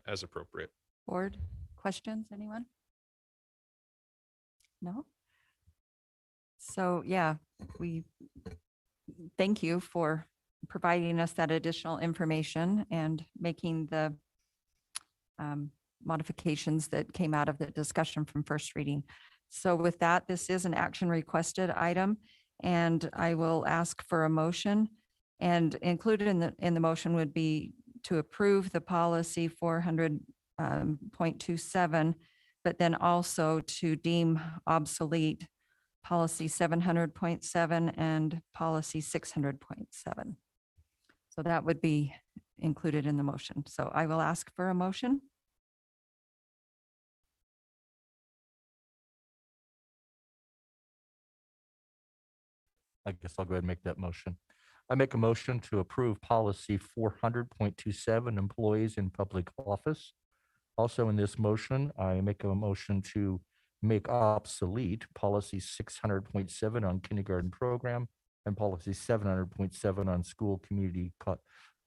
Speaker 20: as appropriate.
Speaker 1: Board questions, anyone? No? So yeah, we thank you for providing us that additional information and making the modifications that came out of the discussion from first reading. So with that, this is an action requested item, and I will ask for a motion. And included in the motion would be to approve the policy 400.27, but then also to deem obsolete policy 700.7 and policy 600.7. So that would be included in the motion. So I will ask for a motion.
Speaker 6: I guess I'll go ahead and make that motion. I make a motion to approve policy 400.27, employees in public office. Also in this motion, I make a motion to make obsolete policy 600.7 on kindergarten program and policy 700.7 on school community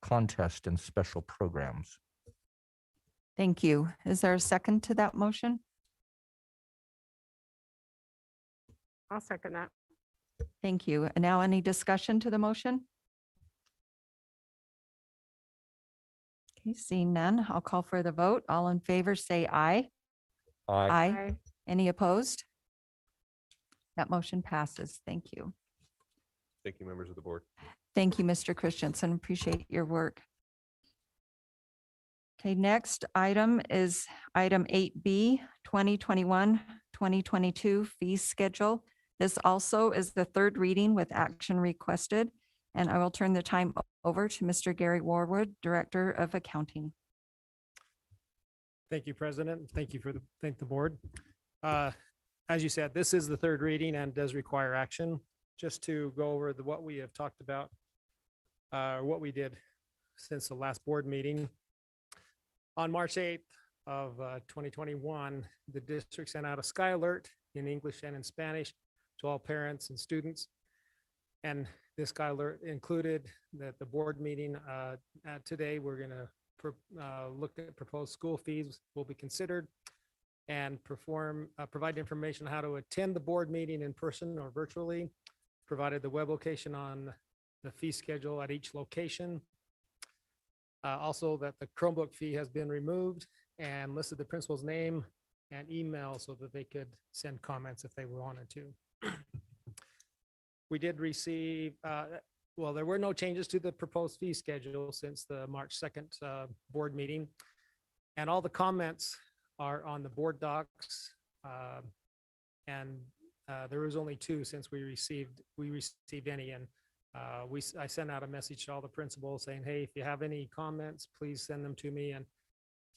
Speaker 6: contest and special programs.
Speaker 1: Thank you. Is there a second to that motion?
Speaker 5: I'll second that.
Speaker 1: Thank you. And now any discussion to the motion? Okay, seeing none, I'll call for the vote. All in favor, say aye.
Speaker 6: Aye.
Speaker 1: Aye. Any opposed? That motion passes. Thank you.
Speaker 20: Thank you, members of the board.
Speaker 1: Thank you, Mr. Christensen. Appreciate your work. Okay, next item is item 8B, 2021-2022 fee schedule. This also is the third reading with action requested, and I will turn the time over to Mr. Gary Warwood, Director of Accounting.
Speaker 21: Thank you, President. Thank you thank the board. As you said, this is the third reading and does require action. Just to go over what we have talked about, what we did since the last board meeting. On March 8th of 2021, the district sent out a Sky Alert in English and in Spanish to all parents and students. And this Sky Alert included that the board meeting today, we're going to look at proposed school fees will be considered and provide information on how to attend the board meeting in person or virtually, provided the web location on the fee schedule at each location. Also that the Chromebook fee has been removed and listed the principal's name and email so that they could send comments if they wanted to. We did receive, well, there were no changes to the proposed fee schedule since the March 2nd board meeting. And all the comments are on the board docs. And there was only two since we received any. And I sent out a message to all the principals saying, hey, if you have any comments, please send them to me. And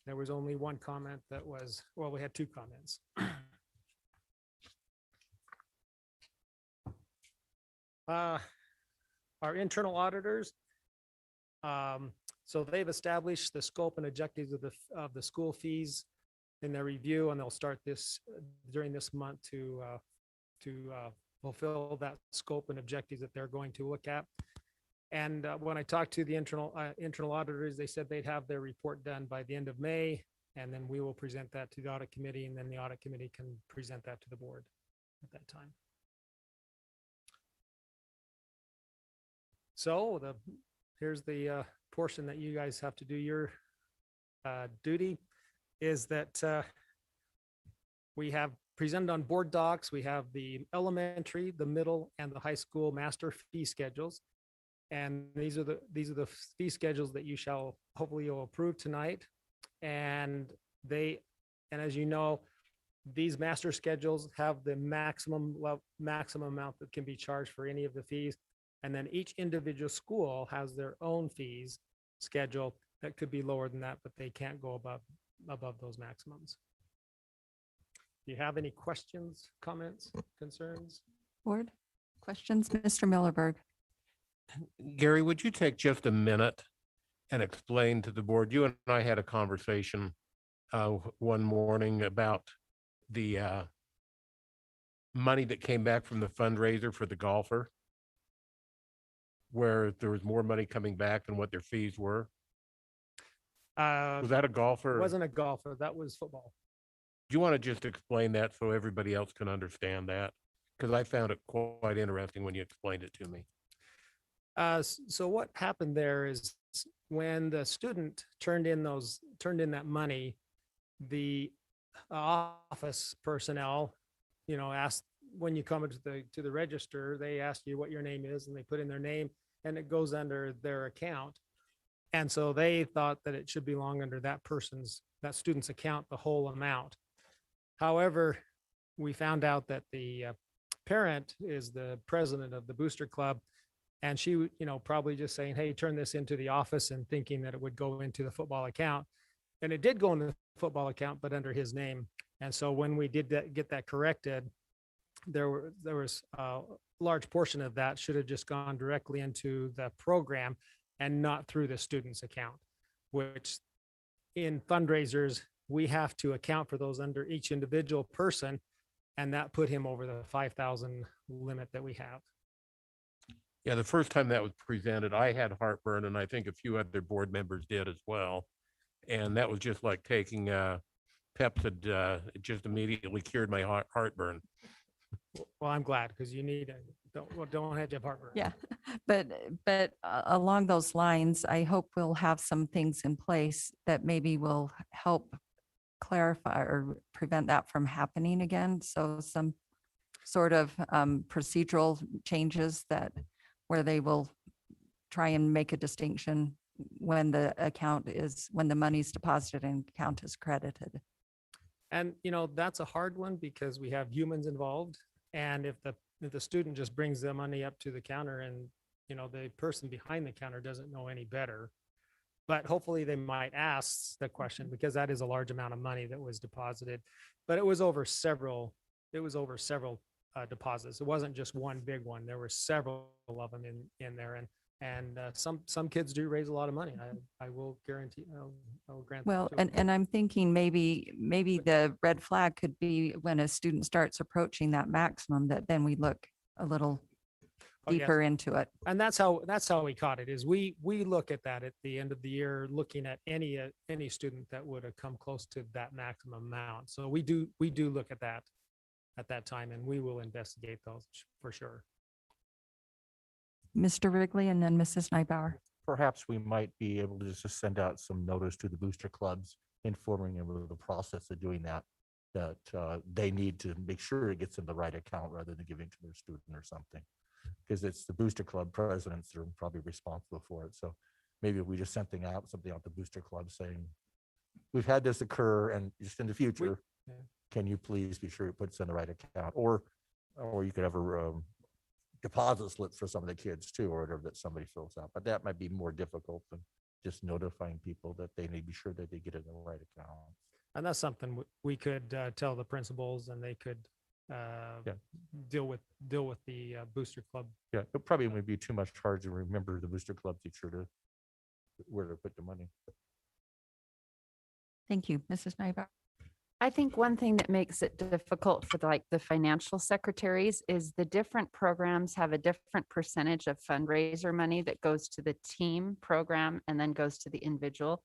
Speaker 21: there was only one comment that was, well, we had two comments. Our internal auditors, so they've established the scope and objectives of the school fees in their review, and they'll start this during this month to fulfill that scope and objectives that they're going to look at. And when I talked to the internal auditors, they said they'd have their report done by the end of May, And then we will present that to the audit committee, and then the audit committee can present that to the board at that time. So here's the portion that you guys have to do. Your duty is that we have presented on board docs. We have the elementary, the middle, and the high school master fee schedules. And these are the fee schedules that you shall hopefully you'll approve tonight. And as you know, these master schedules have the maximum amount that can be charged for any of the fees. And then each individual school has their own fees schedule that could be lower than that, but they can't go above those maximums. Do you have any questions, comments, concerns?
Speaker 1: Board, questions, Mr. Millerberg?
Speaker 4: Gary, would you take just a minute and explain to the board? You and I had a conversation one morning about the money that came back from the fundraiser for the golfer, where there was more money coming back than what their fees were. Was that a golfer?
Speaker 21: It wasn't a golfer. That was football.
Speaker 4: Do you want to just explain that so everybody else can understand that? Because I found it quite interesting when you explained it to me.
Speaker 21: So what happened there is when the student turned in that money, the office personnel, asked, when you come to the register, they ask you what your name is, and they put in their name, and it goes under their account. And so they thought that it should belong under that student's account, the whole amount. However, we found out that the parent is the president of the booster club, and she, probably just saying, hey, turn this into the office, and thinking that it would go into the football account. And it did go into the football account, but under his name. And so when we did get that corrected, there was a large portion of that should have just gone directly into the program and not through the student's account, which in fundraisers, we have to account for those under each individual person. And that put him over the 5,000 limit that we have.
Speaker 4: Yeah, the first time that was presented, I had heartburn, and I think a few other board members did as well. And that was just like taking Pepsid, it just immediately cured my heartburn.
Speaker 21: Well, I'm glad, because you need don't have to have heartburn.
Speaker 1: Yeah, but along those lines, I hope we'll have some things in place that maybe will help clarify or prevent that from happening again. So some sort of procedural changes where they will try and make a distinction when the money's deposited and account is credited.
Speaker 21: And, that's a hard one because we have humans involved. And if the student just brings the money up to the counter and, the person behind the counter doesn't know any better, but hopefully they might ask the question, because that is a large amount of money that was deposited. But it was over several deposits. It wasn't just one big one. There were several of them in there. And some kids do raise a lot of money. I will guarantee, I will grant.
Speaker 1: Well,
Speaker 21: that to
Speaker 1: and I'm thinking maybe the red flag could be when a student starts approaching that maximum, that then we look a little
Speaker 21: Oh, yes.
Speaker 1: deeper into it.
Speaker 21: And that's how we caught it, is we look at that at the end of the year, looking at any student that would have come close to that maximum amount. So we do look at that at that time, and we will investigate those for sure.
Speaker 1: Mr. Wrigley and then Mrs. Nybauer.
Speaker 6: Perhaps we might be able to just send out some notice to the booster clubs, informing them of the process of doing that they need to make sure it gets in the right account rather than giving to their student or something. Because it's the booster club presidents that are probably responsible for it. So maybe if we just sent something out to booster club saying, we've had this occur, and just in the future, can you please be sure it puts in the right account? Or you could have a deposit slip for some of the kids too, or whatever that somebody fills out. But that might be more difficult than just notifying people that they need to be sure that they get it in the right account.
Speaker 21: And that's something we could tell the principals, and they could deal with the booster club.
Speaker 6: Yeah, it probably would be too much hard to remember the booster club teacher where to put the money.
Speaker 1: Thank you, Mrs. Nybauer.
Speaker 7: I think one thing that makes it difficult for the financial secretaries is the different programs have a different percentage of fundraiser money that goes to the team program and then goes to the individual.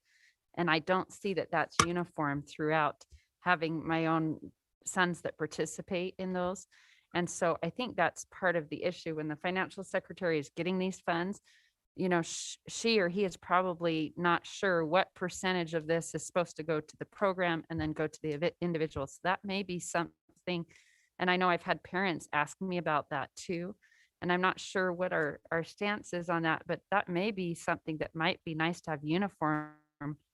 Speaker 7: And I don't see that that's uniform throughout, having my own sons that participate in those. And so I think that's part of the issue when the financial secretary is getting these funds. She or he is probably not sure what percentage of this is supposed to go to the program and then go to the individual. So that may be something. And I know I've had parents ask me about that too. And I'm not sure what our stance is on that, but that may be something that might be nice to have uniform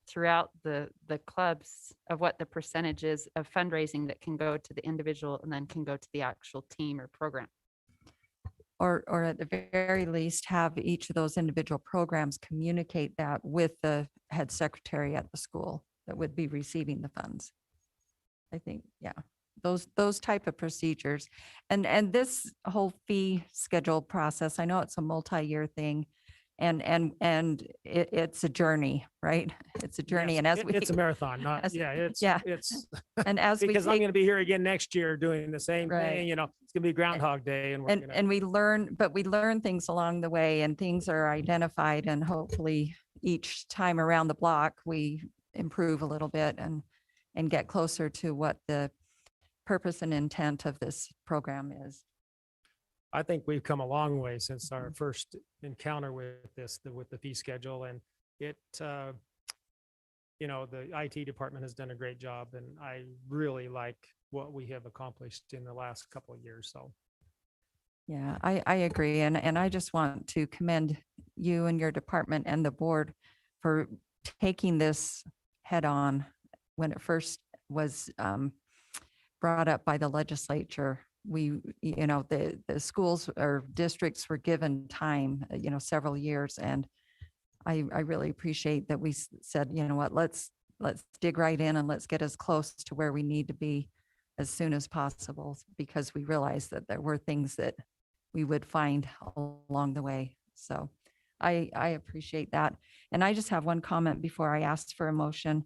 Speaker 7: throughout the clubs of what the percentage is of fundraising that can go to the individual and then can go to the actual team or program.
Speaker 1: Or at the very least, have each of those individual programs communicate that with the head secretary at the school that would be receiving the funds. I think, yeah, those type of procedures. And this whole fee schedule process, I know it's a multi-year thing. And it's a journey, right? It's a journey.
Speaker 21: Yes,
Speaker 1: And as we,
Speaker 21: it's a marathon, not,
Speaker 1: as-
Speaker 21: it's,
Speaker 1: yeah.
Speaker 21: it's.
Speaker 1: And as we
Speaker 21: Because I'm
Speaker 1: take-
Speaker 21: going to be here again next year doing the same
Speaker 1: Right.
Speaker 21: thing, it's going to be Groundhog Day and we're
Speaker 1: and,
Speaker 21: gonna.
Speaker 1: and we learn things along the way, and things are identified, and hopefully each time around the block, we improve a little bit and get closer to what the purpose and intent of this program is.
Speaker 21: I think we've come a long way since our first encounter with this, with the fee schedule, and it, the IT department has done a great job, and I really like what we have accomplished in the last couple of years. So.
Speaker 1: Yeah, I agree. And I just want to commend you and your department and the board for taking this head on when it first was brought up by the legislature. The schools or districts were given time, several years. And I really appreciate that we said, you know what, let's dig right in and let's get as close to where we need to be as soon as possible, because we realized that there were things that we would find along the way. So I appreciate that. And I just have one comment before I ask for a motion.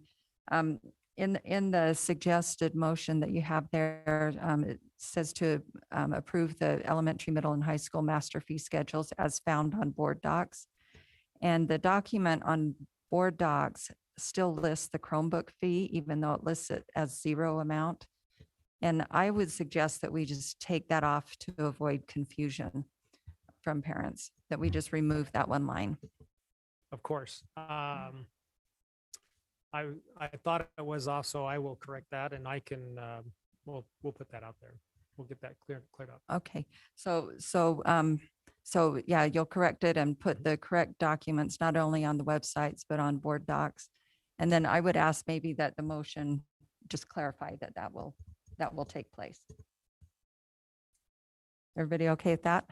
Speaker 1: In the suggested motion that you have there, it says to approve the elementary, middle, and high school master fee schedules as found on board docs. And the document on board docs still lists the Chromebook fee, even though it lists it as zero amount. And I would suggest that we just take that off to avoid confusion from parents, that we just remove that one line.
Speaker 21: Of course. I thought it was also, I will correct that, and I can, we'll put that out there. We'll get that cleared up.
Speaker 1: Okay, so yeah, you'll correct it and put the correct documents, not only on the websites, but on board docs. And then I would ask maybe that the motion just clarify that will take place. Everybody okay with that?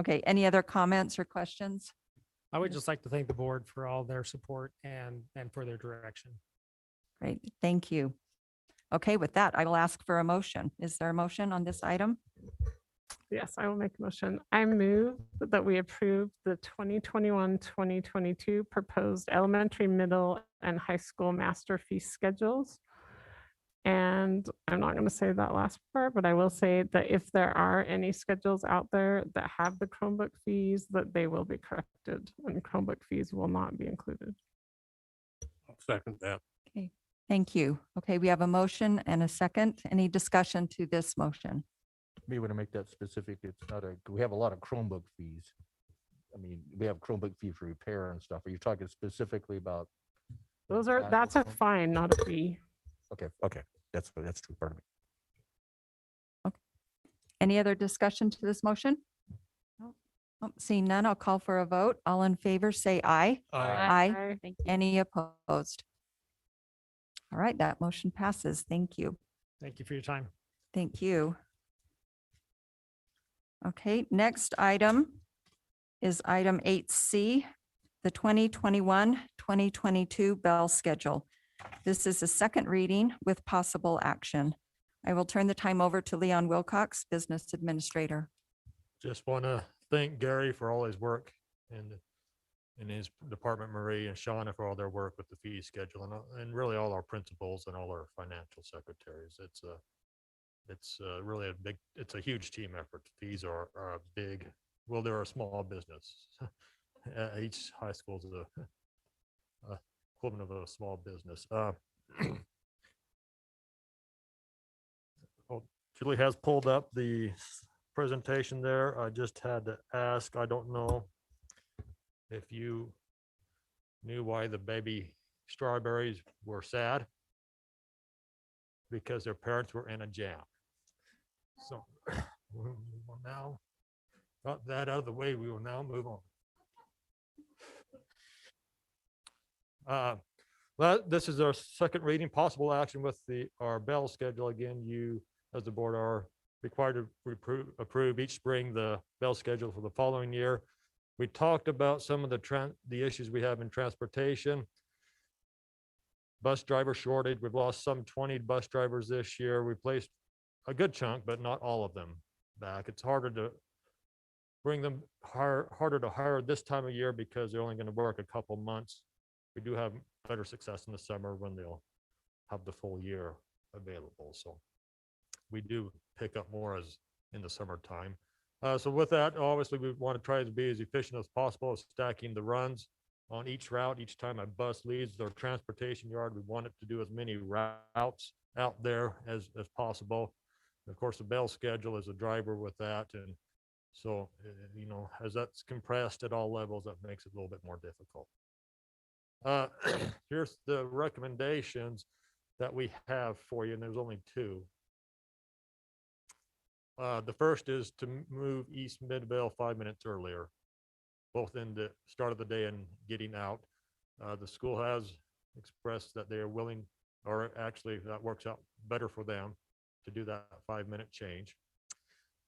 Speaker 1: Okay, any other comments or questions?
Speaker 21: I would just like to thank the board for all their support and for their direction.
Speaker 1: Great, thank you. Okay, with that, I will ask for a motion. Is there a motion on this item?
Speaker 5: Yes, I will make a motion. I move that we approve the 2021-2022 proposed elementary, middle, and high school master fee schedules. And I'm not going to say that last part, but I will say that if there are any schedules out there that have the Chromebook fees, that they will be corrected and Chromebook fees will not be included.
Speaker 4: I'll second that.
Speaker 1: Okay, thank you. Okay, we have a motion and a second. Any discussion to this motion?
Speaker 6: Maybe want to make that specific. It's not we have a lot of Chromebook fees. I mean, we have Chromebook fee for repair and stuff. Are you talking specifically about?
Speaker 5: That's a fine, not a fee.
Speaker 6: Okay. That's true. Pardon me.
Speaker 1: Okay. Any other discussion to this motion? No. Seeing none, I'll call for a vote. All in favor, say aye.
Speaker 5: Aye.
Speaker 7: Thank you.
Speaker 1: Any opposed? All right, that motion passes. Thank you.
Speaker 21: Thank you for your time.
Speaker 1: Thank you. Okay, next item is item 8C, the 2021-2022 bell schedule. This is a second reading with possible action. I will turn the time over to Leon Wilcox, Business Administrator.
Speaker 2: Just want to thank Gary for all his work and his department, Marie and Shauna, for all their work with the fee schedule and really all our principals and all our financial secretaries. It's really it's a huge team effort. Fees are a big, well, they're a small business. Each high school is equivalent of a small business. Oh, Julie has pulled up the presentation there. I just had to ask, I don't know if you knew why the baby strawberries were sad, because their parents were in a jam. So we will now, got that out of the way, we will now move on. Well, this is our second reading, possible action with our bell schedule. Again, you, as the board, are required to approve each spring the bell schedule for the following year. We talked about some of the issues we have in transportation. Bus driver shortage, we've lost some 20 bus drivers this year. We placed a good chunk, but not all of them back. It's harder to bring them, harder to hire this time of year because they're only going to work a couple months. We do have better success in the summer when they'll have the full year available. So we do pick up more as in the summertime. So with that, obviously we want to try to be as efficient as possible, stacking the runs on each route. Each time a bus leaves their transportation yard, we want it to do as many routes out there as possible. Of course, the bell schedule is a driver with that. And so, you know, as that's compressed at all levels, that makes it a little bit more difficult. Here's the recommendations that we have for you, and there's only two. The first is to move East Midvale 5 minutes earlier, both in the start of the day and getting out. The school has expressed that they are willing, or actually that works out better for them to do that 5-minute change.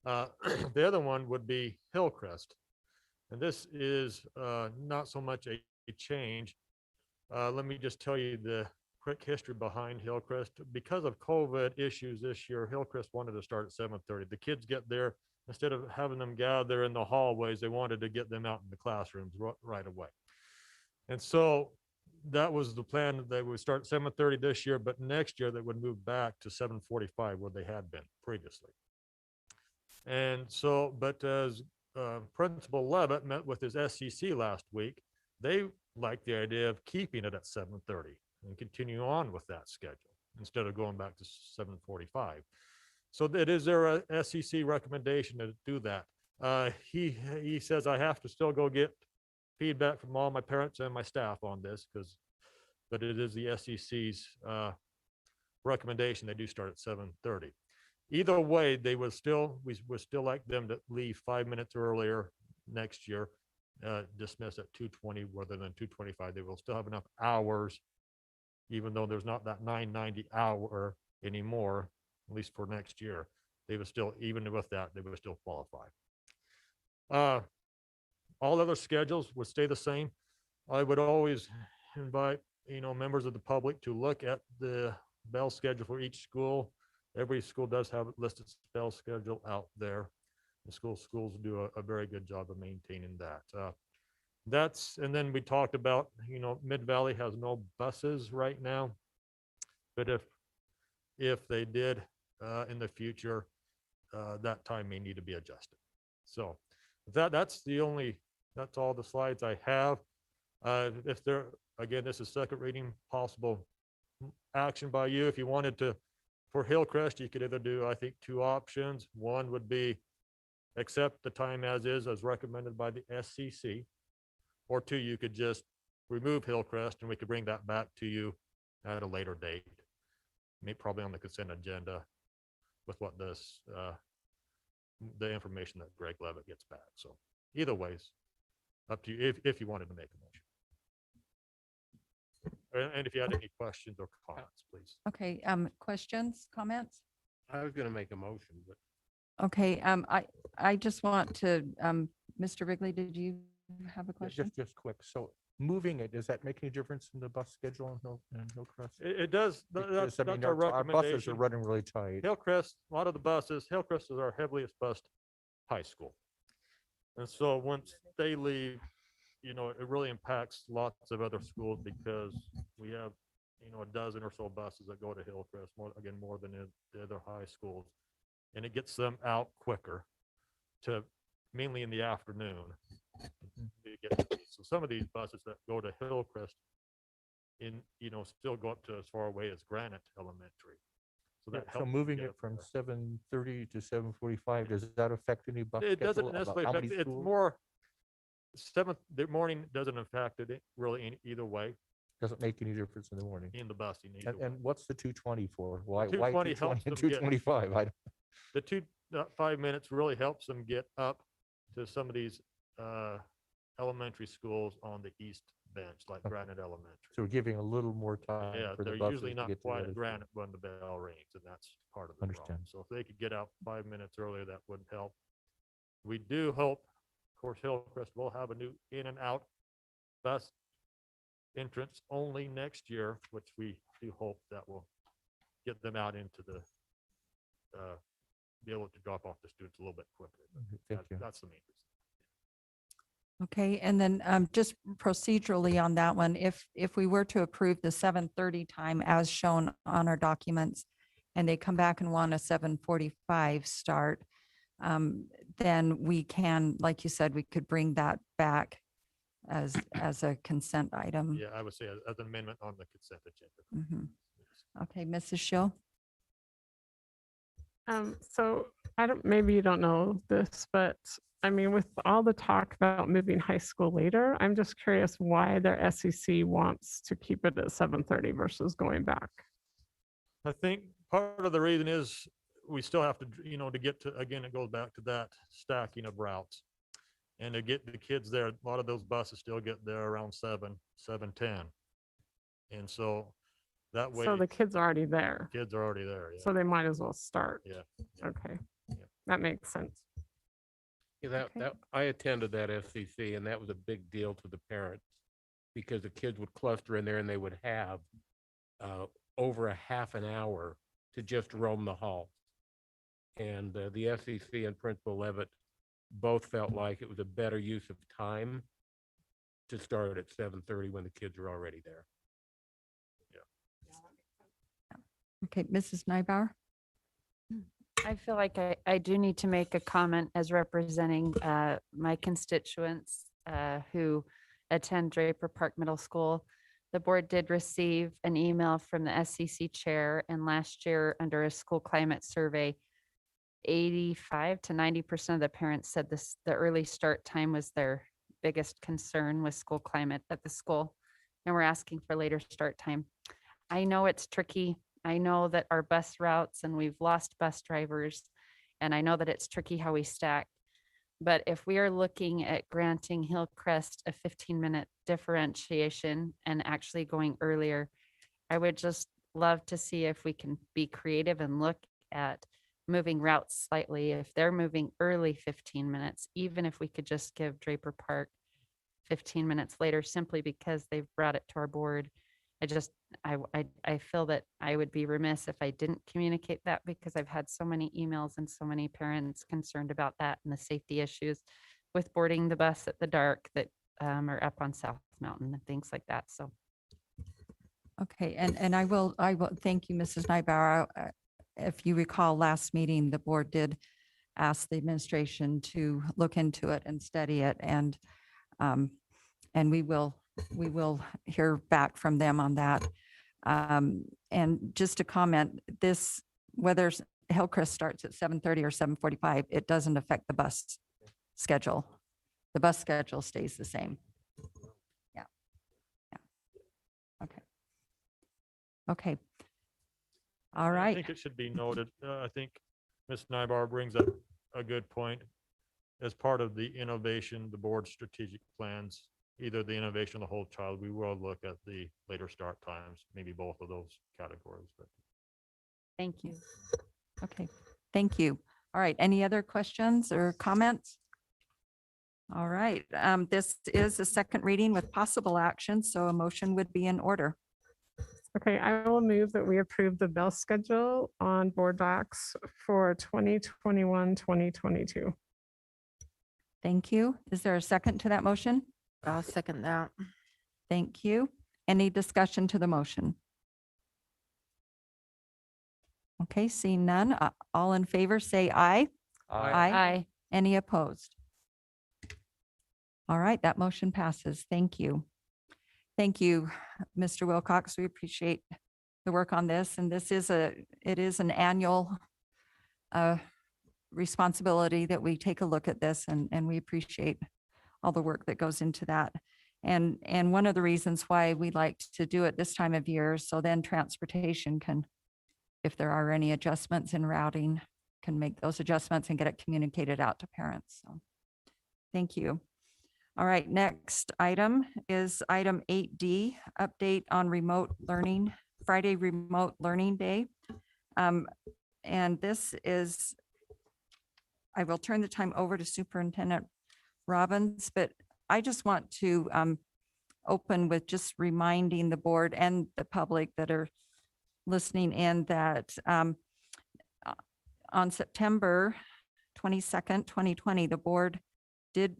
Speaker 2: The other one would be Hillcrest. And this is not so much a change. Let me just tell you the quick history behind Hillcrest. Because of COVID issues this year, Hillcrest wanted to start at 7:30. The kids get there, instead of having them gather in the hallways, they wanted to get them out in the classrooms right away. And so that was the plan, that they would start at 7:30 this year, but next year they would move back to 7:45 where they had been previously. And so, but as Principal Levitt met with his SCC last week, they liked the idea of keeping it at 7:30 and continue on with that schedule instead of going back to 7:45. So it is their SCC recommendation to do that. He says, I have to still go get feedback from all my parents and my staff on this, but it is the SCC's recommendation. They do start at 7:30. Either way, we would still like them to leave 5 minutes earlier next year, dismiss at 2:20 rather than 2:25. They will still have enough hours, even though there's not that 990 hour anymore, at least for next year. They would still, even with that, they would still qualify. All other schedules would stay the same. I would always invite, members of the public to look at the bell schedule for each school. Every school does have a listed bell schedule out there. The schools do a very good job of maintaining that. And then we talked about, Mid-Valley has no buses right now, but if they did in the future, that time may need to be adjusted. So that's all the slides I have. Again, this is second reading, possible action by you. If you wanted to, for Hillcrest, you could either do, I think, two options. One would be accept the time as is, as recommended by the SCC, or two, you could just remove Hillcrest and we could bring that back to you at a later date, maybe probably on the consent agenda with what the information that Greg Levitt gets back. So either ways, up to you if you wanted to make a motion. And if you had any questions or comments, please.
Speaker 1: Okay, questions, comments?
Speaker 4: I was going to make a motion, but.
Speaker 1: Okay, I just want to, Mr. Wrigley, did you have a question?
Speaker 6: Just quick. So moving it, does that make any difference in the bus schedule in Hillcrest?
Speaker 2: It does.
Speaker 6: Because,
Speaker 2: That's our
Speaker 6: our buses are
Speaker 2: recommendation.
Speaker 6: running really tight.
Speaker 2: Hillcrest, a lot of the buses, Hillcrest is our heaviest bused high school. And so once they leave, it really impacts lots of other schools because we have, a dozen or so buses that go to Hillcrest, more than the other high schools. And it gets them out quicker mainly in the afternoon. So some of these buses that go to Hillcrest still go up to as far away as Granite Elementary. So that
Speaker 6: So
Speaker 2: helps them
Speaker 6: moving
Speaker 2: get
Speaker 6: it
Speaker 2: up
Speaker 6: from
Speaker 2: there.
Speaker 6: 7:30 to 7:45, does that affect any bus
Speaker 2: It
Speaker 6: schedule
Speaker 2: doesn't
Speaker 6: about
Speaker 2: necessarily
Speaker 6: how
Speaker 2: affect,
Speaker 6: many
Speaker 2: it's
Speaker 6: schools?
Speaker 2: more, the morning doesn't affect it really either way
Speaker 6: Doesn't make any difference in the morning.
Speaker 2: in the busing either way.
Speaker 6: And what's the 220 for? Why
Speaker 2: 220
Speaker 6: 220
Speaker 2: helps
Speaker 6: and
Speaker 2: them get-
Speaker 6: 225?
Speaker 2: The 5 minutes really helps them get up to some of these elementary schools on the east bench, like Granite Elementary.
Speaker 6: So we're giving a little more time
Speaker 2: Yeah,
Speaker 6: for the
Speaker 2: they're
Speaker 6: buses
Speaker 2: usually
Speaker 6: to
Speaker 2: not
Speaker 6: get to the
Speaker 2: quite
Speaker 6: other
Speaker 2: at
Speaker 6: school.
Speaker 2: Granite when the bell rings, and that's part of the problem.
Speaker 6: Understand.
Speaker 2: So if they could get out 5 minutes earlier, that would help. We do hope, of course, Hillcrest will have a new in and out bus entrance only next year, which we do hope that will get them out into the, be able to drop off the students a little bit quicker.
Speaker 6: Thank you.
Speaker 2: That's the main reason.
Speaker 1: Okay, and then just procedurally on that one, if we were to approve the 7:30 time as shown on our documents, and they come back and want a 7:45 start, then we can, like you said, we could bring that back as a consent item.
Speaker 2: Yeah, I would say as an amendment on the consent agenda.
Speaker 1: Mhm. Okay, Mrs. Schill?
Speaker 5: So I don't, maybe you don't know this, but I mean, with all the talk about moving high school later, I'm just curious why their SEC wants to keep it at 7:30 versus going back.
Speaker 2: I think part of the reason is we still have to, to get to, again, it goes back to that stacking of routes. And to get the kids there, a lot of those buses still get there around 7:10. And so that way.
Speaker 5: So the kids are already there.
Speaker 2: Kids are already there. Yeah.
Speaker 5: So they might as well start.
Speaker 2: Yeah.
Speaker 5: Okay. That makes sense.
Speaker 4: Yeah, I attended that SCC and that was a big deal to the parents because the kids would cluster in there and they would have over a half an hour to just roam the hall. And the SCC and Principal Levitt both felt like it was a better use of time to start at 7:30 when the kids are already there.
Speaker 1: Okay, Mrs. Nybauer?
Speaker 7: I feel like I do need to make a comment as representing my constituents who attend Draper Park Middle School. The board did receive an email from the SCC chair, and last year under a school climate survey, 85 to 90% of the parents said the early start time was their biggest concern with school climate at the school. And we're asking for later start time. I know it's tricky. I know that our bus routes and we've lost bus drivers, and I know that it's tricky how we stack. But if we are looking at granting Hillcrest a 15-minute differentiation and actually going earlier, I would just love to see if we can be creative and look at moving routes slightly. If they're moving early 15 minutes, even if we could just give Draper Park 15 minutes later, simply because they've brought it to our board. I feel that I would be remiss if I didn't communicate that, because I've had so many emails and so many parents concerned about that and the safety issues with boarding the bus at the dark that are up on South Mountain and things like that. So.
Speaker 1: Okay, and I will thank you, Mrs. Nybauer. If you recall, last meeting, the board did ask the administration to look into it and study it, and we will hear back from them on that. And just to comment, whether Hillcrest starts at 7:30 or 7:45, it doesn't affect the bus schedule. The bus schedule stays the same. Yeah. Okay. Okay. All right.
Speaker 2: I think it should be noted, I think Ms. Nybar brings up a good point. As part of the innovation, the board's strategic plans, either the innovation, the whole child, we will look at the later start times, maybe both of those categories. But
Speaker 7: thank you.
Speaker 1: Okay, thank you. All right, any other questions or comments? All right, this is a second reading with possible action, so a motion would be in order.
Speaker 5: Okay, I will move that we approve the bell schedule on board docs for 2021, 2022.
Speaker 1: Thank you. Is there a second to that motion?
Speaker 10: I'll second that.
Speaker 1: Thank you. Any discussion to the motion? Okay, seeing none, all in favor, say aye.
Speaker 7: Aye.
Speaker 1: Any opposed? All right, that motion passes. Thank you. Thank you, Mr. Wilcox. We appreciate the work on this. And this is it is an annual responsibility that we take a look at this, and we appreciate all the work that goes into that. And one of the reasons why we like to do it this time of year, so then transportation can, if there are any adjustments in routing, can make those adjustments and get it communicated out to parents. So thank you. All right, next item is item 8D, update on remote learning, Friday Remote Learning Day. And this is, I will turn the time over to Superintendent Robbins, but I just want to open with just reminding the board and the public that are listening in that on September 22nd, 2020, the board did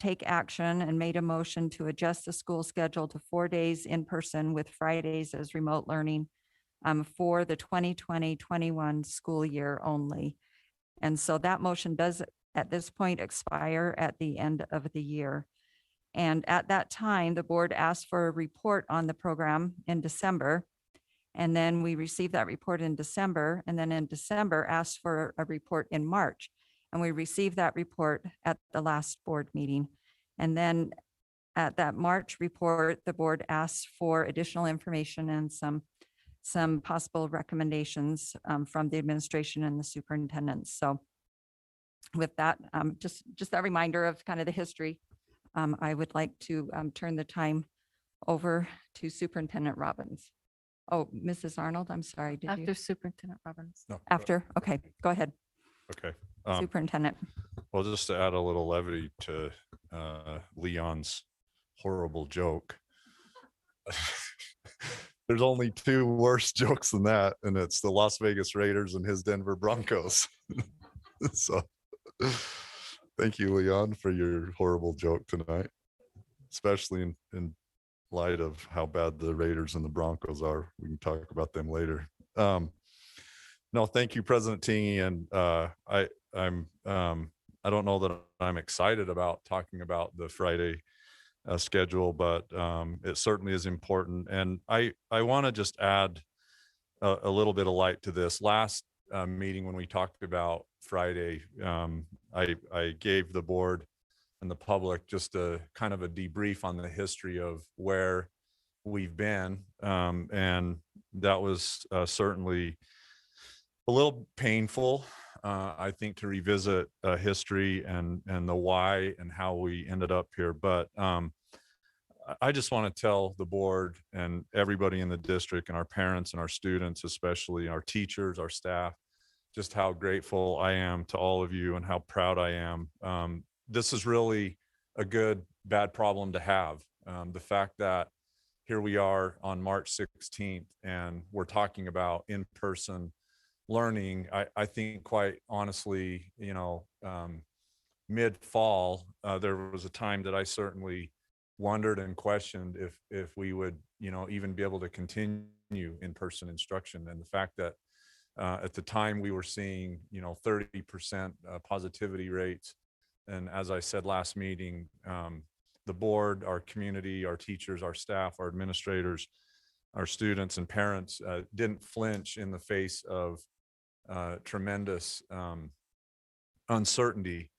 Speaker 1: take action and made a motion to adjust the school schedule to 4 days in person with Fridays as remote learning for the 2020-21 school year only. And so that motion does at this point expire at the end of the year. And at that time, the board asked for a report on the program in December. And then we received that report in December, and then in December asked for a report in March. And we received that report at the last board meeting. And then at that March report, the board asked for additional information and some possible recommendations from the administration and the superintendent. So with that, just that reminder of kind of the history, I would like to turn the time over to Superintendent Robbins. Oh, Mrs. Arnold, I'm sorry. Did
Speaker 10: After
Speaker 1: you?
Speaker 10: Superintendent Robbins.
Speaker 8: No,
Speaker 1: After? Okay, go ahead.
Speaker 8: Okay.
Speaker 1: Superintendent.
Speaker 8: Well, just to add a little levity to Leon's horrible joke. There's only two worse jokes than that, and it's the Las Vegas Raiders and his Denver Broncos. So thank you, Leon, for your horrible joke tonight, especially in light of how bad the Raiders and the Broncos are. We can talk about them later. No, thank you, President Tingy. And I don't know that I'm excited about talking about the Friday schedule, but it certainly is important. And I want to just add a little bit of light to this. Last meeting when we talked about Friday, I gave the board and the public just a kind of a debrief on the history of where we've been. And that was certainly a little painful, I think, to revisit history and the why and how we ended up here. But I just want to tell the board and everybody in the district and our parents and our students, especially our teachers, our staff, just how grateful I am to all of you and how proud I am. This is really a good, bad problem to have. The fact that here we are on March 16th and we're talking about in-person learning, I think quite honestly, mid-fall, there was a time that I certainly wondered and questioned if we would, even be able to continue in-person instruction. And the fact that at the time we were seeing, 30% positivity rates. And as I said last meeting, the board, our community, our teachers, our staff, our administrators, our students and parents didn't flinch in the face of tremendous uncertainty.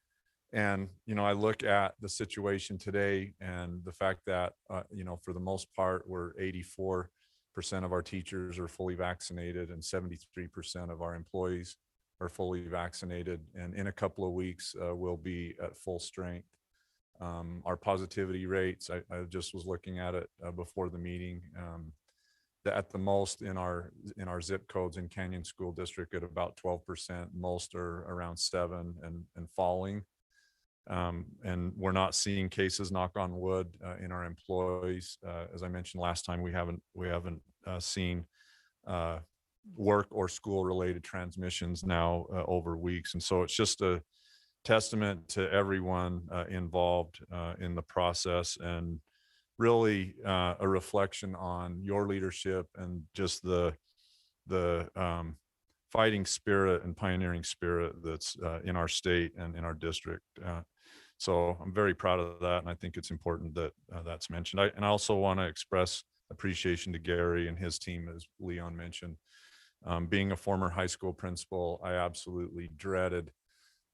Speaker 8: And, I look at the situation today and the fact that, for the most part, we're 84% of our teachers are fully vaccinated and 73% of our employees are fully vaccinated. And in a couple of weeks, we'll be at full strength. Our positivity rates, I just was looking at it before the meeting, at the most in our zip codes in Canyon School District at about 12%, most are around 7% and falling. And we're not seeing cases, knock on wood, in our employees. As I mentioned last time, we haven't seen work or school related transmissions now over weeks. And so it's just a testament to everyone involved in the process, and really a reflection on your leadership and just the fighting spirit and pioneering spirit that's in our state and in our district. So I'm very proud of that. And I think it's important that that's mentioned. And I also want to express appreciation to Gary and his team, as Leon mentioned. Being a former high school principal, I absolutely dreaded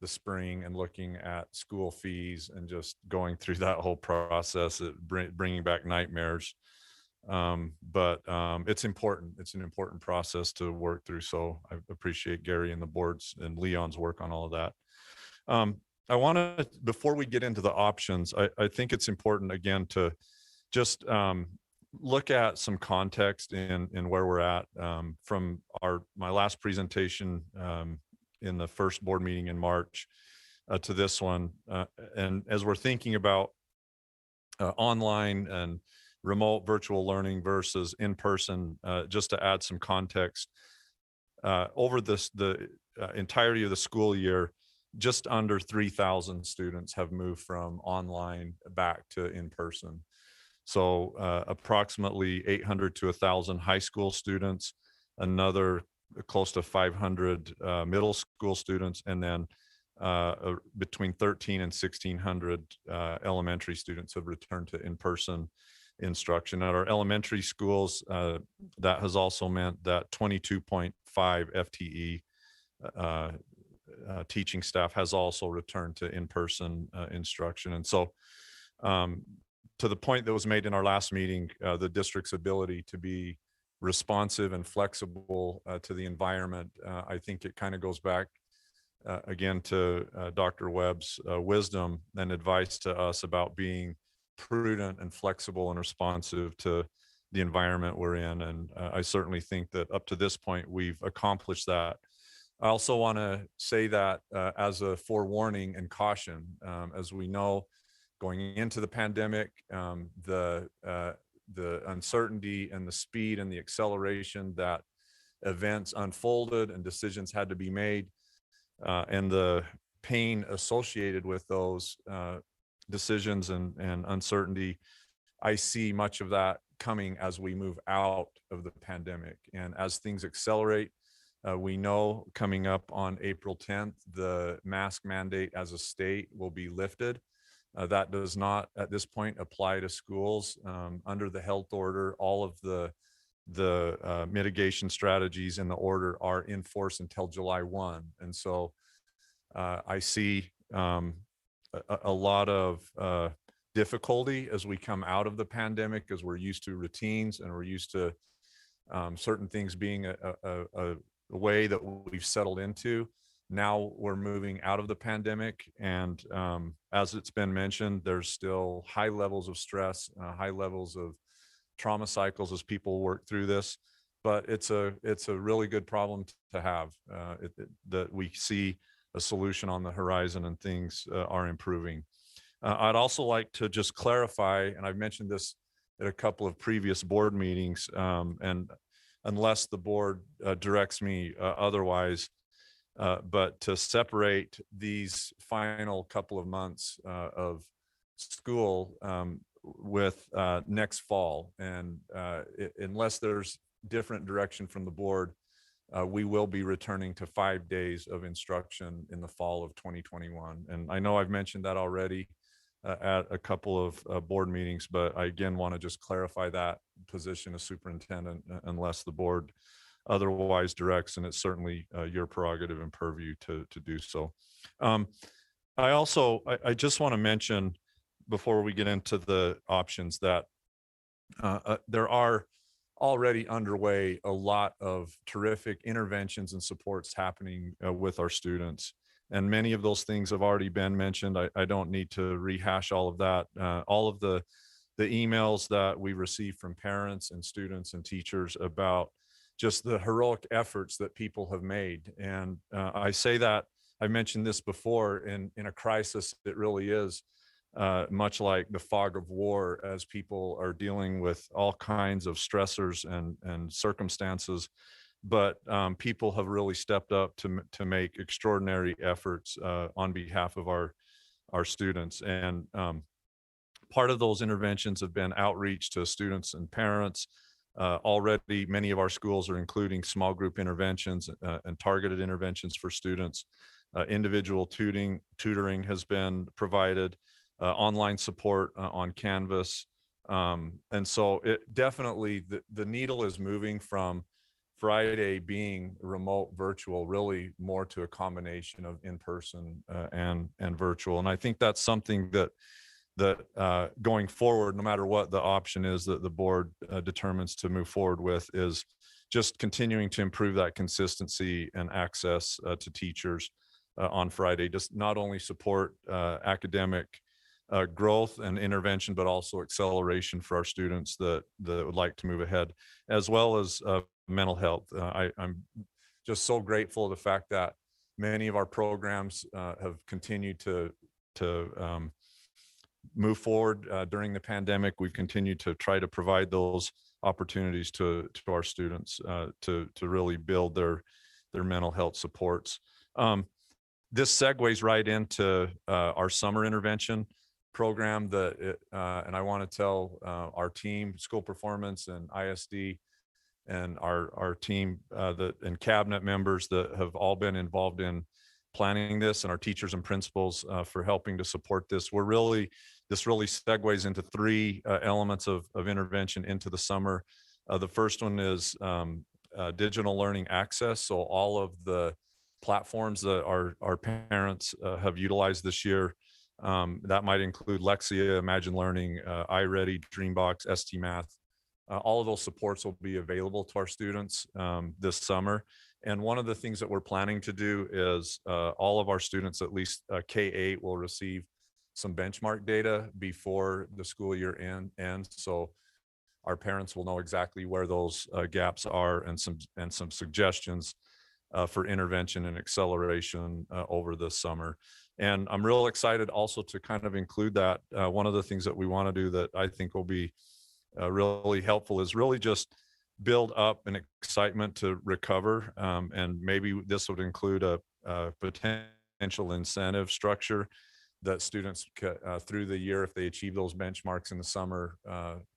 Speaker 8: the spring and looking at school fees and just going through that whole process, bringing back nightmares. But it's important. It's an important process to work through. So I appreciate Gary and the boards and Leon's work on all of that. I want to, before we get into the options, I think it's important again to just look at some context in where we're at from my last presentation in the first board meeting in March to this one. And as we're thinking about online and remote virtual learning versus in-person, just to add some context, over the entirety of the school year, just under 3,000 students have moved from online back to in-person. So approximately 800 to 1,000 high school students, another close to 500 middle school students, and then between 1,300 and 1,600 elementary students have returned to in-person instruction. At our elementary schools, that has also meant that 22.5 FTE teaching staff has also returned to in-person instruction. And so to the point that was made in our last meeting, the district's ability to be responsive and flexible to the environment, I think it kind of goes back again to Dr. Webb's wisdom and advice to us about being prudent and flexible and responsive to the environment we're in. And I certainly think that up to this point, we've accomplished that. I also want to say that as a forewarning and caution, as we know, going into the pandemic, the uncertainty and the speed and the acceleration that events unfolded and decisions had to be made, and the pain associated with those decisions and uncertainty, I see much of that coming as we move out of the pandemic. And as things accelerate, we know coming up on April 10th, the mask mandate as a state will be lifted. That does not at this point apply to schools. Under the health order, all of the mitigation strategies in the order are in force until July 1. And so I see a lot of difficulty as we come out of the pandemic, as we're used to routines and we're used to certain things being a way that we've settled into. Now we're moving out of the pandemic, and as it's been mentioned, there's still high levels of stress, high levels of trauma cycles as people work through this. But it's a really good problem to have, that we see a solution on the horizon and things are improving. I'd also like to just clarify, and I've mentioned this at a couple of previous board meetings, and unless the board directs me otherwise, but to separate these final couple of months of school with next fall. And unless there's different direction from the board, we will be returning to 5 days of instruction in the fall of 2021. And I know I've mentioned that already at a couple of board meetings, but I again want to just clarify that position as superintendent unless the board otherwise directs, and it's certainly your prerogative and purview to do so. I just want to mention before we get into the options that there are already underway a lot of terrific interventions and supports happening with our students. And many of those things have already been mentioned. I don't need to rehash all of that. All of the emails that we receive from parents and students and teachers about just the heroic efforts that people have made. And I say that, I mentioned this before, in a crisis, it really is much like the fog of war, as people are dealing with all kinds of stressors and circumstances. But people have really stepped up to make extraordinary efforts on behalf of our students. And part of those interventions have been outreach to students and parents, Already, many of our schools are including small group interventions and targeted interventions for students. Individual tutoring has been provided, online support on Canvas. And so it definitely, the needle is moving from Friday being remote virtual, really more to a combination of in-person and virtual. And I think that's something that going forward, no matter what the option is that the board determines to move forward with, is just continuing to improve that consistency and access to teachers on Friday, just not only support academic growth and intervention, but also acceleration for our students that would like to move ahead, as well as mental health. I'm just so grateful of the fact that many of our programs have continued to move forward during the pandemic. We've continued to try to provide those opportunities to our students to really build their mental health supports. This segues right into our summer intervention program and I want to tell our team, school performance and ISD, and our team and cabinet members that have all been involved in planning this, and our teachers and principals for helping to support this. This really segues into three elements of intervention into the summer. The first one is digital learning access. So all of the platforms that our parents have utilized this year, that might include Lexia, Imagine Learning, iReady, Dreambox, ST Math. All of those supports will be available to our students this summer. And one of the things that we're planning to do is all of our students, at least K-8, will receive some benchmark data before the school year ends. So our parents will know exactly where those gaps are, and some suggestions for intervention and acceleration over the summer. And I'm real excited also to kind of include that. One of the things that we want to do that I think will be really helpful is really just build up an excitement to recover. And maybe this would include a potential incentive structure that students through the year, if they achieve those benchmarks in the summer,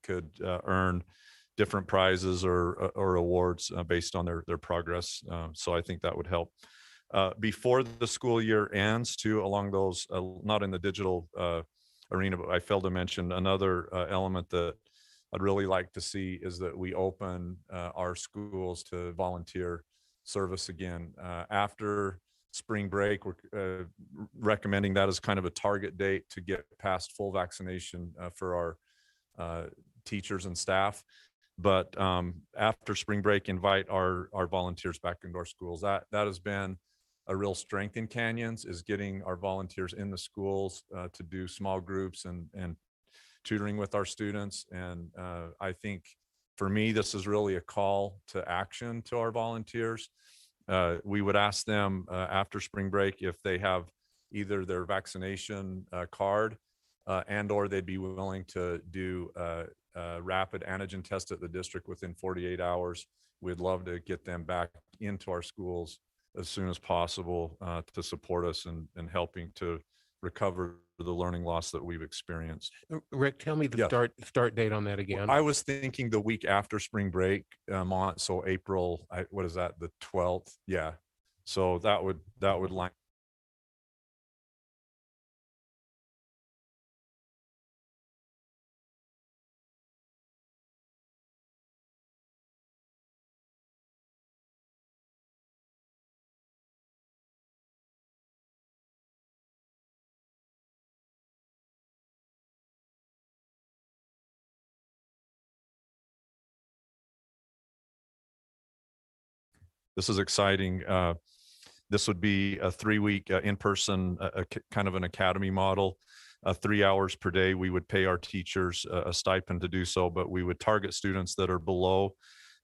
Speaker 8: could earn different prizes or awards based on their progress. So I think that would help. Before the school year ends too, along those, not in the digital arena, but I failed to mention another element that I'd really like to see is that we open our schools to volunteer service again. After spring break, we're recommending that as kind of a target date to get past full vaccination for our teachers and staff. But after spring break, invite our volunteers back into our schools. That has been a real strength in Canyons, is getting our volunteers in the schools to do small groups and tutoring with our students. And I think for me, this is really a call to action to our volunteers. We would ask them after spring break if they have either their vaccination card and or they'd be willing to do a rapid antigen test at the district within 48 hours. We'd love to get them back into our schools as soon as possible to support us in helping to recover the learning loss that we've experienced.
Speaker 4: Rick, tell me the start date on that again.
Speaker 8: I was thinking the week after spring break, so April, what is that, the 12th? Yeah. So that would line. This is exciting. This would be a 3-week in-person, kind of an academy model, 3 hours per day. We would pay our teachers a stipend to do so, but we would target students that are below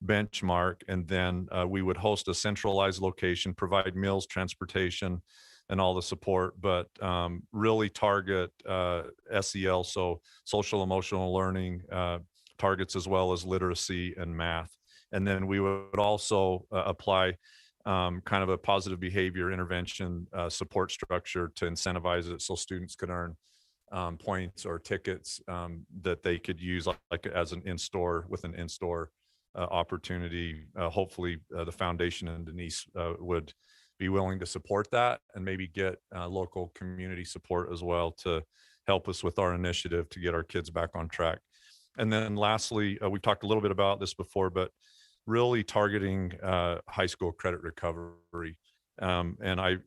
Speaker 8: benchmark. And then we would host a centralized location, provide meals, transportation, and all the support, but really target SEL, so social emotional learning targets, as well as literacy and math. And then we would also apply kind of a positive behavior intervention support structure to incentivize it, so students could earn points or tickets that they could use like as an in-store with an in-store opportunity. Hopefully, the foundation and Denise would be willing to support that and maybe get local community support as well to help us with our initiative to get our kids back on track. And then lastly, we've talked a little bit about this before, but really targeting high school credit recovery. And I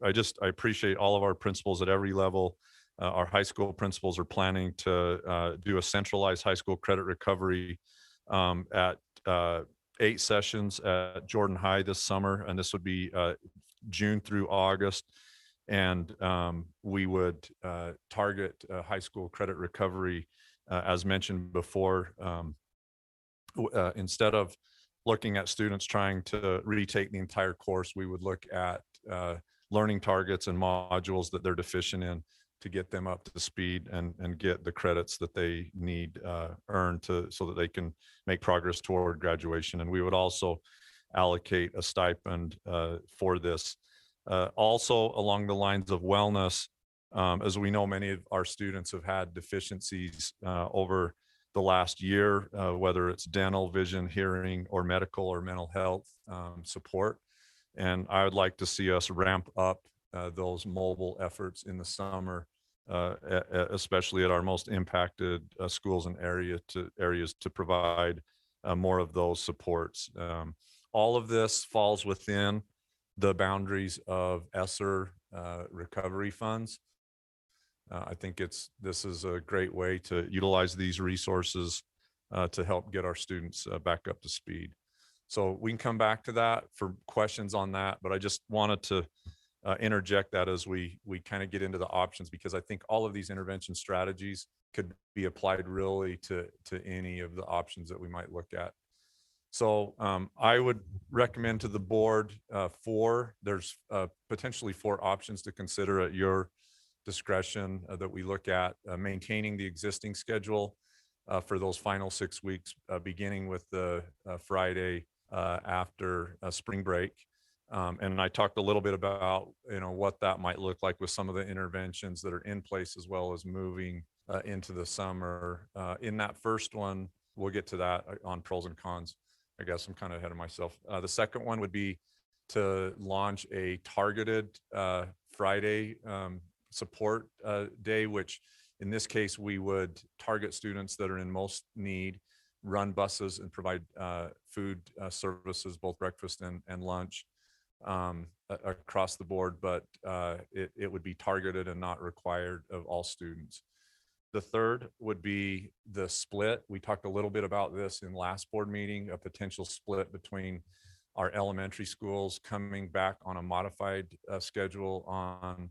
Speaker 8: appreciate all of our principals at every level. Our high school principals are planning to do a centralized high school credit recovery at 8 sessions at Jordan High this summer. And this would be June through August. And we would target high school credit recovery, as mentioned before, instead of looking at students trying to retake the entire course, we would look at learning targets and modules that they're deficient in to get them up to speed and get the credits that they need earned so that they can make progress toward graduation. And we would also allocate a stipend for this. Also along the lines of wellness, as we know, many of our students have had deficiencies over the last year, whether it's dental, vision, hearing, or medical or mental health support. And I would like to see us ramp up those mobile efforts in the summer, especially at our most impacted schools and areas to provide more of those supports. All of this falls within the boundaries of ESSER recovery funds. I think this is a great way to utilize these resources to help get our students back up to speed. So we can come back to that for questions on that, but I just wanted to interject that as we kind of get into the options, because I think all of these intervention strategies could be applied really to any of the options that we might look at. So I would recommend to the board there's potentially 4 options to consider at your discretion that we look at. Maintaining the existing schedule for those final 6 weeks, beginning with the Friday after spring break. And I talked a little bit about, what that might look like with some of the interventions that are in place, as well as moving into the summer. In that first one, we'll get to that on pros and cons. I guess I'm kind of ahead of myself. The second one would be to launch a targeted Friday support day, which in this case, we would target students that are in most need, run buses and provide food services, both breakfast and lunch across the board, but it would be targeted and not required of all students. The third would be the split. We talked a little bit about this in last board meeting, a potential split between our elementary schools coming back on a modified schedule on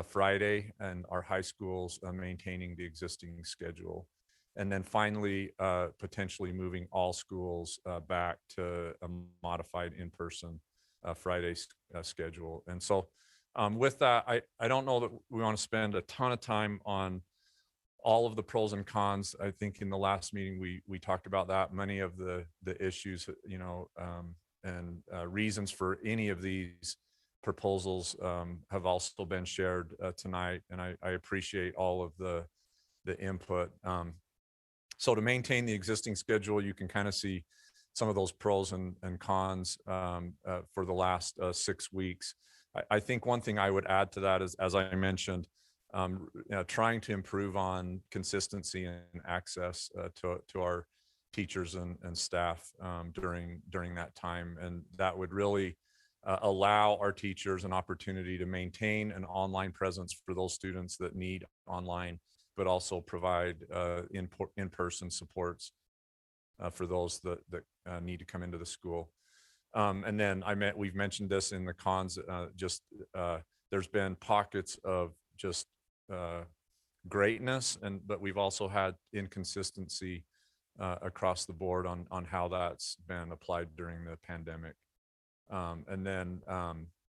Speaker 8: Friday and our high schools maintaining the existing schedule. And then finally, potentially moving all schools back to a modified in-person Friday schedule. And so with that, I don't know that we want to spend a ton of time on all of the pros and cons. I think in the last meeting, we talked about that. Many of the issues, and reasons for any of these proposals have also been shared tonight. And I appreciate all of the input. So to maintain the existing schedule, you can kind of see some of those pros and cons for the last 6 weeks. I think one thing I would add to that is, as I mentioned, trying to improve on consistency and access to our teachers and staff during that time. And that would really allow our teachers an opportunity to maintain an online presence for those students that need online, but also provide in-person supports for those that need to come into the school. And then we've mentioned this in the cons, there's been pockets of just greatness, but we've also had inconsistency across the board on how that's been applied during the pandemic. And then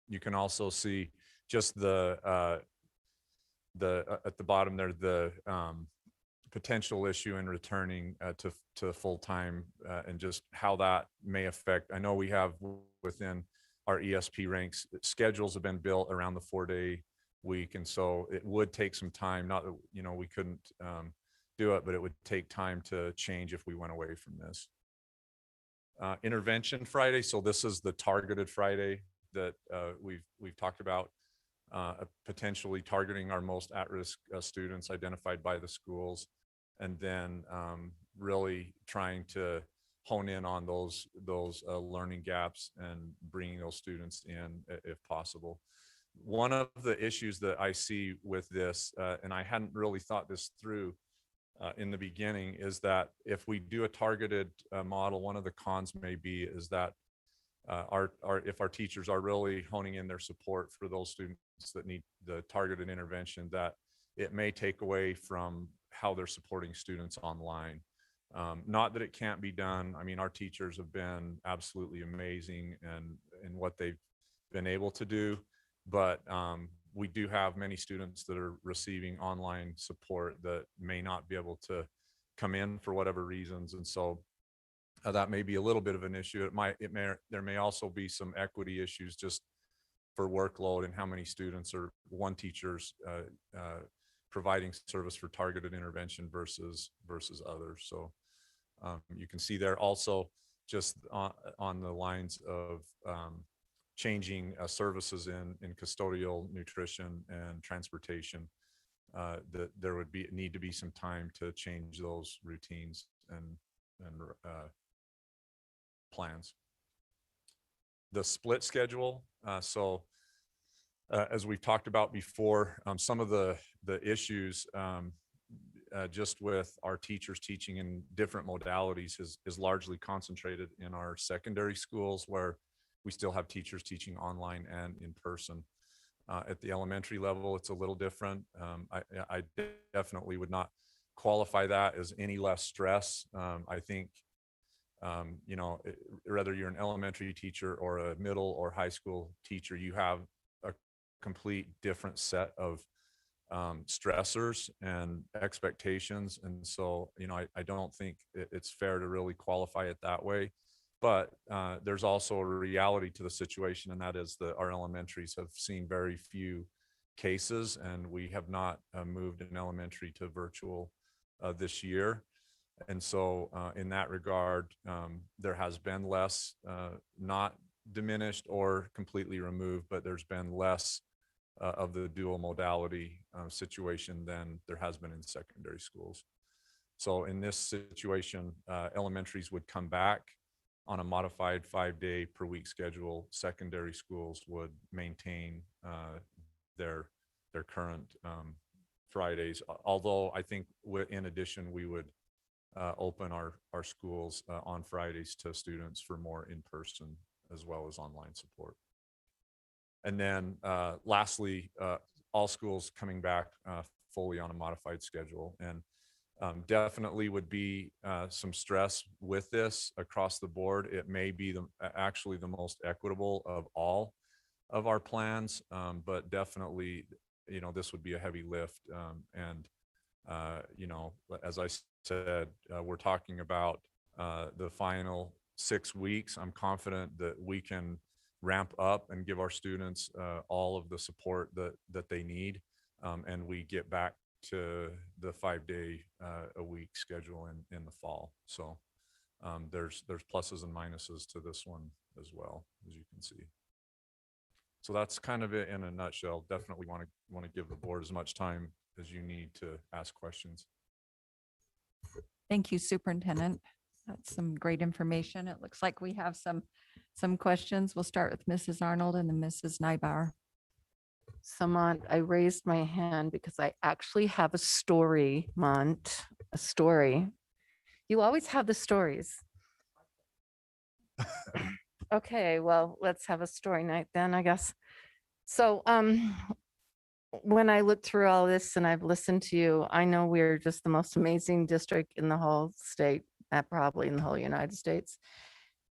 Speaker 8: you can also see just at the bottom there, the potential issue in returning to full-time and just how that may affect. I know we have within our ESP ranks, schedules have been built around the 4-day week. And so it would take some time, not that, we couldn't do it, but it would take time to change if we went away from this. intervention Friday. So this is the targeted Friday that we've talked about, potentially targeting our most at-risk students identified by the schools, and then really trying to hone in on those learning gaps and bringing those students in if possible. One of the issues that I see with this, and I hadn't really thought this through in the beginning, is that if we do a targeted model, one of the cons may be is that if our teachers are really honing in their support for those students that need the targeted intervention, that it may take away from how they're supporting students online. Not that it can't be done. I mean, our teachers have been absolutely amazing in what they've been able to do, but we do have many students that are receiving online support that may not be able to come in for whatever reasons. And so that may be a little bit of an issue. There may also be some equity issues just for workload and how many students or one teacher's providing service for targeted intervention versus others. So you can see there also just on the lines of changing services in custodial nutrition and transportation, that there would need to be some time to change those routines and plans. The split schedule. So as we've talked about before, some of the issues just with our teachers teaching in different modalities is largely concentrated in our secondary schools, where we still have teachers teaching online and in person. At the elementary level, it's a little different. I definitely would not qualify that as any less stress. I think, you know, whether you're an elementary teacher or a middle or high school teacher, you have a complete different set of stressors and expectations. And so, you know, I don't think it's fair to really qualify it that way. But there's also a reality to the situation, and that is that our elementaries have seen very few cases, and we have not moved an elementary to virtual this year. And so in that regard, there has been less, not diminished or completely removed, but there's been less of the dual modality situation than there has been in secondary schools. So in this situation, elementaries would come back on a modified 5-day per week schedule. Secondary schools would maintain their current Fridays. Although I think in addition, we would open our schools on Fridays to students for more in-person as well as online support. And then lastly, all schools coming back fully on a modified schedule. And definitely would be some stress with this across the board. It may be actually the most equitable of all of our plans, but definitely, you know, this would be a heavy lift. And you know, as I said, we're talking about the final 6 weeks. I'm confident that we can ramp up and give our students all of the support that they need, and we get back to the 5-day a week schedule in the fall. So there's pluses and minuses to this one as well, as you can see. So that's kind of it in a nutshell. Definitely want to give the board as much time as you need to ask questions.
Speaker 1: Thank you, Superintendent. That's some great information. It looks like we have some questions. We'll start with Mrs. Arnold and then Mrs. Nybauer.
Speaker 10: Mont, I raised my hand because I actually have a story, Mont, a story. You always have the stories. Okay, well, let's have a story night then, I guess. So when I looked through all this and I've listened to you, I know we're just the most amazing district in the whole state, probably in the whole United States.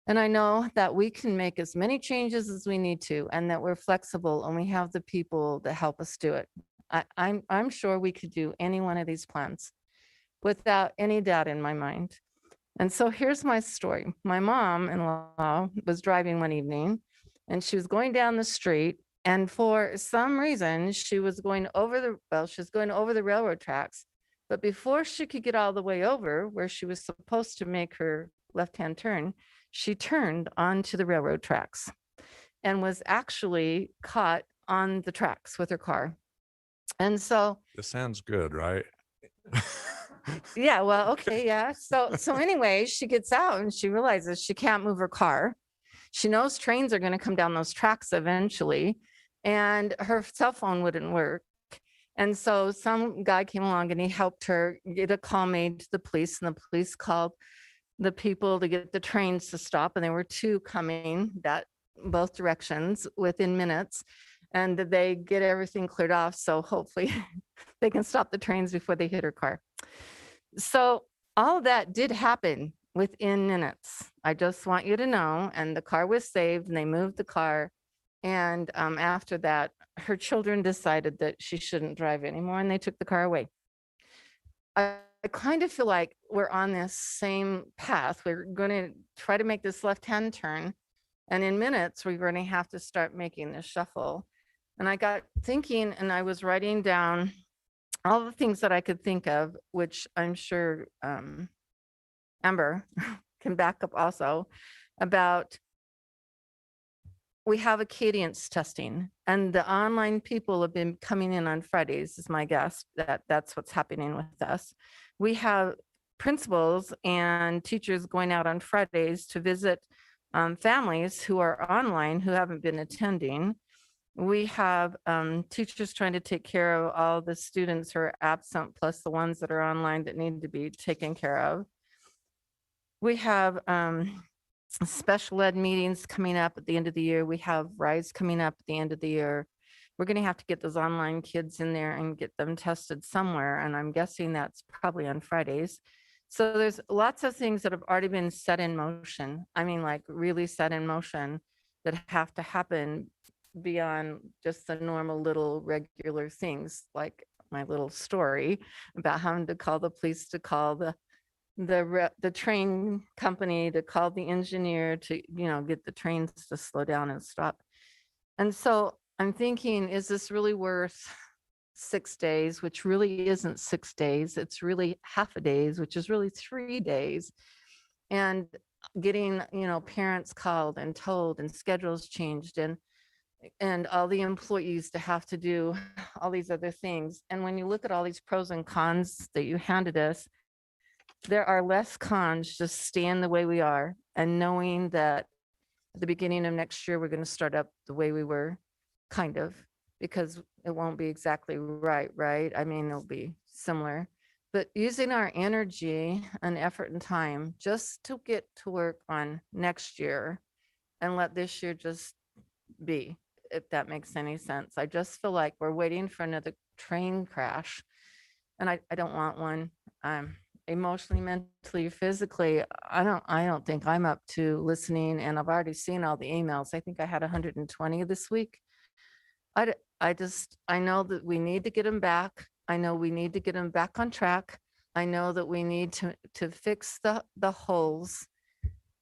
Speaker 10: And I know that we can make as many changes as we need to, and that we're flexible and we have the people that help us do it. I'm sure we could do any one of these plans without any doubt in my mind. And so here's my story. My mom-in-law was driving one evening and she was going down the street, and for some reason she was going over the railroad tracks. But before she could get all the way over where she was supposed to make her left-hand turn, she turned onto the railroad tracks and was actually caught on the tracks with her car. And so,
Speaker 8: This sounds good, right?
Speaker 10: yeah, well, okay, yeah. So anyway, she gets out and she realizes she can't move her car. She knows trains are going to come down those tracks eventually, and her cell phone wouldn't work. And so some guy came along and he helped her get a call made to the police, and the police called the people to get the trains to stop. And there were two coming that both directions within minutes, and they get everything cleared off. So hopefully they can stop the trains before they hit her car. So all of that did happen within minutes. I just want you to know, and the car was saved and they moved the car. And after that, her children decided that she shouldn't drive anymore and they took the car away. I kind of feel like we're on this same path. We're going to try to make this left-hand turn. And in minutes, we're going to have to start making this shuffle. And I got thinking, and I was writing down all the things that I could think of, which I'm sure Amber can back up also, about we have a cadence testing, and the online people have been coming in on Fridays, is my guess, that's what's happening with us. We have principals and teachers going out on Fridays to visit families who are online who haven't been attending. We have teachers trying to take care of all the students who are absent, plus the ones that are online that need to be taken care of. We have special ed meetings coming up at the end of the year. We have RISE coming up at the end of the year. We're going to have to get those online kids in there and get them tested somewhere. And I'm guessing that's probably on Fridays. So there's lots of things that have already been set in motion. I mean, like really set in motion that have to happen beyond just the normal little regular things, like my little story about having to call the police, to call the train company, to call the engineer to, get the trains to slow down and stop. And so I'm thinking, is this really worth 6 days, which really isn't 6 days. It's really half a days, which is really 3 days. And getting, parents called and told and schedules changed and all the employees to have to do all these other things. And when you look at all these pros and cons that you handed us, there are less cons just staying the way we are and knowing that at the beginning of next year, we're going to start up the way we were, kind of, because it won't be exactly right? I mean, it'll be similar, but using our energy and effort and time just to get to work on next year and let this year just be, if that makes any sense. I just feel like we're waiting for another train crash, and I don't want one. Emotionally, mentally, physically, I don't think I'm up to listening, and I've already seen all the emails. I think I had 120 this week. I know that we need to get them back. I know we need to get them back on track. I know that we need to fix the holes.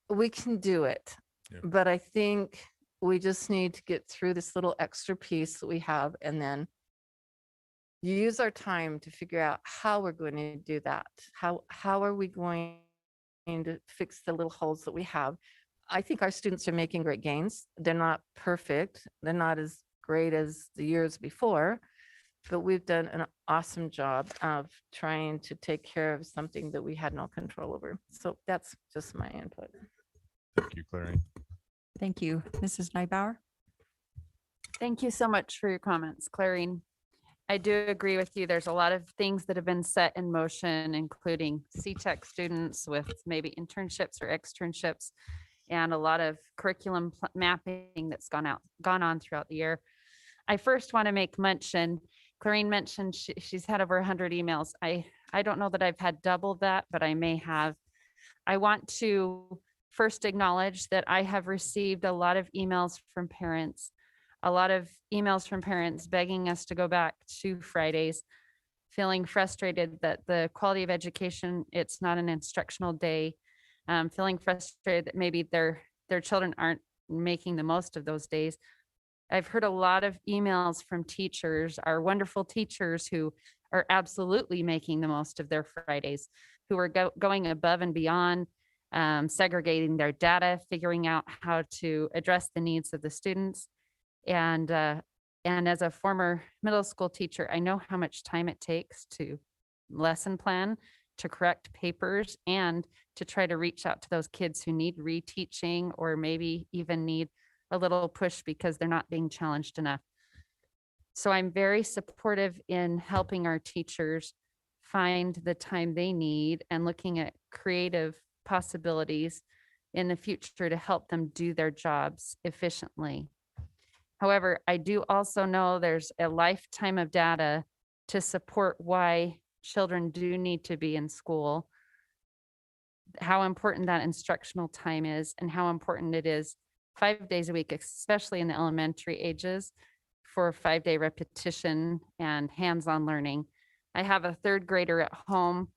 Speaker 10: We can do it.
Speaker 8: Yeah.
Speaker 10: But I think we just need to get through this little extra piece that we have, and then use our time to figure out how we're going to do that. How are we going to fix the little holes that we have? I think our students are making great gains. They're not perfect. They're not as great as the years before, but we've done an awesome job of trying to take care of something that we had no control over. So that's just my input.
Speaker 8: Thank you, Clary.
Speaker 1: Thank you. Mrs. Neubauer?
Speaker 7: Thank you so much for your comments, Clarine. I do agree with you. There's a lot of things that have been set in motion, including CTEC students with maybe internships or externships, and a lot of curriculum mapping that's gone on throughout the year. I first want to make mention, Clarine mentioned she's had over 100 emails. I don't know that I've had double that, but I may have. I want to first acknowledge that I have received a lot of emails from parents, begging us to go back to Fridays, feeling frustrated that the quality of education, it's not an instructional day, feeling frustrated that maybe their children aren't making the most of those days. I've heard a lot of emails from teachers, our wonderful teachers who are absolutely making the most of their Fridays, who are going above and beyond
Speaker 3: segregating their data, figuring out how to address the needs of the students. And as a former middle school teacher, I know how much time it takes to lesson plan, to correct papers, and to try to reach out to those kids who need reteaching or maybe even need a little push because they're not being challenged enough. So I'm very supportive in helping our teachers find the time they need and looking at creative possibilities in the future to help them do their jobs efficiently. However, I do also know there's a lifetime of data to support why children do need to be in school, how important that instructional time is, and how important it is 5 days a week, especially in the elementary ages, for 5-day repetition and hands-on learning. I have a 3rd grader at home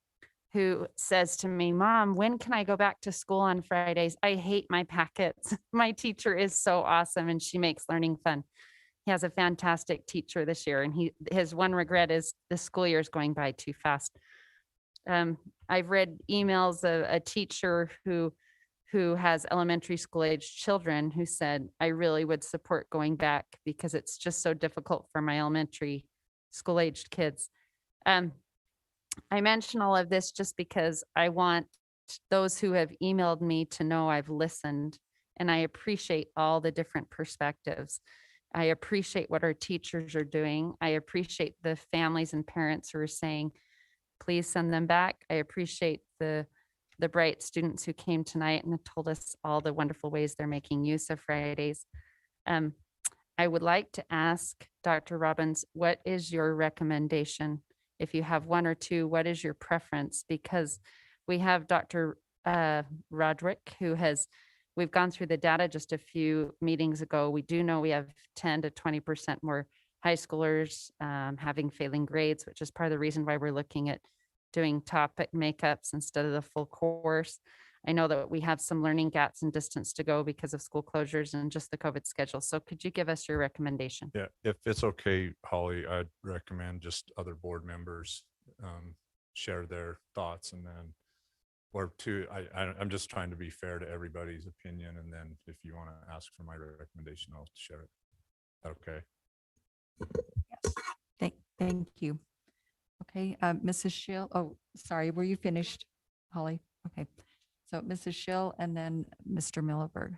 Speaker 3: who says to me, "Mom, when can I go back to school on Fridays? I hate my packets. My teacher is so awesome and she makes learning fun." He has a fantastic teacher this year, and his one regret is the school year is going by too fast. I've read emails of a teacher who has elementary school age children who said, "I really would support going back because it's just so difficult for my elementary school aged kids." I mention all of this just because I want those who have emailed me to know I've listened, and I appreciate all the different perspectives. I appreciate what our teachers are doing. I appreciate the families and parents who are saying, please send them back. I appreciate the bright students who came tonight and told us all the wonderful ways they're making use of Fridays. I would like to ask Dr. Robbins, what is your recommendation? If you have one or two, what is your preference? Because we have Dr. Roderick, we've gone through the data just a few meetings ago. We do know we have 10 to 20% more high schoolers having failing grades, which is part of the reason why we're looking at doing topic makeups instead of the full course. I know that we have some learning gaps and distance to go because of school closures and just the COVID schedule. So could you give us your recommendation?
Speaker 8: Yeah, if it's okay, Holly, I'd recommend just other board members share their thoughts, and then, or two, I'm just trying to be fair to everybody's opinion. And then if you want to ask for my recommendation, I'll share it. Okay.
Speaker 1: Yes. Thank you. Okay, Mrs. Schill. Oh, sorry, were you finished, Holly? Okay. So Mrs. Schill and then Mr. Milleberg.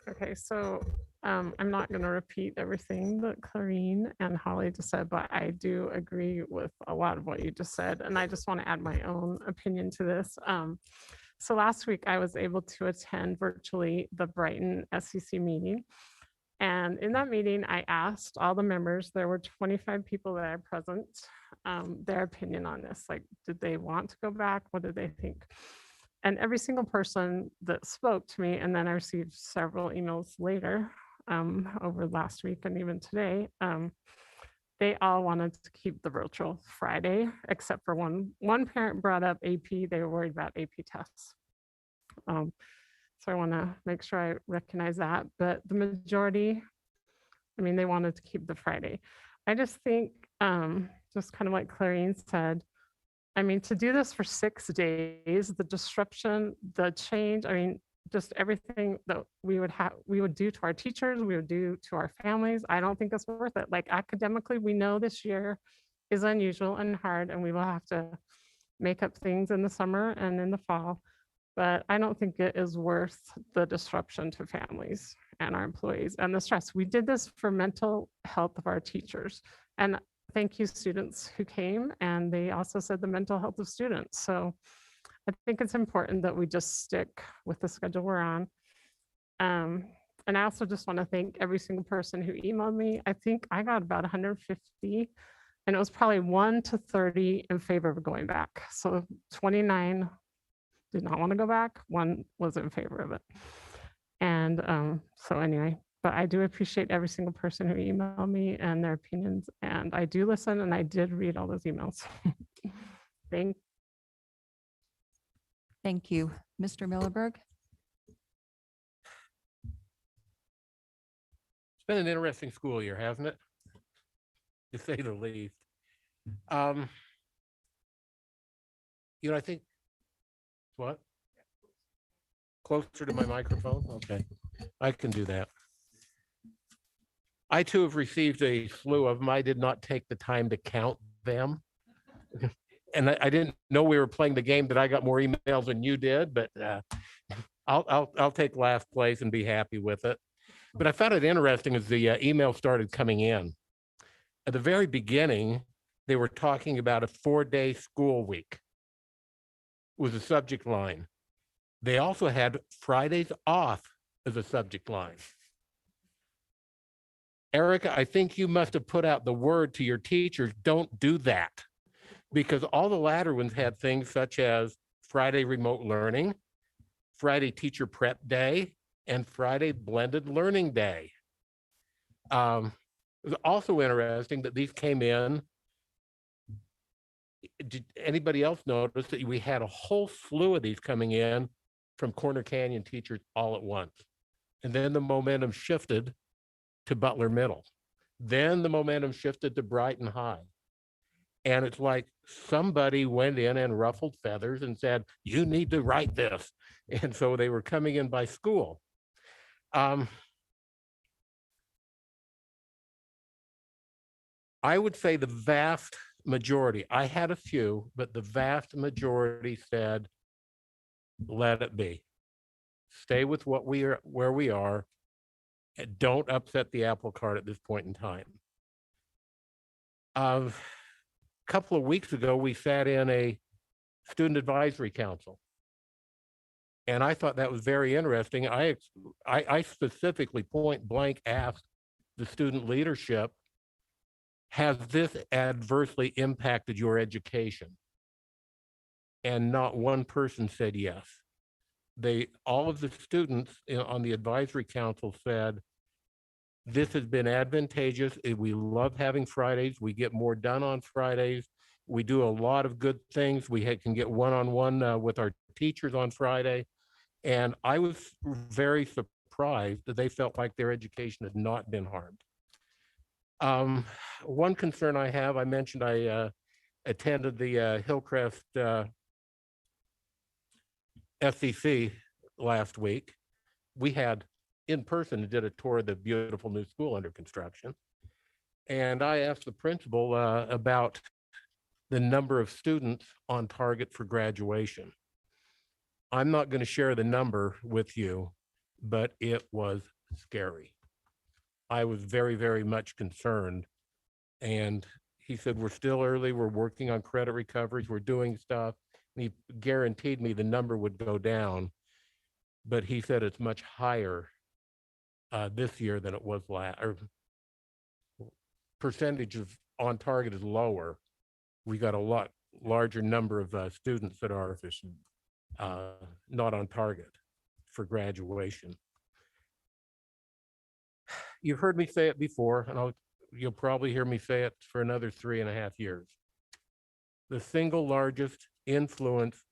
Speaker 5: Okay, so I'm not going to repeat everything that Clarine and Holly just said, but I do agree with a lot of what you just said. And I just want to add my own opinion to this. So last week I was able to attend virtually the Brighton SEC meeting. And in that meeting, I asked all the members, there were 25 people that are present, their opinion on this. Like, did they want to go back? What did they think? And every single person that spoke to me, and then I received several emails later over last week and even today, they all wanted to keep the virtual Friday, except for one parent brought up AP. They were worried about AP tests. So I want to make sure I recognize that. But the majority, I mean, they wanted to keep the Friday. I just think, just kind of like Clarine said, I mean, to do this for 6 days, the disruption, the change, I mean, just everything that we would do to our teachers, we would do to our families. I don't think it's worth it. Like academically, we know this year is unusual and hard, and we will have to make up things in the summer and in the fall. But I don't think it is worth the disruption to families and our employees and the stress. We did this for mental health of our teachers. And thank you, students who came, and they also said the mental health of students. So I think it's important that we just stick with the schedule we're on. And I also just want to thank every single person who emailed me. I think I got about 150, and it was probably 1 to 30 in favor of going back. So 29 did not want to go back. 1 was in favor of it. And so anyway, but I do appreciate every single person who emailed me and their opinions. And I do listen, and I did read all those emails. Thank
Speaker 1: you. Mr. Milleberg?
Speaker 4: It's been an interesting school year, hasn't it? To say the least. You know, I think, what? Closer to my microphone? Okay, I can do that. I too have received a slew of them. I did not take the time to count them. And I didn't know we were playing the game that I got more emails than you did, but I'll take last place and be happy with it. But I found it interesting as the email started coming in. At the very beginning, they were talking about a 4-day school week was a subject line. They also had Fridays off as a subject line. Erica, I think you must have put out the word to your teachers, don't do that. Because all the latter ones had things such as Friday remote learning, Friday teacher prep day, and Friday blended learning day. It was also interesting that these came in. Did anybody else notice that we had a whole slew of these coming in from Corner Canyon teachers all at once? And then the momentum shifted to Butler Middle. Then the momentum shifted to Brighton High. And it's like somebody went in and ruffled feathers and said, you need to write this. And so they were coming in by school. I would say the vast majority, I had a few, but the vast majority said, let it be. Stay with what we are, where we are, and don't upset the apple cart at this point in time. A couple of weeks ago, we sat in a student advisory council. And I thought that was very interesting. I specifically point blank asked the student leadership, has this adversely impacted your education? And not one person said yes. All of the students on the advisory council said, this has been advantageous. We love having Fridays. We get more done on Fridays. We do a lot of good things. We can get one-on-one with our teachers on Friday. And I was very surprised that they felt like their education had not been harmed. One concern I have, I mentioned I attended the Hillcrest SEC last week. We had in person did a tour of the beautiful new school under construction. And I asked the principal about the number of students on target for graduation. I'm not going to share the number with you, but it was scary. I was very, very much concerned. And he said, we're still early. We're working on credit recoveries. We're doing stuff. And he guaranteed me the number would go down, but he said it's much higher this year than it was last, or percentage of on target is lower. We got a lot larger number of students that are not on target for graduation. You've heard me say it before, and you'll probably hear me say it for another 3.5 years. The single largest influence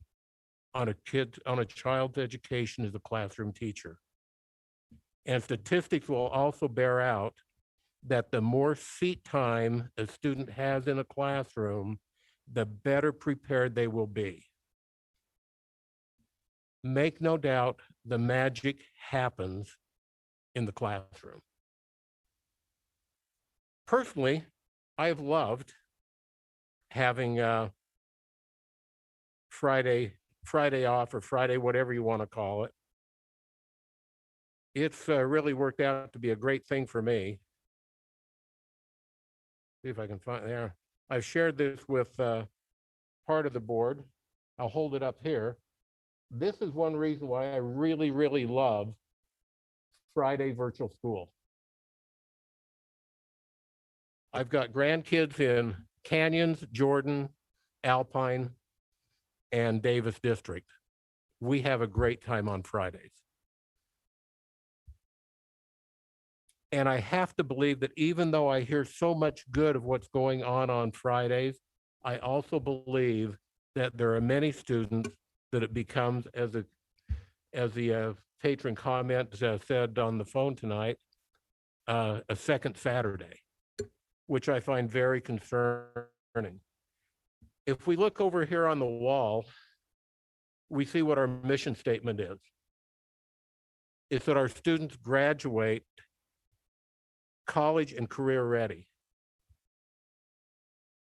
Speaker 4: on a child's education is a classroom teacher. And statistics will also bear out that the more seat time a student has in a classroom, the better prepared they will be. Make no doubt, the magic happens in the classroom. Personally, I have loved having Friday off, or Friday, whatever you want to call it. It's really worked out to be a great thing for me. See if I can find there. I've shared this with part of the board. I'll hold it up here. This is one reason why I really, really love Friday virtual school. I've got grandkids in Canyons, Jordan, Alpine, and Davis District. We have a great time on Fridays. And I have to believe that even though I hear so much good of what's going on Fridays, I also believe that there are many students that it becomes, as the patron comment said on the phone tonight, a second Saturday, which I find very concerning. If we look over here on the wall, we see what our mission statement is. is that our students graduate college and career ready.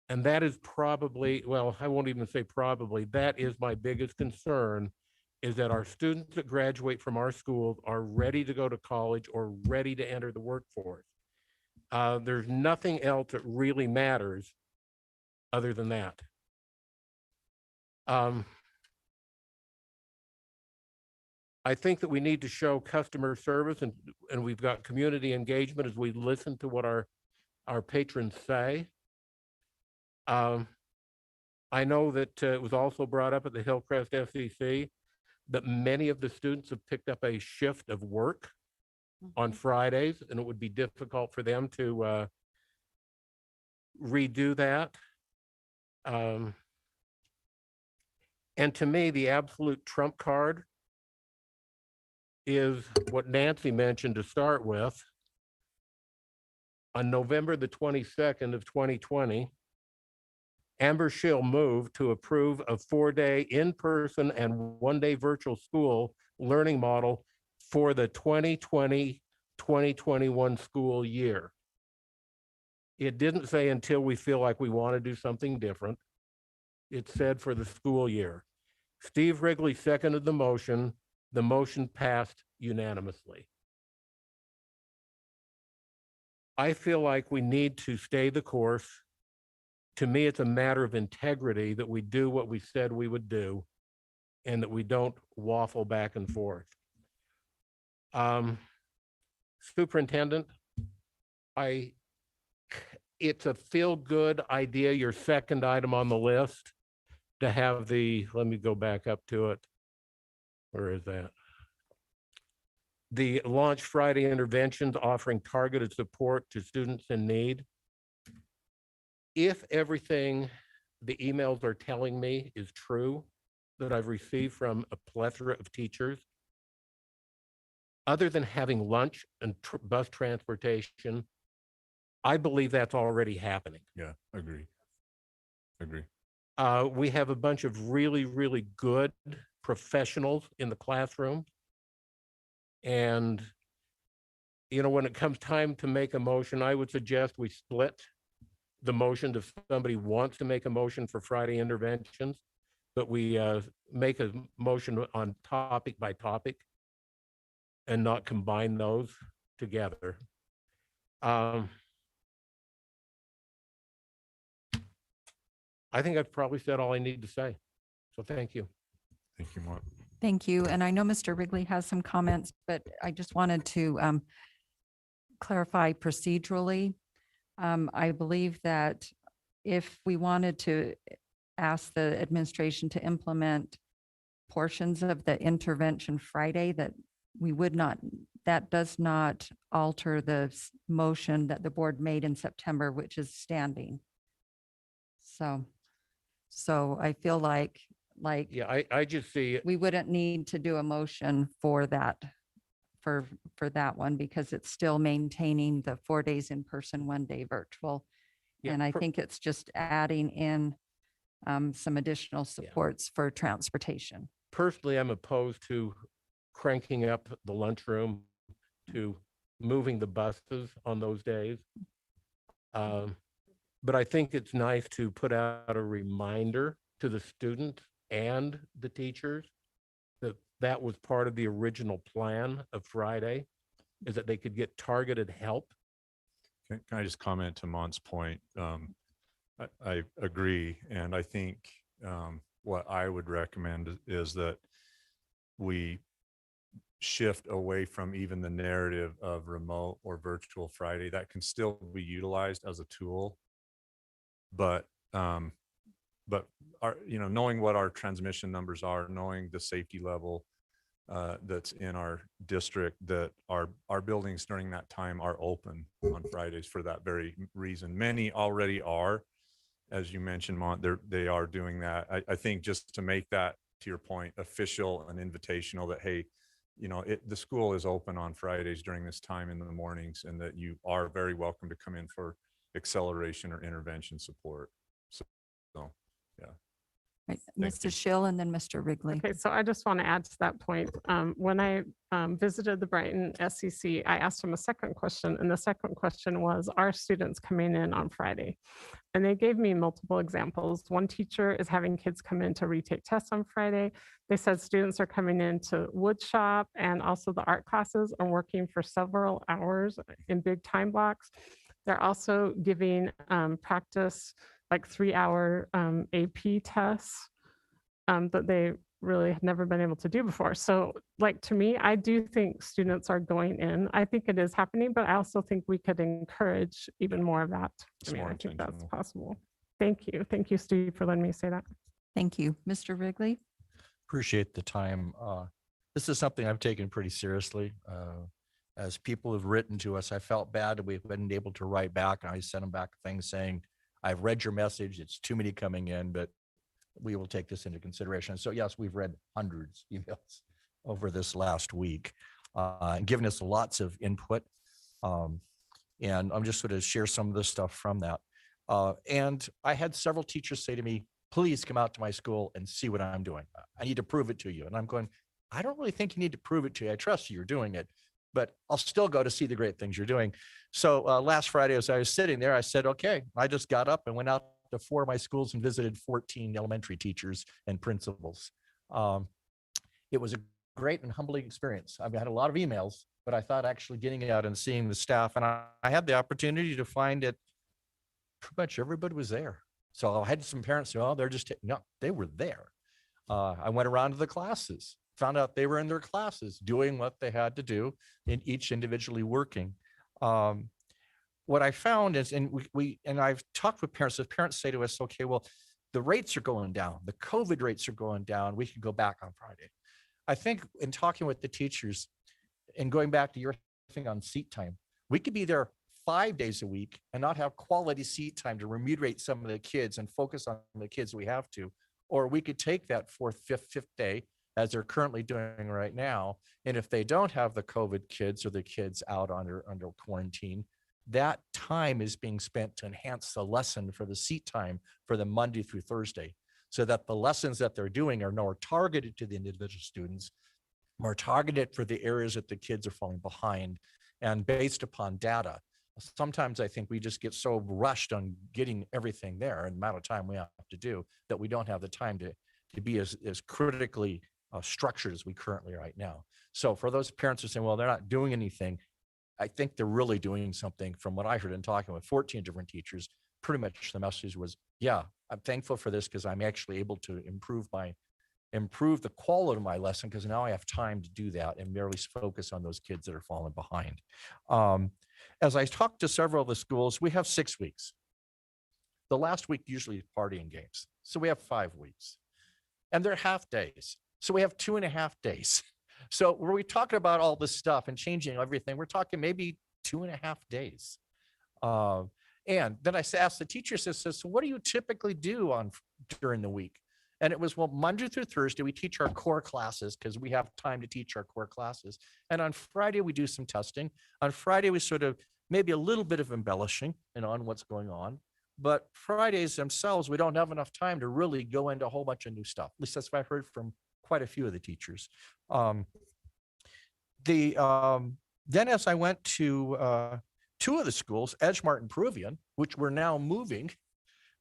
Speaker 4: And that is probably, well, I won't even say probably, that is my biggest concern, is that our students that graduate from our schools are ready to go to college or ready to enter the workforce. There's nothing else that really matters other than that. I think that we need to show customer service, and we've got community engagement as we listen to what our patrons say. I know that it was also brought up at the Hillcrest FCC that many of the students have picked up a shift of work on Fridays, and it would be difficult for them to redo that. And to me, the absolute trump card is what Nancy mentioned to start with. On November the 22nd of 2020, Amber Schill moved to approve a 4-day in-person and 1-day virtual school learning model for the 2020-2021 school year. It didn't say until we feel like we want to do something different. It said for the school year. Steve Wrigley seconded the motion. The motion passed unanimously. I feel like we need to stay the course. To me, it's a matter of integrity that we do what we said we would do and that we don't waffle back and forth. Superintendent, it's a feel-good idea, your second item on the list, to have let me go back up to it. Where is that? The Launch Friday interventions offering targeted support to students in need. If everything the emails are telling me is true that I've received from a plethora of teachers, other than having lunch and bus transportation, I believe that's already happening.
Speaker 8: Yeah, agree.
Speaker 4: We have a bunch of really, really good professionals in the classroom. And, when it comes time to make a motion, I would suggest we split the motion if somebody wants to make a motion for Friday interventions, but we make a motion on topic by topic and not combine those together. I think I've probably said all I need to say. So thank you.
Speaker 8: Thank you, Mark.
Speaker 1: Thank you. And I know Mr. Wrigley has some comments, but I just wanted to clarify procedurally. I believe that if we wanted to ask the administration to implement portions of the intervention Friday, that we would not, that does not alter the motion that the board made in September, which is standing. So I feel like
Speaker 4: Yeah, I just see it.
Speaker 1: we wouldn't need to do a motion for that, for that one, because it's still maintaining the 4 days in person, 1 day virtual.
Speaker 4: Yeah,
Speaker 1: And I think it's just adding in some additional supports for transportation.
Speaker 4: Personally, I'm opposed to cranking up the lunchroom, to moving the buses on those days. But I think it's nice to put out a reminder to the students and the teachers that that was part of the original plan of Friday, is that they could get targeted help.
Speaker 8: Can I just comment to Mont's point? I agree. And I think what I would recommend is that we shift away from even the narrative of remote or virtual Friday. That can still be utilized as a tool. But our, knowing what our transmission numbers are, knowing the safety level that's in our district, that our buildings during that time are open on Fridays for that very reason. Many already are, as you mentioned, Mont, they are doing that. I think just to make that, to your point, official and invitational, that, hey, the school is open on Fridays during this time in the mornings, and that you are very welcome to come in for acceleration or intervention support. So yeah.
Speaker 1: Right,
Speaker 8: Thank you.
Speaker 1: Mrs. Schill and then Mr. Wrigley.
Speaker 5: Okay, so I just want to add to that point. When I visited the Brighton SEC, I asked them a second question, and the second question was, are students coming in on Friday? And they gave me multiple examples. One teacher is having kids come in to retake tests on Friday. They said students are coming in to wood shop and also the art classes and working for several hours in big time blocks. They're also giving practice like 3-hour AP tests that they really had never been able to do before. So like to me, I do think students are going in. I think it is happening, but I also think we could encourage even more of that.
Speaker 8: It's
Speaker 5: I mean,
Speaker 8: more
Speaker 5: I think that's
Speaker 8: intentional.
Speaker 5: possible. Thank you. Thank you, Steve, for letting me say that.
Speaker 1: Thank you. Mr. Wrigley?
Speaker 6: Appreciate the time. This is something I've taken pretty seriously. As people have written to us, I felt bad that we've been able to write back. I sent them back things saying, I've read your message. It's too many coming in, but we will take this into consideration. So yes, we've read hundreds of emails over this last week, and given us lots of input. And I'm just going to share some of the stuff from that. And I had several teachers say to me, please come out to my school and see what I'm doing. I need to prove it to you. And I'm going, I don't really think you need to prove it to you. I trust you're doing it, but I'll still go to see the great things you're doing. So last Friday, as I was sitting there, I said, okay, I just got up and went out to 4 of my schools and visited 14 elementary teachers and principals. It was a great and humbling experience. I've had a lot of emails, but I thought actually getting out and seeing the staff, and I had the opportunity to find it, pretty much everybody was there. So I had some parents say, oh, they're just, no, they were there. I went around to the classes, found out they were in their classes doing what they had to do, in each individually working. What I found is, and I've talked with parents, if parents say to us, okay, well, the rates are going down, the COVID rates are going down, we can go back on Friday. I think in talking with the teachers and going back to your thing on seat time, we could be there 5 days a week and not have quality seat time to remunerate some of the kids and focus on the kids we have to. Or we could take that 4th, 5th, 5th day, as they're currently doing right now. And if they don't have the COVID kids or the kids out under quarantine, that time is being spent to enhance the lesson for the seat time for the Monday through Thursday, so that the lessons that they're doing are more targeted to the individual students, more targeted for the areas that the kids are falling behind, and based upon data. Sometimes I think we just get so rushed on getting everything there and the amount of time we have to do that we don't have the time to be as critically structured as we currently are right now. So for those parents who say, well, they're not doing anything, I think they're really doing something. From what I heard in talking with 14 different teachers, pretty much the message was, yeah, I'm thankful for this because I'm actually able to improve the quality of my lesson, because now I have time to do that and merely focus on those kids that are falling behind. As I talked to several of the schools, we have 6 weeks. The last week usually is partying games. So we have 5 weeks. And they're half days. So we have 2.5 days. So were we talking about all this stuff and changing everything? We're talking maybe 2.5 days. And then I asked the teacher, so what do you typically do during the week? And it was, well, Monday through Thursday, we teach our core classes because we have time to teach our core classes. And on Friday, we do some testing. On Friday, we sort of maybe a little bit of embellishing on what's going on. But Fridays themselves, we don't have enough time to really go into a whole bunch of new stuff. At least that's what I've heard from quite a few of the teachers. Then as I went to 2 of the schools, Edgemart and Peruvian, which we're now moving,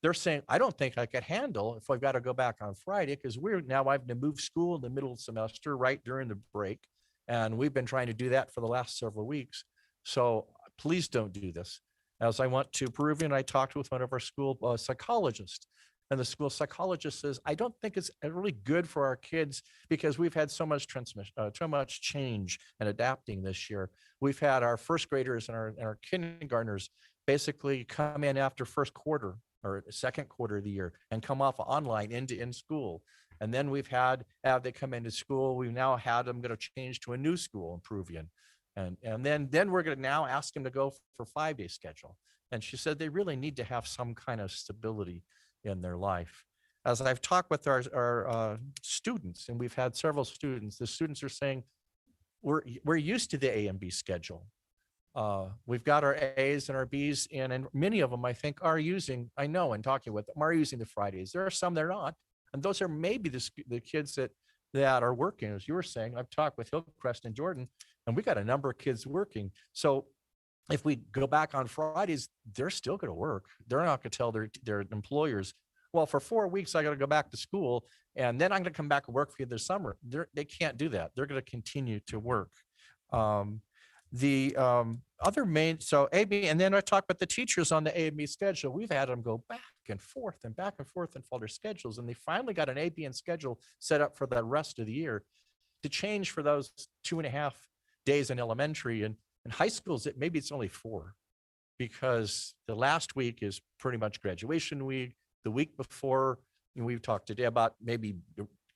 Speaker 6: they're saying, I don't think I could handle if I've got to go back on Friday, because we're now having to move school in the middle of the semester right during the break. And we've been trying to do that for the last several weeks. So please don't do this. As I went to Peruvian, I talked with one of our school psychologists, and the school psychologist says, I don't think it's really good for our kids because we've had so much too much change and adapting this year. We've had our first graders and our kindergartners basically come in after first quarter or second quarter of the year and come off online into in school. And then we've had they come into school. We've now had them going to change to a new school in Peruvian. And then we're going to now ask them to go for 5-day schedule. And she said they really need to have some kind of stability in their life. As I've talked with our students, and we've had several students, the students are saying, we're used to the A and B schedule. We've got our A's and our B's in, and many of them I think are using, I know in talking with them, are using the Fridays. There are some they're not. And those are maybe the kids that are working, as you were saying. I've talked with Hillcrest and Jordan, and we got a number of kids working. So if we go back on Fridays, they're still going to work. They're not going to tell their employers, well, for 4 weeks, I got to go back to school, and then I'm going to come back and work for you this summer. They can't do that. They're going to continue to work. The other main, so AB, and then I talk about the teachers on the A and B schedule. We've had them go back and forth and follow their schedules. And they finally got an A, B, and schedule set up for the rest of the year to change for those 2.5 days in elementary. And in high schools, maybe it's only 4, because the last week is pretty much graduation week. The week before, we've talked today about maybe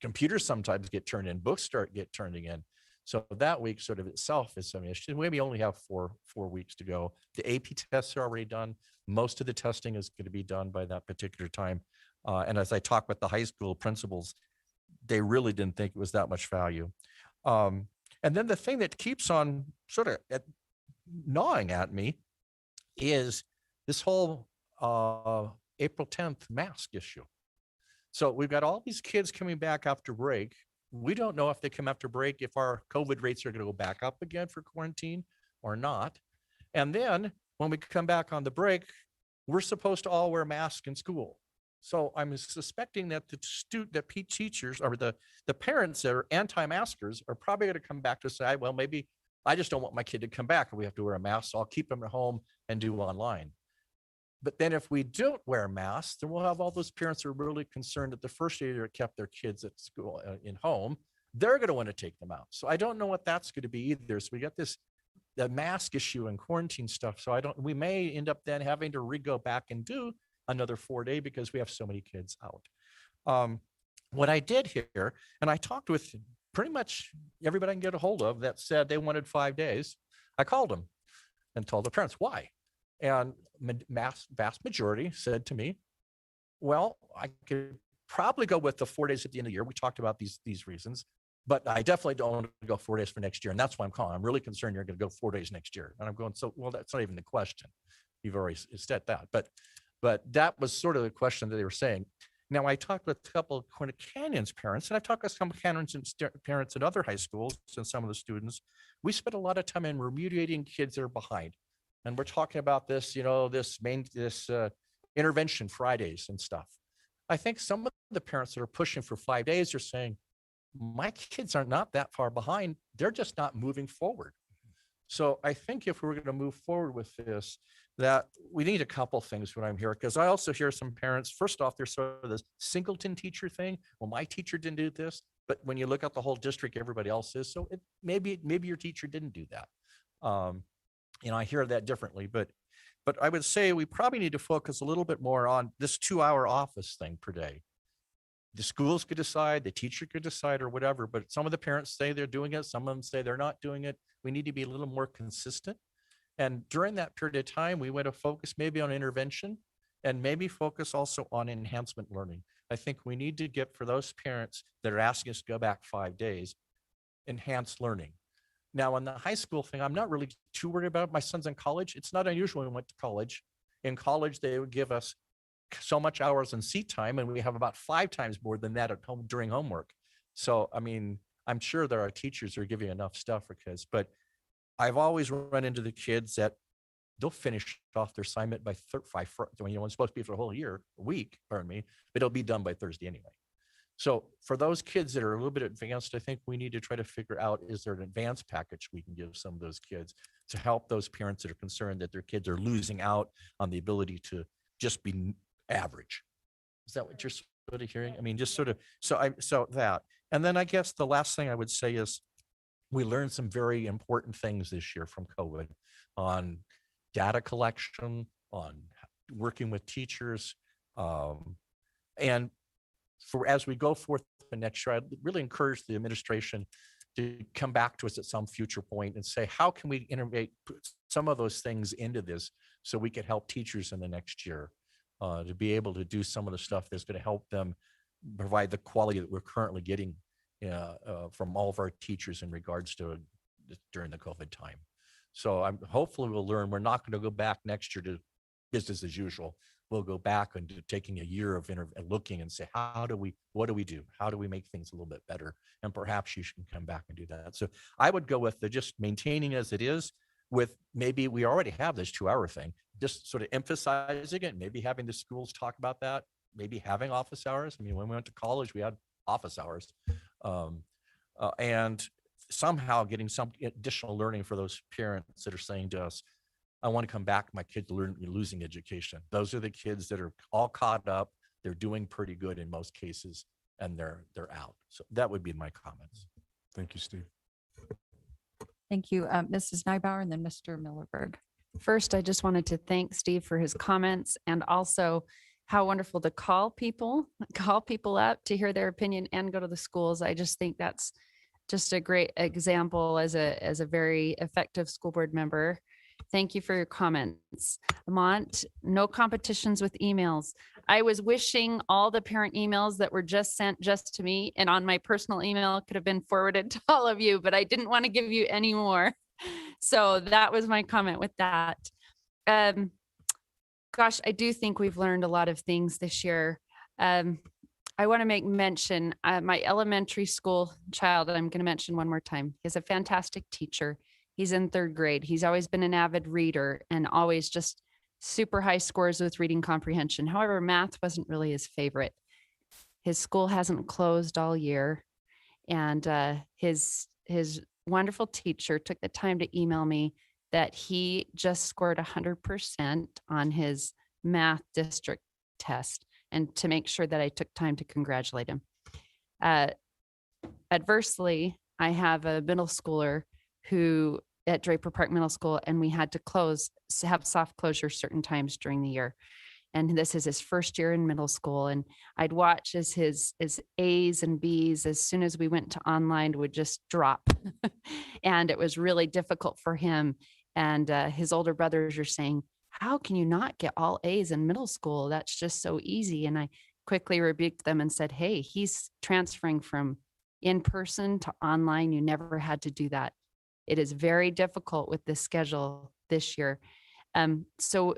Speaker 6: computers sometimes get turned in, books get turning in. So that week sort of itself is some issue. We only have four weeks to go. The AP tests are already done. Most of the testing is going to be done by that particular time. And as I talk with the high school principals, they really didn't think it was that much value. And then the thing that keeps on sort of gnawing at me is this whole April 10th mask issue. So we've got all these kids coming back after break. We don't know if they come after break, if our COVID rates are going to go back up again for quarantine or not. And then when we come back on the break, we're supposed to all wear masks in school. So I'm suspecting that the teachers or the parents that are anti-maskers are probably going to come back to say, well, maybe I just don't want my kid to come back and we have to wear a mask, so I'll keep them at home and do online. But then if we don't wear masks, then we'll have all those parents who are really concerned that the first day they kept their kids at school in home, they're going to want to take them out. So I don't know what that's going to be either. So we got the mask issue and quarantine stuff. So we may end up then having to go back and do another 4-day because we have so many kids out. What I did here, and I talked with pretty much everybody I can get a hold of that said they wanted 5 days. I called them and told the parents why. And vast majority said to me, well, I could probably go with the 4 days at the end of the year. We talked about these reasons, but I definitely don't want to go 4 days for next year. And that's why I'm calling. I'm really concerned you're going to go 4 days next year. And I'm going, so, well, that's not even the question. You've already said that. But that was sort of the question that they were saying. Now, I talked with a couple of Corner Canyons parents, and I've talked with some Canyons parents at other high schools and some of the students. We spent a lot of time in remediating kids that are behind. And we're talking about this, this intervention Fridays and stuff. I think some of the parents that are pushing for 5 days are saying, my kids are not that far behind. They're just not moving forward. So I think if we're going to move forward with this, that we need a couple things when I'm here, because I also hear some parents, first off, there's sort of this singleton teacher thing. Well, my teacher didn't do this, but when you look at the whole district, everybody else is. So maybe your teacher didn't do that. I hear that differently, but I would say we probably need to focus a little bit more on this 2-hour office thing per day. The schools could decide, the teacher could decide or whatever, but some of the parents say they're doing it. Some of them say they're not doing it. We need to be a little more consistent. And during that period of time, we want to focus maybe on intervention and maybe focus also on enhancement learning. I think we need to get, for those parents that are asking us to go back 5 days, enhanced learning. Now, on the high school thing, I'm not really too worried about it. My son's in college. It's not unusual when we went to college. In college, they would give us so much hours in seat time, and we have about 5 times more than that at home during homework. So, I mean, I'm sure there are teachers who are giving enough stuff for kids, but I've always run into the kids that they'll finish off their assignment by it's supposed to be for a whole week, but it'll be done by Thursday anyway. So for those kids that are a little bit advanced, I think we need to try to figure out, is there an advanced package we can give some of those kids to help those parents that are concerned that their kids are losing out on the ability to just be average. Is that what you're sort of hearing? I mean, just sort of, so that. And then I guess the last thing I would say is we learned some very important things this year from COVID on data collection, on working with teachers, and as we go forth the next year, I'd really encourage the administration to come back to us at some future point and say, how can we integrate some of those things into this so we can help teachers in the next year to be able to do some of the stuff that's going to help them provide the quality that we're currently getting from all of our teachers in regards to during the COVID time. So hopefully we'll learn. We're not going to go back next year to business as usual. we'll go back and taking a year of looking and say, what do we do? How do we make things a little bit better? And perhaps you should come back and do that. So I would go with the just maintaining as it is, with maybe we already have this 2-hour thing, just sort of emphasizing it, maybe having the schools talk about that, maybe having office hours. I mean, when we went to college, we had office hours. And somehow getting some additional learning for those parents that are saying to us, I want to come back, my kid losing education. Those are the kids that are all caught up. They're doing pretty good in most cases, and they're out. So that would be my comments.
Speaker 8: Thank you, Steve.
Speaker 1: Thank you, Mrs. Nybauer, and then Mr. Millerberg.
Speaker 3: First, I just wanted to thank Steve for his comments, and also how wonderful to call people up to hear their opinion and go to the schools. I just think that's just a great example as a very effective school board member. Thank you for your comments. Mont, no competitions with emails. I was wishing all the parent emails that were just sent just to me and on my personal email could have been forwarded to all of you, but I didn't want to give you any more. So that was my comment with that. Gosh, I do think we've learned a lot of things this year. I want to make mention, my elementary school child, I'm going to mention one more time. He's a fantastic teacher. He's in 3rd grade. He's always been an avid reader and always just super high scores with reading comprehension. However, math wasn't really his favorite. His school hasn't closed all year. And his wonderful teacher took the time to email me that he just scored 100% on his math district test, and to make sure that I took time to congratulate him. Adversely, I have a middle schooler who at Draper Park Middle School, and we had to have soft closure certain times during the year. And this is his first year in middle school. And I'd watch as his A's and B's, as soon as we went to online, would just drop. And it was really difficult for him. And his older brothers are saying, how can you not get all A's in middle school? That's just so easy. And I quickly rebuked them and said, hey, he's transferring from in person to online. You never had to do that. It is very difficult with this schedule this year. So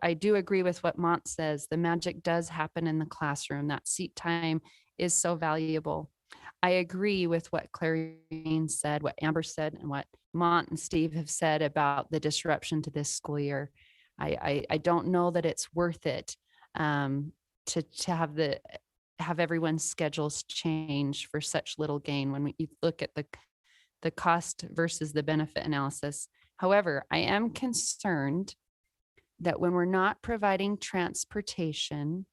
Speaker 3: I do agree with what Mont says. The magic does happen in the classroom. That seat time is so valuable. I agree with what Clarine said, what Amber said, and what Mont and Steve have said about the disruption to this school year. I don't know that it's worth it to have everyone's schedules change for such little gain when you look at the cost versus the benefit analysis. However, I am concerned that when we're not providing transportation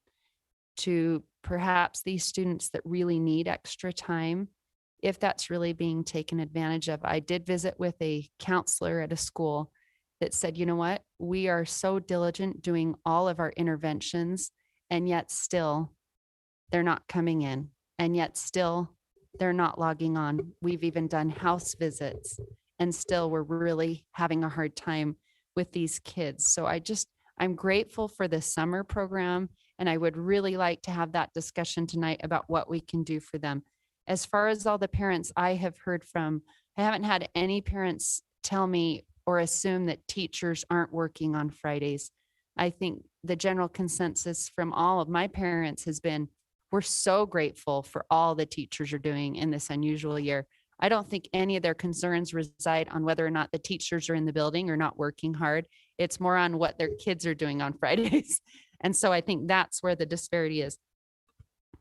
Speaker 3: to perhaps these students that really need extra time, if that's really being taken advantage of. I did visit with a counselor at a school that said, you know what, we are so diligent doing all of our interventions, and yet still they're not coming in, and yet still they're not logging on. We've even done house visits, and still we're really having a hard time with these kids. So I'm grateful for the summer program, and I would really like to have that discussion tonight about what we can do for them. As far as all the parents I have heard from, I haven't had any parents tell me or assume that teachers aren't working on Fridays. I think the general consensus from all of my parents has been, we're so grateful for all the teachers are doing in this unusual year. I don't think any of their concerns reside on whether or not the teachers are in the building or not working hard. It's more on what their kids are doing on Fridays. And so I think that's where the disparity is.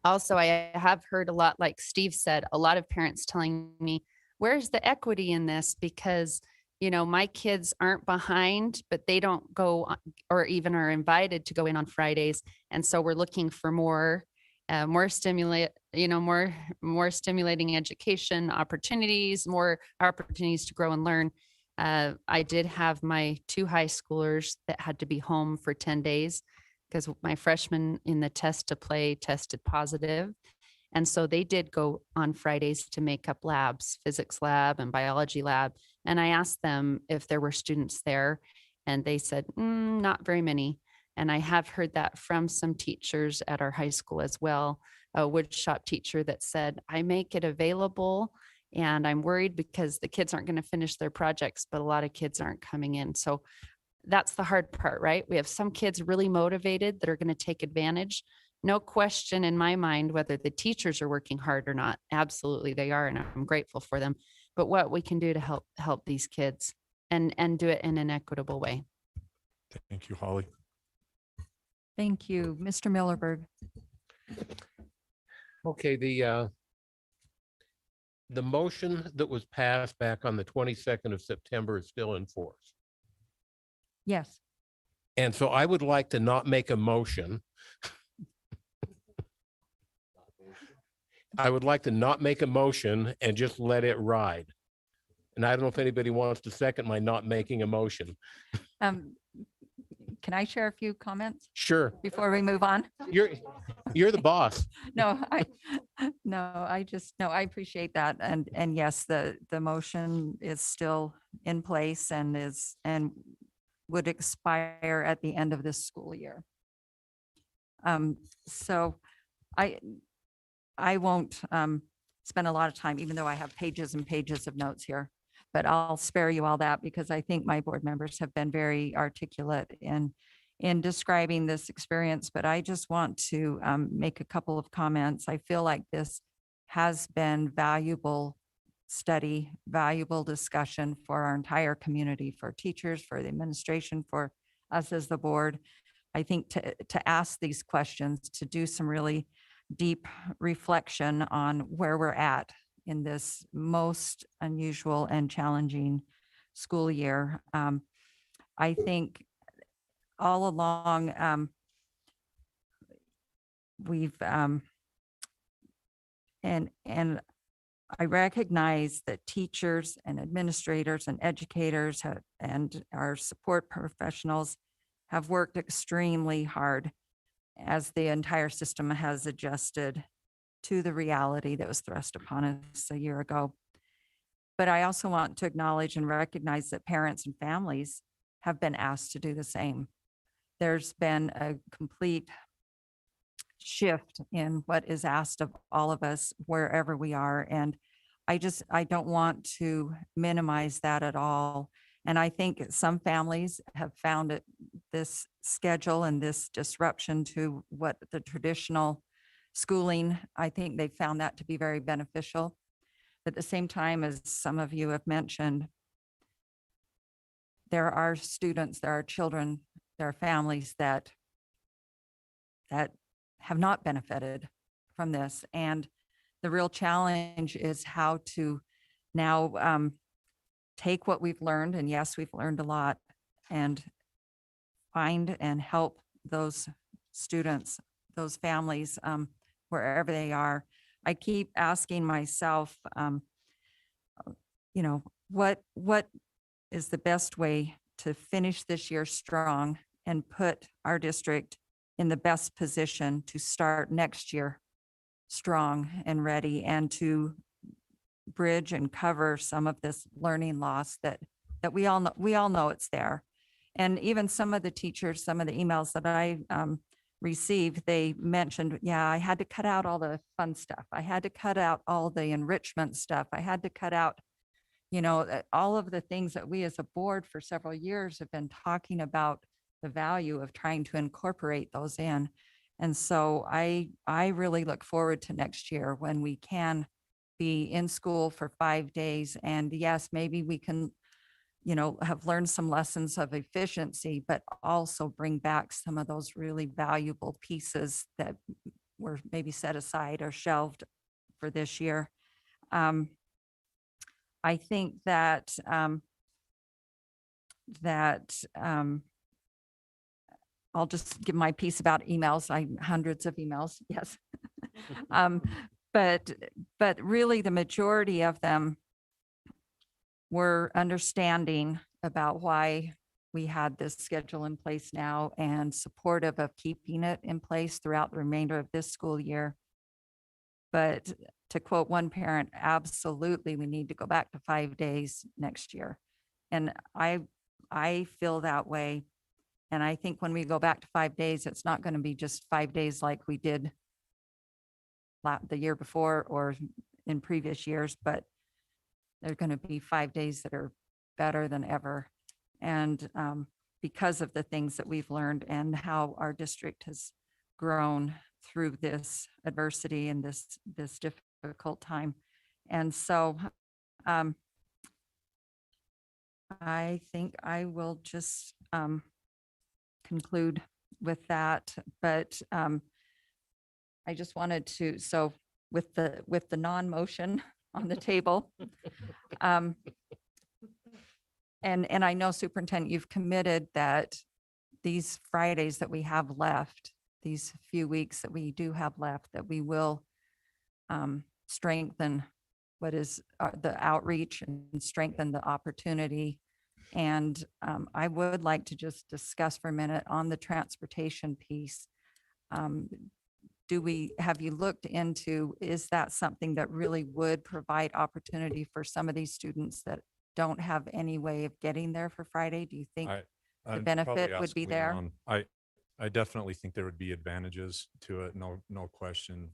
Speaker 3: Also, I have heard a lot, like Steve said, a lot of parents telling me, where's the equity in this? Because, my kids aren't behind, but they don't go or even are invited to go in on Fridays. And so we're looking for more stimulating education opportunities, more opportunities to grow and learn. I did have my 2 high schoolers that had to be home for 10 days because my freshman in the test to play tested positive. And so they did go on Fridays to make up labs, physics lab and biology lab. And I asked them if there were students there, and they said, not very many. And I have heard that from some teachers at our high school as well. A woodshop teacher that said, I make it available and I'm worried because the kids aren't going to finish their projects, but a lot of kids aren't coming in. So that's the hard part, right? We have some kids really motivated that are going to take advantage. No question in my mind whether the teachers are working hard or not. Absolutely they are, and I'm grateful for them. But what we can do to help these kids and do it in an equitable way.
Speaker 8: Thank you, Holly.
Speaker 1: Thank you. Mr. Millerberg.
Speaker 4: Okay, the motion that was passed back on the 22nd of September is still in force.
Speaker 1: Yes.
Speaker 4: And so I would like to not make a motion. I would like to not make a motion and just let it ride. And I don't know if anybody wants to second my not making a motion.
Speaker 1: Can I share a few comments
Speaker 4: Sure.
Speaker 1: before we move on?
Speaker 4: You're the boss.
Speaker 1: No, I appreciate that. And yes, the motion is still in place and would expire at the end of this school year. So I won't spend a lot of time, even though I have pages and pages of notes here, but I'll spare you all that because I think my board members have been very articulate in describing this experience. But I just want to make a couple of comments. I feel like this has been valuable study, valuable discussion for our entire community, for teachers, for the administration, for us as the board. I think to ask these questions, to do some really deep reflection on where we're at in this most unusual and challenging school year. I think all along we've and I recognize that teachers and administrators and educators and our support professionals have worked extremely hard as the entire system has adjusted to the reality that was thrust upon us a year ago. But I also want to acknowledge and recognize that parents and families have been asked to do the same. There's been a complete shift in what is asked of all of us wherever we are. And I don't want to minimize that at all. And I think some families have found this schedule and this disruption to what the traditional schooling, I think they found that to be very beneficial. At the same time, as some of you have mentioned, there are students, there are children, there are families that have not benefited from this. And the real challenge is how to now take what we've learned, and yes, we've learned a lot, and find and help those students, those families, wherever they are. I keep asking myself, what is the best way to finish this year strong and put our district in the best position to start next year strong and ready, and to bridge and cover some of this learning loss that we all know it's there. And even some of the teachers, some of the emails that I received, they mentioned, yeah, I had to cut out all the fun stuff. I had to cut out all the enrichment stuff. I had to cut out, all of the things that we as a board for several years have been talking about the value of trying to incorporate those in. And so I really look forward to next year when we can be in school for 5 days. And yes, maybe we can, have learned some lessons of efficiency, but also bring back some of those really valuable pieces that were maybe set aside or shelved for this year. I think that I'll just give my piece about emails. Hundreds of emails, yes. But really the majority of them were understanding about why we had this schedule in place now and supportive of keeping it in place throughout the remainder of this school year. But to quote one parent, absolutely, we need to go back to 5 days next year. And I feel that way. And I think when we go back to 5 days, it's not going to be just 5 days like we did the year before or in previous years, but they're going to be 5 days that are better than ever. And because of the things that we've learned and how our district has grown through this adversity and this difficult time. And so I think I will just conclude with that, but I just wanted to, so with the non-motion on the table, and I know Superintendent, you've committed that these Fridays that we have left, these few weeks that we do have left, that we will strengthen what is the outreach and strengthen the opportunity. And I would like to just discuss for a minute on the transportation piece. Have you looked into, is that something that really would provide opportunity for some of these students that don't have any way of getting there for Friday? Do you think
Speaker 8: I'd
Speaker 1: the
Speaker 8: probably
Speaker 1: benefit would
Speaker 8: ask
Speaker 1: be there?
Speaker 8: Leon. I definitely think there would be advantages to it. No question.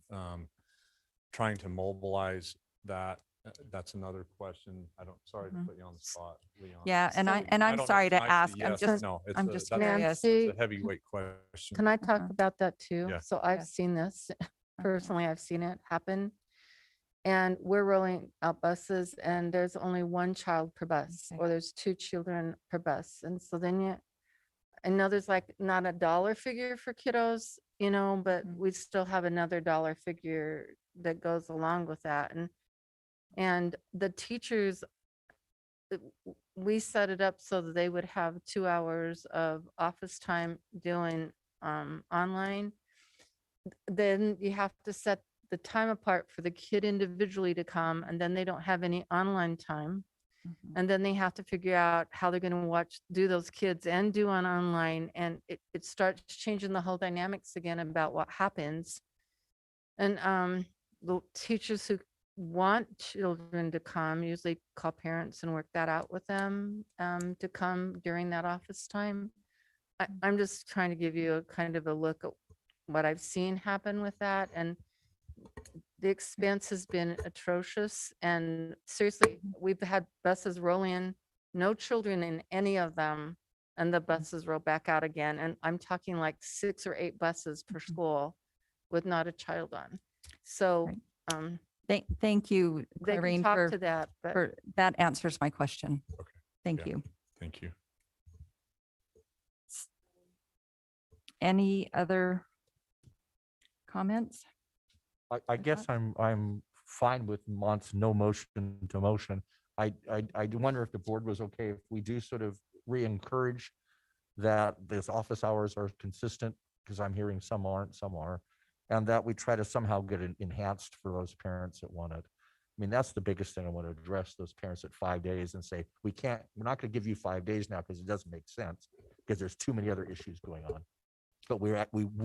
Speaker 8: Trying to mobilize that, that's another question. Sorry to put you on the spot, Leon.
Speaker 1: Yeah, and
Speaker 8: I
Speaker 1: I'm
Speaker 8: don't know
Speaker 1: sorry
Speaker 8: if
Speaker 1: to
Speaker 8: tonight's the
Speaker 1: ask.
Speaker 8: yes, no, it's
Speaker 1: I'm
Speaker 8: a-
Speaker 1: just
Speaker 8: that's-
Speaker 1: curious.
Speaker 8: It's a heavyweight question.
Speaker 10: Can I talk about that too?
Speaker 8: Yeah.
Speaker 10: So I've seen this personally, I've seen it happen. And we're rolling out buses and there's only one child per bus, or there's 2 children per bus. And so then I know there's like not a dollar figure for kiddos, but we still have another dollar figure that goes along with that. And the teachers, we set it up so that they would have 2 hours of office time doing online. Then you have to set the time apart for the kid individually to come, and then they don't have any online time. And then they have to figure out how they're going to do those kids and do on online. And it starts changing the whole dynamics again about what happens. And the teachers who want children to come usually call parents and work that out with them to come during that office time. I'm just trying to give you a kind of a look at what I've seen happen with that. And the expense has been atrocious. And seriously, we've had buses roll in, no children in any of them, and the buses roll back out again. And I'm talking like 6 or 8 buses per school with not a child on. So
Speaker 1: thank you,
Speaker 10: they can
Speaker 1: Clarine,
Speaker 10: talk to that, but
Speaker 1: for that answers my question.
Speaker 8: Okay.
Speaker 1: Thank
Speaker 8: Yeah.
Speaker 1: you.
Speaker 8: Thank you.
Speaker 1: Any other comments?
Speaker 6: I guess I'm fine with Mont's no motion to motion. I do wonder if the board was okay if we do sort of re-encourage that this office hours are consistent, because I'm hearing some aren't, some are, and that we try to somehow get it enhanced for those parents that want it. I mean, that's the biggest thing I want to address, those parents at 5 days and say, we're not going to give you 5 days now because it doesn't make sense, because there's too many other issues going on. But we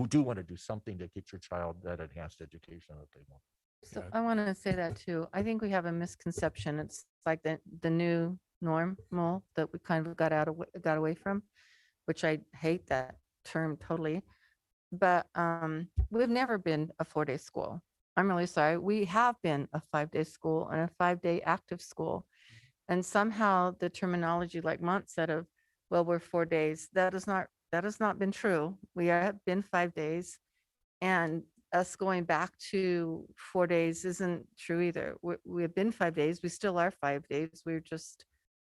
Speaker 6: do want to do something to get your child that enhanced education that they want.
Speaker 10: so I want to say that too. I think we have a misconception. It's like the new normal that we kind of got away from, which I hate that term totally. But we've never been a 4-day school. I'm really sorry. We have been a 5-day school and a 5-day active school. And somehow the terminology, like Mont said, of, well, we're 4 days, that has not been true. We have been 5 days, and us going back to 4 days isn't true either. We have been 5 days. We still are 5 days. We're just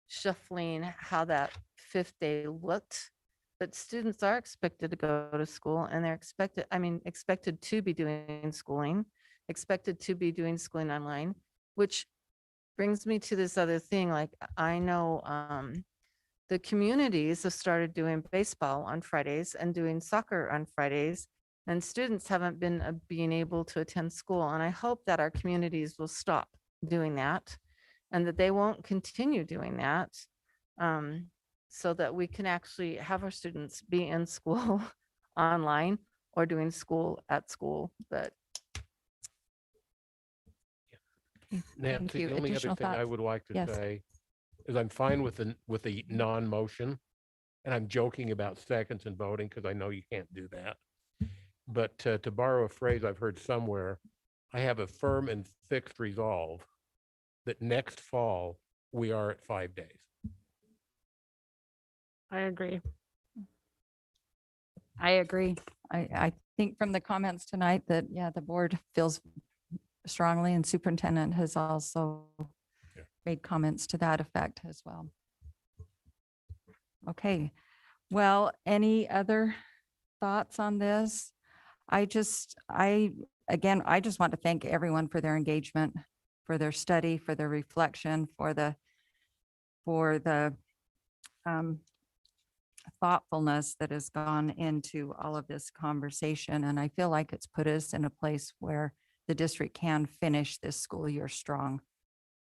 Speaker 10: shuffling how that 5th day looked. But students are expected to go to school, and they're expected to be doing schooling, expected to be doing schooling online, which brings me to this other thing. Like, I know the communities have started doing baseball on Fridays and doing soccer on Fridays, and students haven't been being able to attend school. And I hope that our communities will stop doing that, and that they won't continue doing that, so that we can actually have our students be in school online or doing school at school. But
Speaker 4: Nancy, the only other
Speaker 1: Additional
Speaker 4: thing I
Speaker 1: thoughts?
Speaker 4: would like to
Speaker 1: Yes.
Speaker 4: say is I'm fine with the non-motion. And I'm joking about seconds and voting because I know you can't do that. But to borrow a phrase I've heard somewhere, I have a firm and fixed resolve that next fall we are at 5 days.
Speaker 5: I agree.
Speaker 3: I agree.
Speaker 1: I think from the comments tonight that, yeah, the board feels strongly and superintendent has also made comments to that effect as well. Okay, well, any other thoughts on this? Again, I just want to thank everyone for their engagement, for their study, for their reflection, for the thoughtfulness that has gone into all of this conversation. And I feel like it's put us in a place where the district can finish this school year strong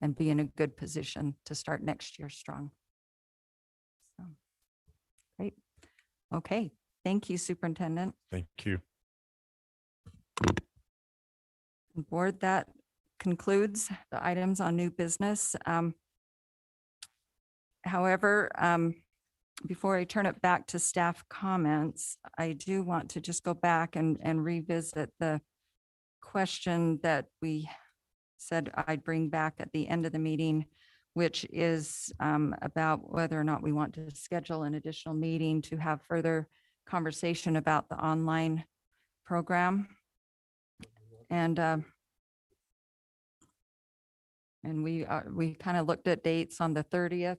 Speaker 1: and be in a good position to start next year strong. So, great. Okay. Thank you, Superintendent.
Speaker 8: Thank you.
Speaker 1: Board, that concludes the items on new business. However, before I turn it back to staff comments, I do want to just go back and revisit the question that we said I'd bring back at the end of the meeting, which is about whether or not we want to schedule an additional meeting to have further conversation about the online program. And we kind of looked at dates on the 30th.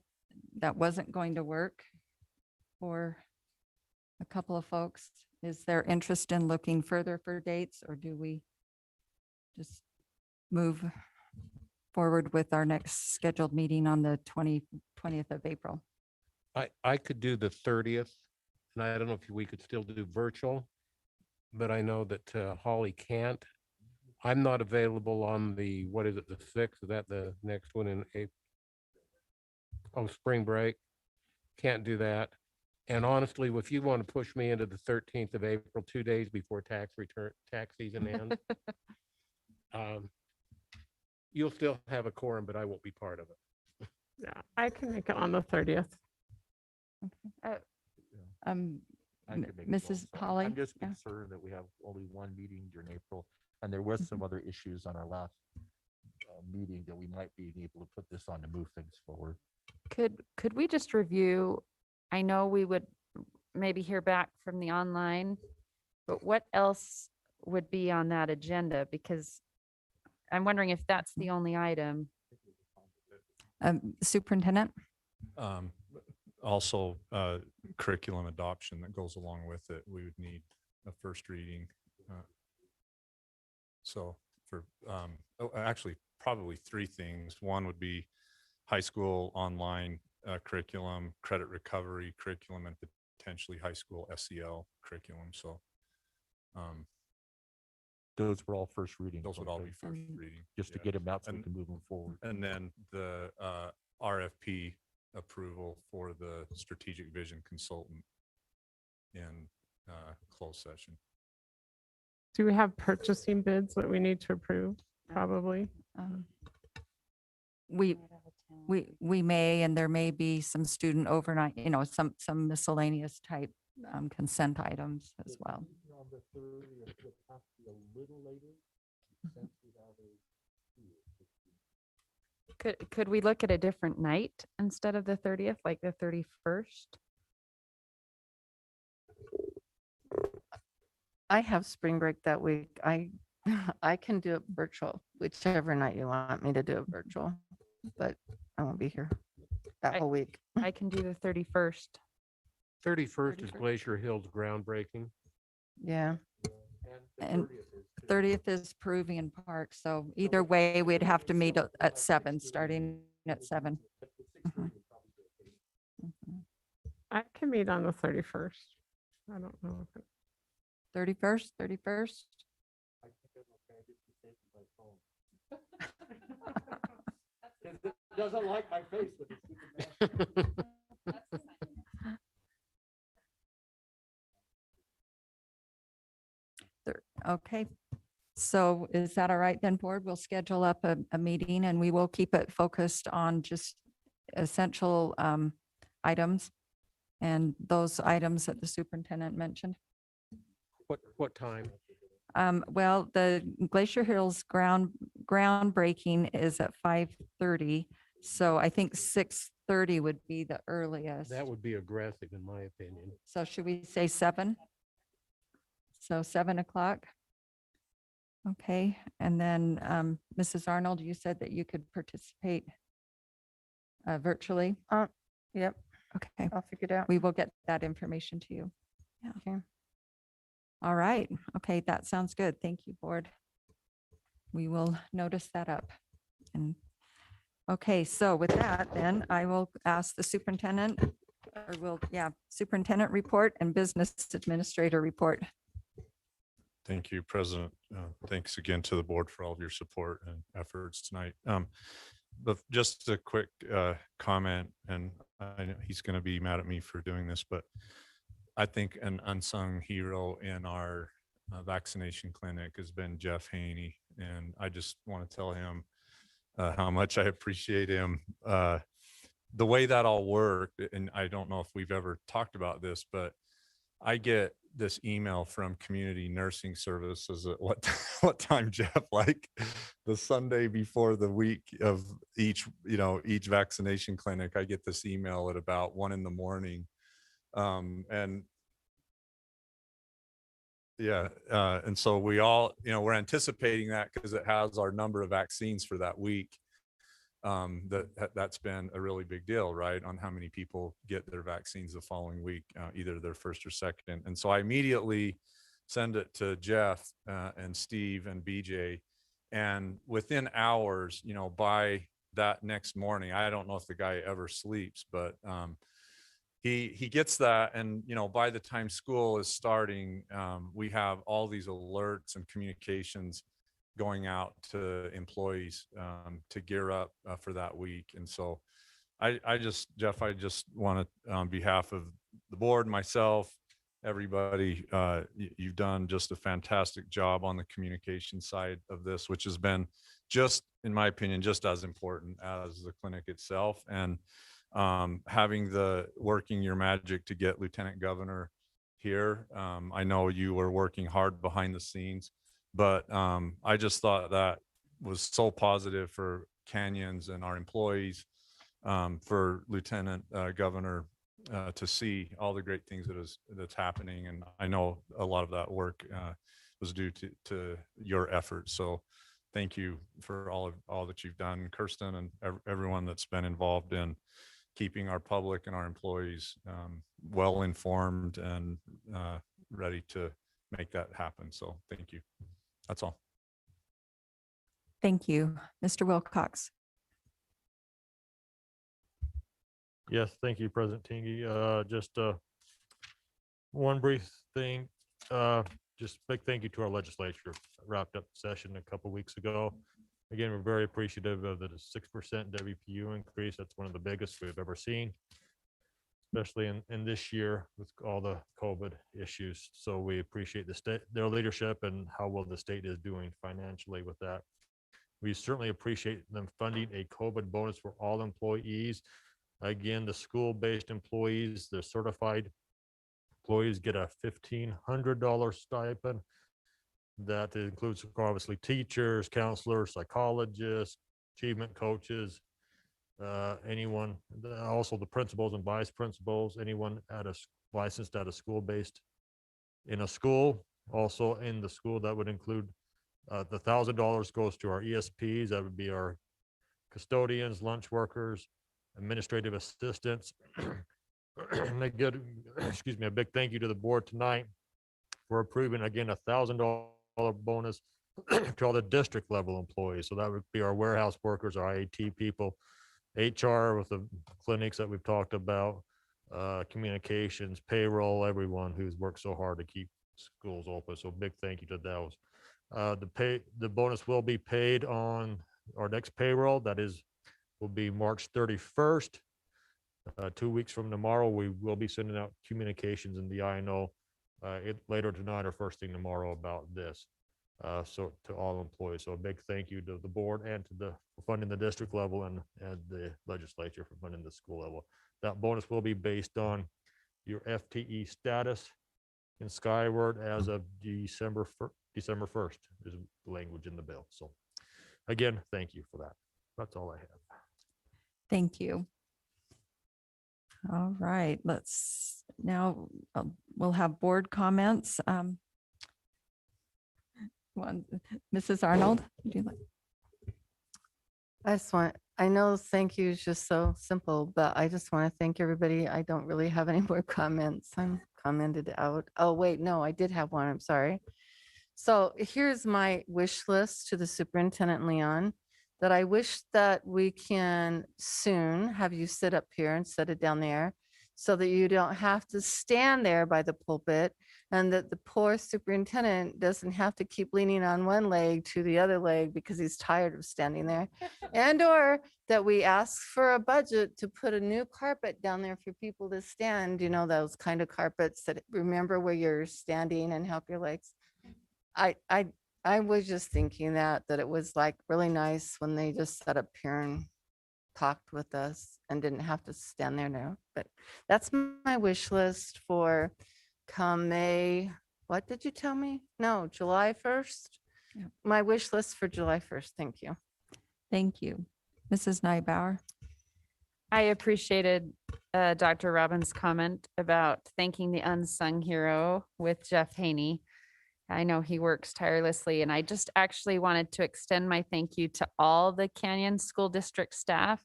Speaker 1: That wasn't going to work for a couple of folks. Is there interest in looking further for dates, or do we just move forward with our next scheduled meeting on the 20th of April?
Speaker 4: I could do the 30th, and I don't know if we could still do virtual, but I know that Holly can't. I'm not available on the, what is it, the 6th? Is that the next one in April? Oh, spring break. Can't do that. And honestly, if you want to push me into the 13th of April, 2 days before tax season ends, you'll still have a quorum, but I won't be part of it.
Speaker 5: Yeah, I can make it on the 30th.
Speaker 6: I can make it
Speaker 1: Mrs.
Speaker 6: also.
Speaker 1: Holly?
Speaker 6: I'm just
Speaker 1: Yeah.
Speaker 6: concerned that we have only one meeting during April, and there was some other issues on our last meeting that we might be able to put this on to move things forward.
Speaker 3: Could we just review? I know we would maybe hear back from the online, but what else would be on that agenda? Because I'm wondering if that's the only item.
Speaker 1: Superintendent?
Speaker 8: Also, curriculum adoption that goes along with it. We would need a first reading. So for, actually, probably three things. One would be high school online curriculum, credit recovery curriculum, and potentially high school SEL curriculum. So
Speaker 6: those were all first readings.
Speaker 8: Those would all be first reading.
Speaker 6: Just to get them out so we can move them forward.
Speaker 8: And then the RFP approval for the strategic vision consultant in closed session.
Speaker 5: Do we have purchasing bids that we need to approve? Probably.
Speaker 1: We may, and there may be some student overnight, some miscellaneous type consent items as well.
Speaker 3: Could we look at a different night instead of the 30th, like the 31st?
Speaker 10: I have spring break that week. I can do it virtual, whichever night you want me to do it virtual, but I won't be here that whole week.
Speaker 3: I can do the 31st.
Speaker 4: 31st is Glacier Hills groundbreaking.
Speaker 10: Yeah.
Speaker 1: And 30th is Peruvian Park. So either way, we'd have to meet at 7, starting at 7.
Speaker 5: I can meet on the 31st. I don't know if it
Speaker 1: 31st.
Speaker 6: Doesn't like my face with the
Speaker 1: Okay. So is that all right then, board? We'll schedule up a meeting and we will keep it focused on just essential items and those items that the superintendent mentioned.
Speaker 4: What time?
Speaker 1: Well, the Glacier Hills groundbreaking is at 5:30. So I think 6:30 would be the earliest.
Speaker 4: That would be aggressive in my opinion.
Speaker 1: So should we say 7? So 7 o'clock. Okay, and then Mrs. Arnold, you said that you could participate virtually?
Speaker 10: Yep,
Speaker 1: Okay,
Speaker 10: I'll figure it out.
Speaker 1: we will get that information to you. Yeah.
Speaker 10: Okay.
Speaker 1: All right, okay, that sounds good. Thank you, board. We will notice that up. And, okay, so with that, then I will ask the superintendent, or superintendent report and business administrator report.
Speaker 8: Thank you, President. Thanks again to the board for all of your support and efforts tonight. But just a quick comment, and I know he's going to be mad at me for doing this, but I think an unsung hero in our vaccination clinic has been Jeff Haney. And I just want to tell him how much I appreciate him. The way that all worked, and I don't know if we've ever talked about this, but I get this email from community nursing services at what time, Jeff, like the Sunday before the week of each vaccination clinic, I get this email at about 1 a.m. And yeah, and so we all, we're anticipating that because it has our number of vaccines for that week. That's been a really big deal, right? On how many people get their vaccines the following week, either their first or second. And so I immediately send it to Jeff and Steve and BJ. And within hours, by that next morning, I don't know if the guy ever sleeps, but he gets that. And, by the time school is starting, we have all these alerts and communications going out to employees to gear up for that week. And so Jeff, I just want to, on behalf of the board, myself, everybody, you've done just a fantastic job on the communication side of this, which has been just, in my opinion, just as important as the clinic itself. And working your magic to get Lieutenant Governor here. I know you were working hard behind the scenes, but I just thought that was so positive for Canyons and our employees, for Lieutenant Governor to see all the great things that's happening. And I know a lot of that work was due to your efforts. So thank you for all that you've done, Kirsten, and everyone that's been involved in keeping our public and our employees well informed and ready to make that happen. So thank you. That's all.
Speaker 1: Thank you. Mr. Wilcox.
Speaker 2: Yes, thank you, President Tingy. Just one brief thing. Just big thank you to our legislature. Wrapped up the session a couple weeks ago. Again, we're very appreciative of the 6% WPU increase. That's one of the biggest we've ever seen, especially in this year with all the COVID issues. So we appreciate their leadership and how well the state is doing financially with that. We certainly appreciate them funding a COVID bonus for all employees. Again, the school-based employees, the certified employees get a $1,500 stipend. That includes obviously teachers, counselors, psychologists, achievement coaches, anyone, also the principals and vice principals, anyone licensed at a school-based in a school. Also in the school, that would include the $1,000 goes to our ESPs. That would be our custodians, lunch workers, administrative assistants. And a big thank you to the board tonight for approving, again, a $1,000 bonus to all the district level employees. So that would be our warehouse workers, our IT people, HR with the clinics that we've talked about, communications, payroll, everyone who's worked so hard to keep schools open. So big thank you to those. The bonus will be paid on our next payroll. Will be March 31st. 2 weeks from tomorrow, we will be sending out communications in the INO later tonight or first thing tomorrow about this. So to all employees. So a big thank you to the board and for funding the district level and the legislature for funding the school level. That bonus will be based on your FTE status in Skyward as of December 1st is the language in the bill. So again, thank you for that. That's all I have.
Speaker 1: Thank you. All right, we'll have board comments. Mrs. Arnold, would you like?
Speaker 10: I know thank you is just so simple, but I just want to thank everybody. I don't really have any more comments. I'm commented out. Oh, wait, no, I did have one. I'm sorry. So here's my wish list to the superintendent, Leon, that I wish that we can soon have you sit up here instead of down there so that you don't have to stand there by the pulpit and that the poor superintendent doesn't have to keep leaning on one leg to the other leg because he's tired of standing there. And or that we ask for a budget to put a new carpet down there for people to stand, you know, those kind of carpets that remember where you're standing and help your legs. I was just thinking that it was like really nice when they just sat up here and talked with us and didn't have to stand there now. But that's my wish list for come May. What did you tell me? No, July 1st.
Speaker 1: Yeah.
Speaker 10: My wish list for July 1st. Thank you.
Speaker 1: Thank you. Mrs. Nybauer.
Speaker 3: I appreciated Dr. Robbins' comment about thanking the unsung hero with Jeff Haney. I know he works tirelessly, and I just actually wanted to extend my thank you to all the Canyon School District staff.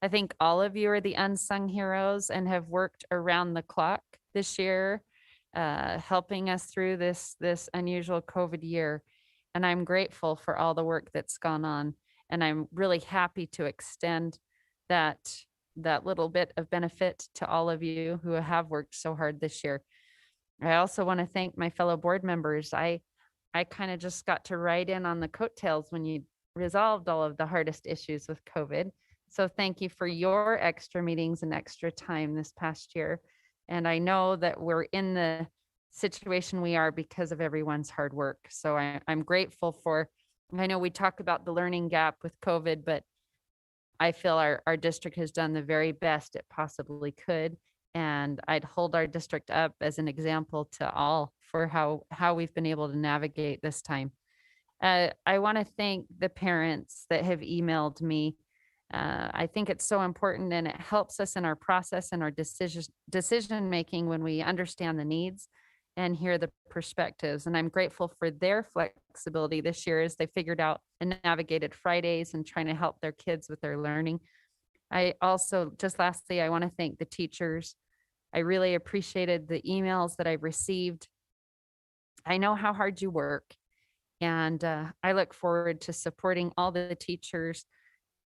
Speaker 3: I think all of you are the unsung heroes and have worked around the clock this year, helping us through this unusual COVID year. And I'm grateful for all the work that's gone on. And I'm really happy to extend that little bit of benefit to all of you who have worked so hard this year. I also want to thank my fellow board members. I kind of just got to ride in on the coattails when you resolved all of the hardest issues with COVID. So thank you for your extra meetings and extra time this past year. And I know that we're in the situation we are because of everyone's hard work. So I'm grateful for, I know we talk about the learning gap with COVID, but I feel our district has done the very best it possibly could. And I'd hold our district up as an example to all for how we've been able to navigate this time. I want to thank the parents that have emailed me. I think it's so important and it helps us in our process and our decision making when we understand the needs and hear the perspectives. And I'm grateful for their flexibility this year as they figured out and navigated Fridays and trying to help their kids with their learning. I also, just lastly, I want to thank the teachers. I really appreciated the emails that I've received. I know how hard you work, and I look forward to supporting all the teachers.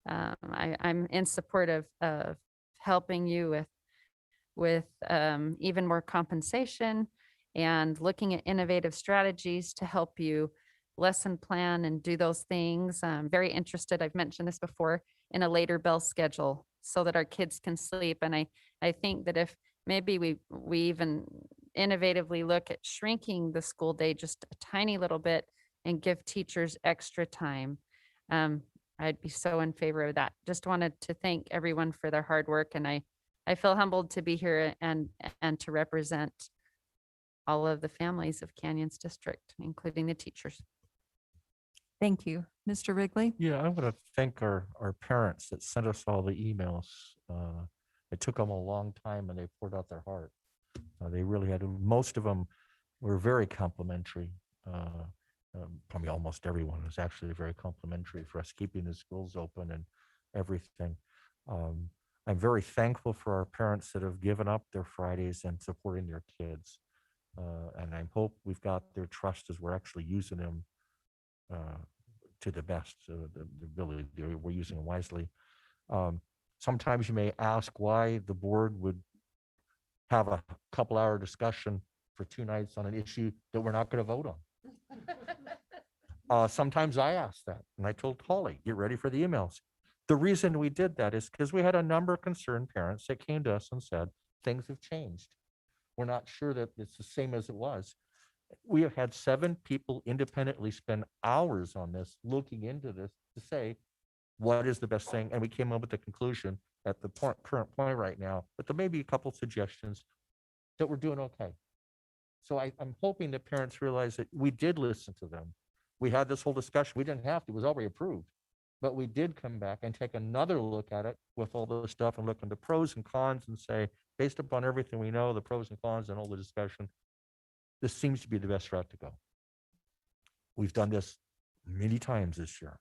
Speaker 3: I'm in support of helping you with even more compensation and looking at innovative strategies to help you lesson plan and do those things. I'm very interested, I've mentioned this before, in a later bell schedule so that our kids can sleep. And I think that if maybe we even innovatively look at shrinking the school day just a tiny little bit and give teachers extra time, I'd be so in favor of that. Just wanted to thank everyone for their hard work. And I feel humbled to be here and to represent all of the families of Canyons District, including the teachers.
Speaker 1: Thank you. Mr. Wrigley?
Speaker 6: Yeah, I want to thank our parents that sent us all the emails. It took them a long time and they poured out their heart. They really had, most of them were very complimentary. Probably almost everyone was actually very complimentary for us keeping the schools open and everything. I'm very thankful for our parents that have given up their Fridays and supporting their kids. And I hope we've got their trust as we're actually using them to the best, the ability we're using them wisely. Sometimes you may ask why the board would have a couple-hour discussion for 2 nights on an issue that we're not going to vote on. Sometimes I ask that, and I told Holly, get ready for the emails. The reason we did that is because we had a number of concerned parents that came to us and said, things have changed. We're not sure that it's the same as it was. We have had 7 people independently spend hours on this, looking into this to say, what is the best thing? And we came up with the conclusion at the current point right now, but there may be a couple suggestions that we're doing okay. So I'm hoping that parents realize that we did listen to them. We had this whole discussion. We didn't have to, it was already approved, but we did come back and take another look at it with all the stuff and look into pros and cons and say, based upon everything we know, the pros and cons and all the discussion, this seems to be the best route to go. We've done this many times this year.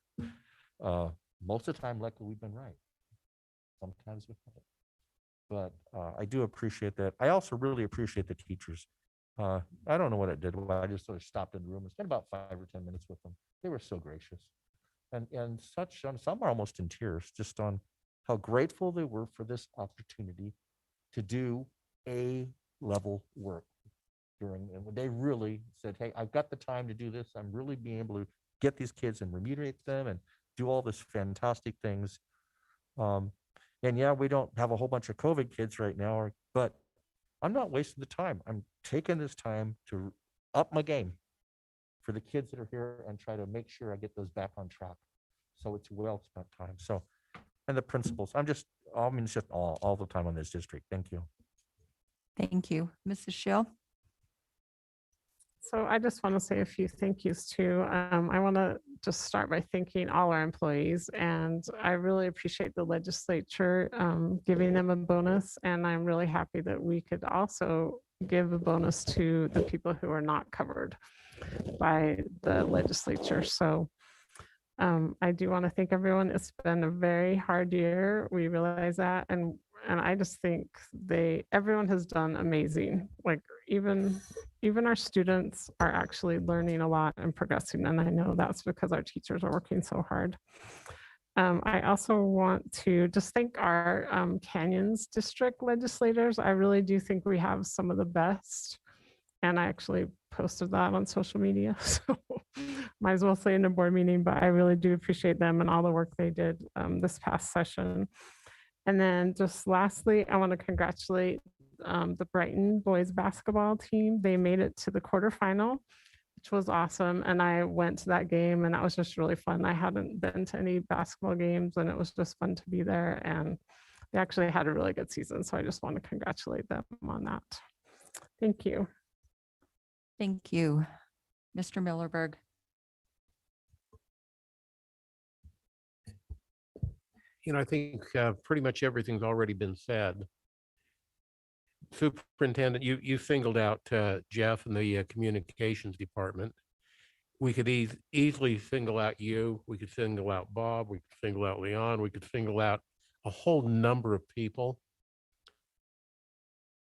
Speaker 6: Most of the time, luckily, we've been right. Sometimes we haven't. But I do appreciate that. I also really appreciate the teachers. I don't know what it did. I just sort of stopped in the room and spent about 5 or 10 minutes with them. They were so gracious. And such, some are almost in tears, just on how grateful they were for this opportunity to do A-level work and when they really said, hey, I've got the time to do this. I'm really being able to get these kids and remunerate them and do all this fantastic things. And yeah, we don't have a whole bunch of COVID kids right now, but I'm not wasting the time. I'm taking this time to up my game for the kids that are here and try to make sure I get those back on track. So it's well spent time. So, and the principals, it's just all the time on this district. Thank you.
Speaker 1: Thank you. Mrs. Schill?
Speaker 5: So I just want to say a few thank yous too. I want to just start by thanking all our employees, and I really appreciate the legislature giving them a bonus. And I'm really happy that we could also give a bonus to the people who are not covered by the legislature. So I do want to thank everyone. It's been a very hard year. We realize that. And I just think everyone has done amazing. Like even our students are actually learning a lot and progressing. And I know that's because our teachers are working so hard. I also want to just thank our Canyons district legislators. I really do think we have some of the best. And I actually posted that on social media. So might as well say in a board meeting, but I really do appreciate them and all the work they did this past session. And then just lastly, I want to congratulate the Brighton boys basketball team. They made it to the quarterfinal, which was awesome. And I went to that game and that was just really fun. I hadn't been to any basketball games and it was just fun to be there. And they actually had a really good season. So I just want to congratulate them on that. Thank you.
Speaker 1: Thank you. Mr. Millerberg?
Speaker 4: I think pretty much everything's already been said. Superintendent, you singled out Jeff and the communications department. We could easily single out you. We could single out Bob. We could single out Leon. We could single out a whole number of people.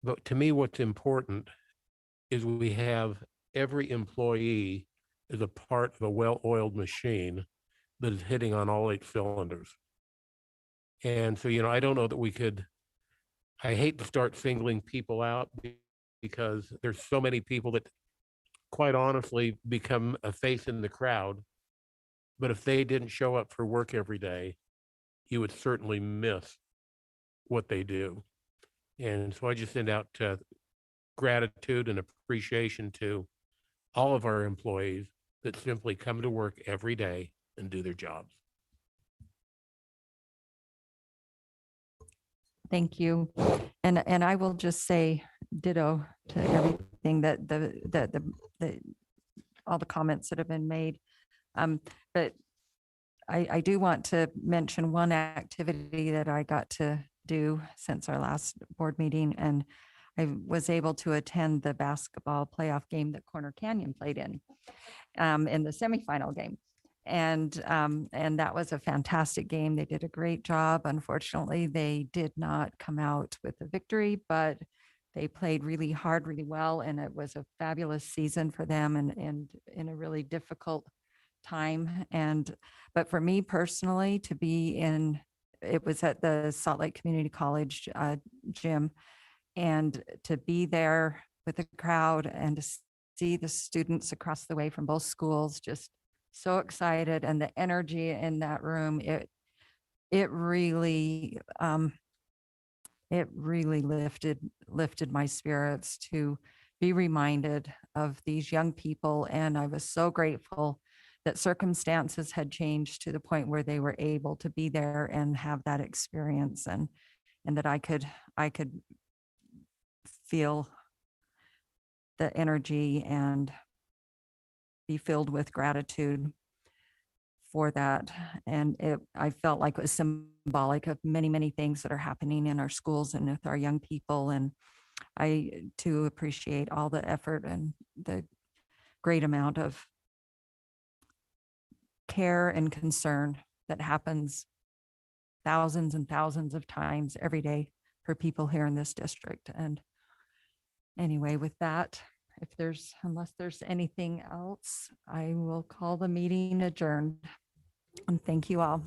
Speaker 4: But to me, what's important is we have every employee is a part of a well-oiled machine that is hitting on all 8 cylinders. And so, I don't know that I hate to start singling people out because there's so many people that quite honestly become a face in the crowd. But if they didn't show up for work every day, you would certainly miss what they do. And so I just send out gratitude and appreciation to all of our employees that simply come to work every day and do their jobs.
Speaker 1: Thank you. And I will just say ditto to everything that all the comments that have been made. But I do want to mention one activity that I got to do since our last board meeting, and I was able to attend the basketball playoff game that Corner Canyon played in the semifinal game. And that was a fantastic game. They did a great job. Unfortunately, they did not come out with a victory, but they played really hard, really well. And it was a fabulous season for them and in a really difficult time. But for me personally, it was at the Salt Lake Community College gym, and to be there with the crowd and to see the students across the way from both schools just so excited, and the energy in that room, it really lifted my spirits to be reminded of these young people. And I was so grateful that circumstances had changed to the point where they were able to be there and have that experience, and that I could feel the energy and be filled with gratitude for that. And I felt like it was symbolic of many, many things that are happening in our schools and with our young people. And I too appreciate all the effort and the great amount of care and concern that happens thousands and thousands of times every day for people here in this district. And anyway, with that, unless there's anything else, I will call the meeting adjourned. And thank you all.